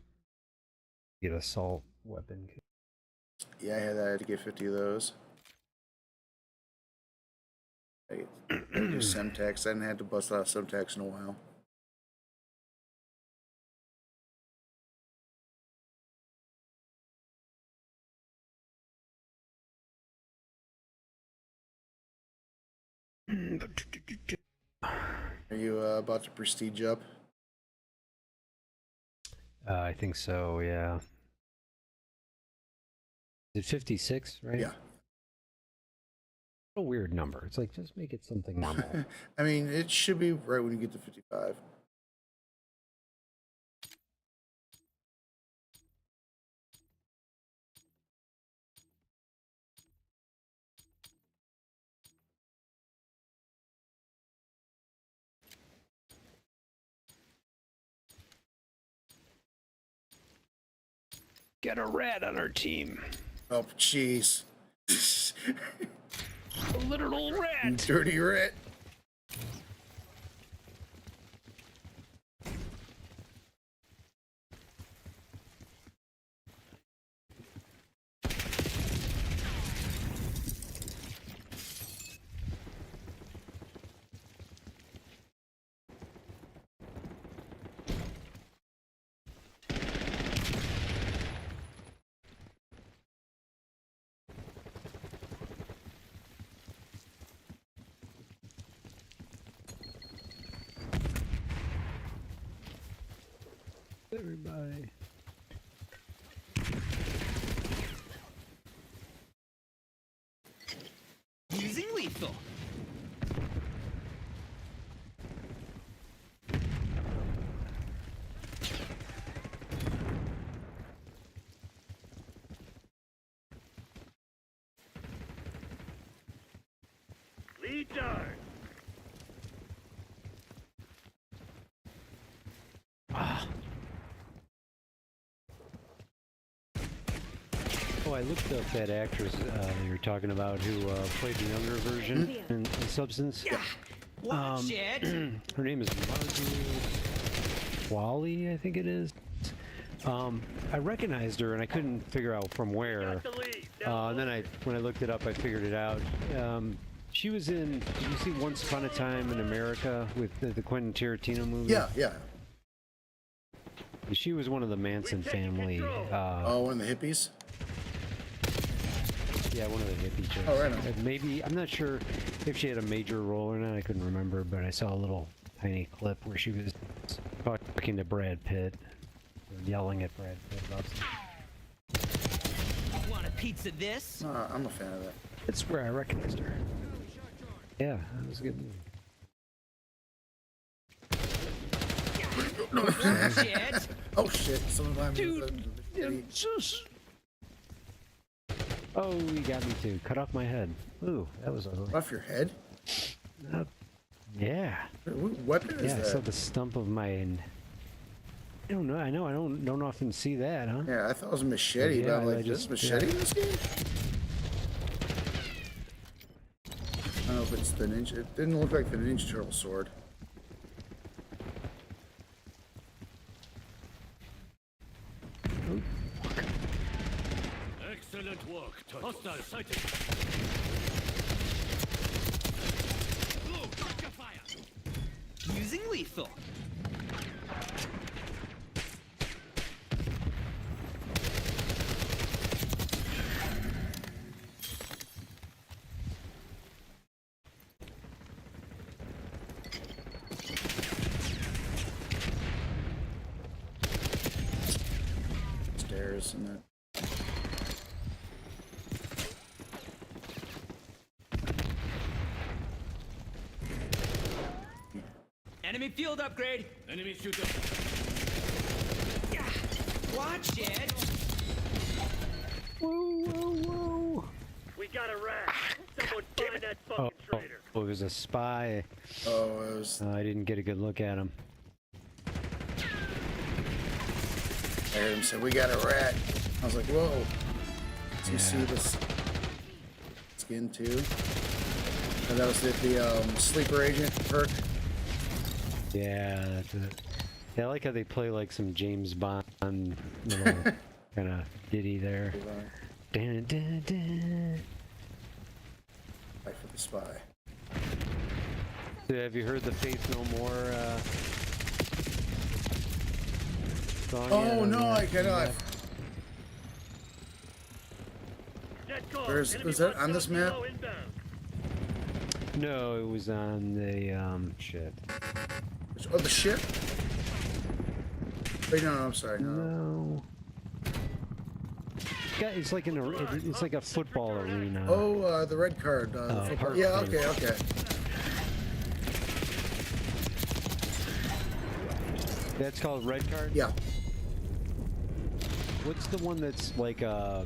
get assault weapon. Yeah, I had to get 50 of those. I do Semtex. I hadn't had to bust out Semtex in a while. Are you about to prestige up? I think so, yeah. Is it 56, right? Yeah. A weird number. It's like, just make it something normal. I mean, it should be right when you get to 55. Get a rat on our team. Oh, jeez. A literal rat. Dirty rat. Everybody. Using lethal. Lead dart. Oh, I looked up that actress you were talking about who played the younger version in Substance. Watch it. Her name is Margaret Wally, I think it is. I recognized her and I couldn't figure out from where. And then when I looked it up, I figured it out. She was in. Did you see Once Upon a Time in America with the Quentin Tarantino movie? Yeah. She was one of the Manson family. One of the hippies? Yeah, one of the hippie chicks. Oh, right on. Maybe, I'm not sure if she had a major role or not. I couldn't remember, but I saw a little tiny clip where she was talking to Brad Pitt, or yelling at Brad Pitt about something. Want a piece of this? I'm a fan of that. That's where I recognized her. Yeah, that was a good movie. Shit. Oh shit! Dude, oh, he got me too. Cut off my head. Ooh, that was ugly. Off your head? Yeah. What weapon is that? that? I saw the stump of my. I don't know. I don't often see that, huh? Yeah, I thought it was a machete. Yeah, But I'm like, I this just- machete in this game? I don't know if it's the ninja. It didn't look like the Ninja Turtle sword. Excellent work. Hostile sighted. Using lethal. Stairs and that. Enemy field upgrade. Enemy shooter. Yeah. Watch it. Whoa. We got a rat. Someone find that fucking traitor. Oh, it was a spy. Oh, it was. I didn't get a good look at him. I heard him say, "We got a rat." I was like, "Whoa!" So you see this skin too? And that was the sleeper agent perk. Yeah, that's it. Yeah, I like how they play like some James Bond little kind of ditty there. Dun, dun, dun. Fight for the spy. So have you heard the Faith No More song? Oh yet? no, I cannot. Was that on this map? No, it was on the shit. Oh, the ship? Wait, no, I'm sorry. No. It's like it's like a football arena. Oh, the red card. The football. Yeah, okay. That's called red card? Yeah. What's the one that's like a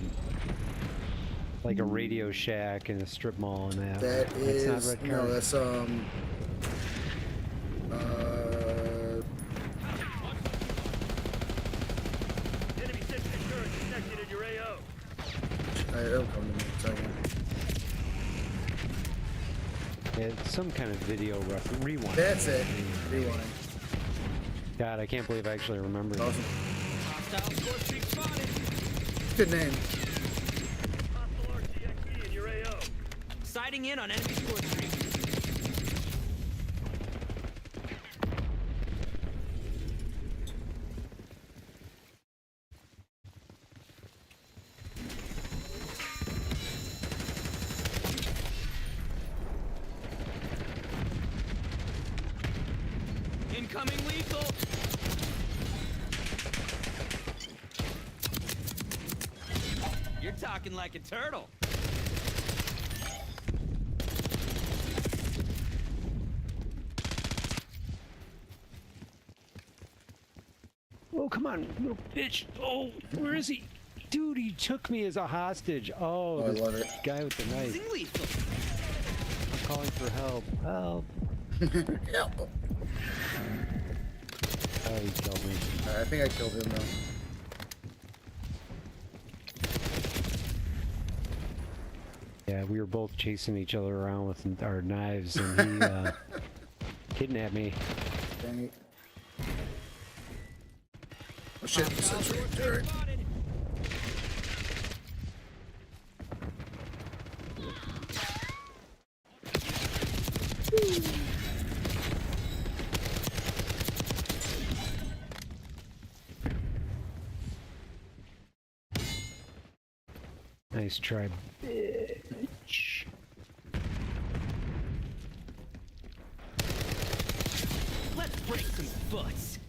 Radio Shack and a strip mall and that? That is not red card. no, that's Enemy sentry turret detected in your AO. it'll come to me in a second. It's some kind of video rewind. That's it. Rewind. God, I can't believe I actually remember it. Awesome. Hostile score streak spotted. Good name. Hostile RCXD in your AO. Sighting in on enemy score streak. Incoming lethal. You're talking like a turtle. Oh, come on, little bitch. Oh, where is he? Dude, he took me as a hostage. Oh, I this love it. guy with the knife. Using lethal. I'm calling for help. Help. Help. Oh, he killed me. I think I killed him though. Yeah, we were both chasing each other around with our knives, and he kidnapped me. Dang it. Oh shit, the sentry turret. Nice try, bitch. Let's break some butts.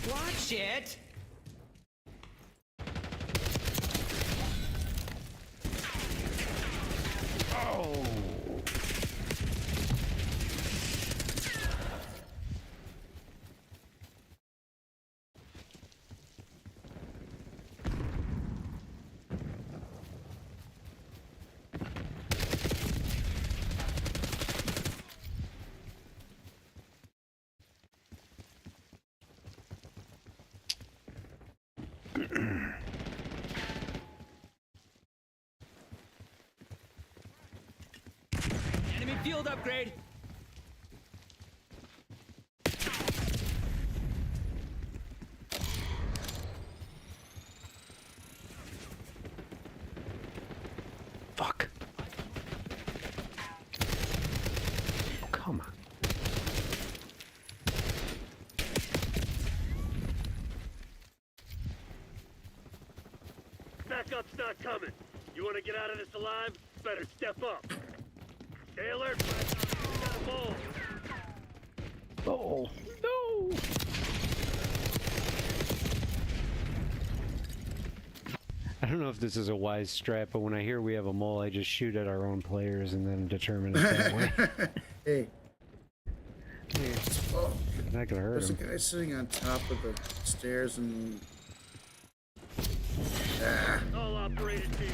Watch it. Oh. Enemy field upgrade. Fuck. Oh, come on. Backup's not coming. You want to get out of this alive? Better step up. Stay alert, Fred. We got a mole. Oh, don't know if this is a wise strat, but when I hear we have a mole, I just shoot at our own players and then determine it that way. Hey. Oh, not gonna hurt there's him. a guy sitting on top of the stairs and. All operated teams.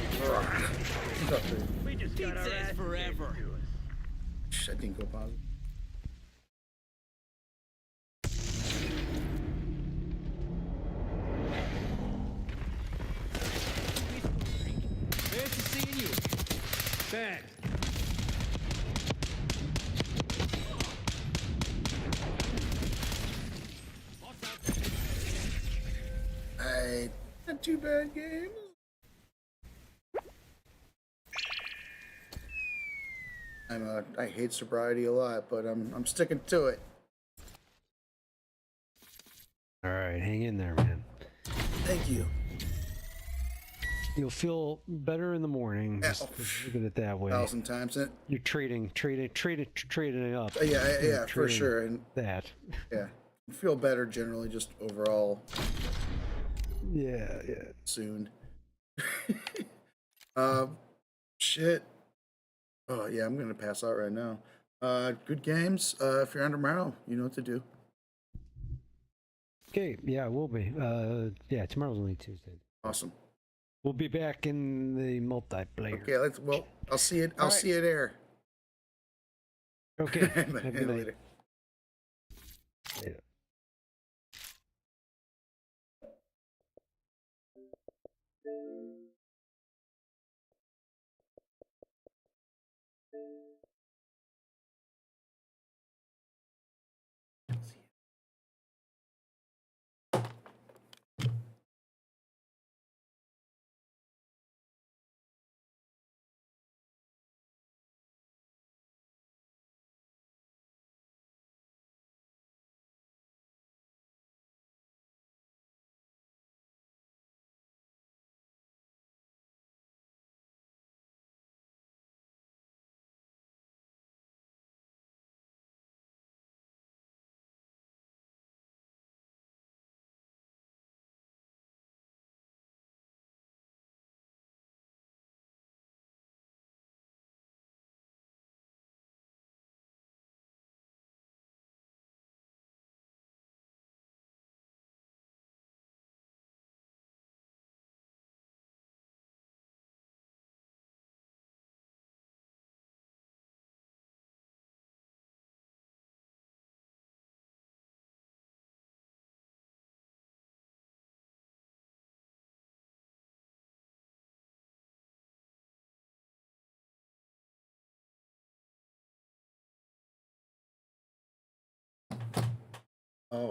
We just got our ass forever. I didn't go positive. Fancy seeing you. Bang. Not too bad game. I hate sobriety a lot, but I'm sticking to it. All right, hang in there, man. Thank you. You'll feel better in the morning. Just look at it that way. 1,000 times it. You're trading up. Yeah, for sure. And that. Yeah, feel better generally, just overall. Yeah. Soon. Shit. Oh yeah, I'm gonna pass out right now. Good games. If you're on tomorrow, you know what to do. Okay, yeah, we'll be. Yeah, tomorrow's only Tuesday. Awesome. We'll be back in the multiplayer. Okay, I'll see it. I'll see you there. Okay. Have a good night. Later.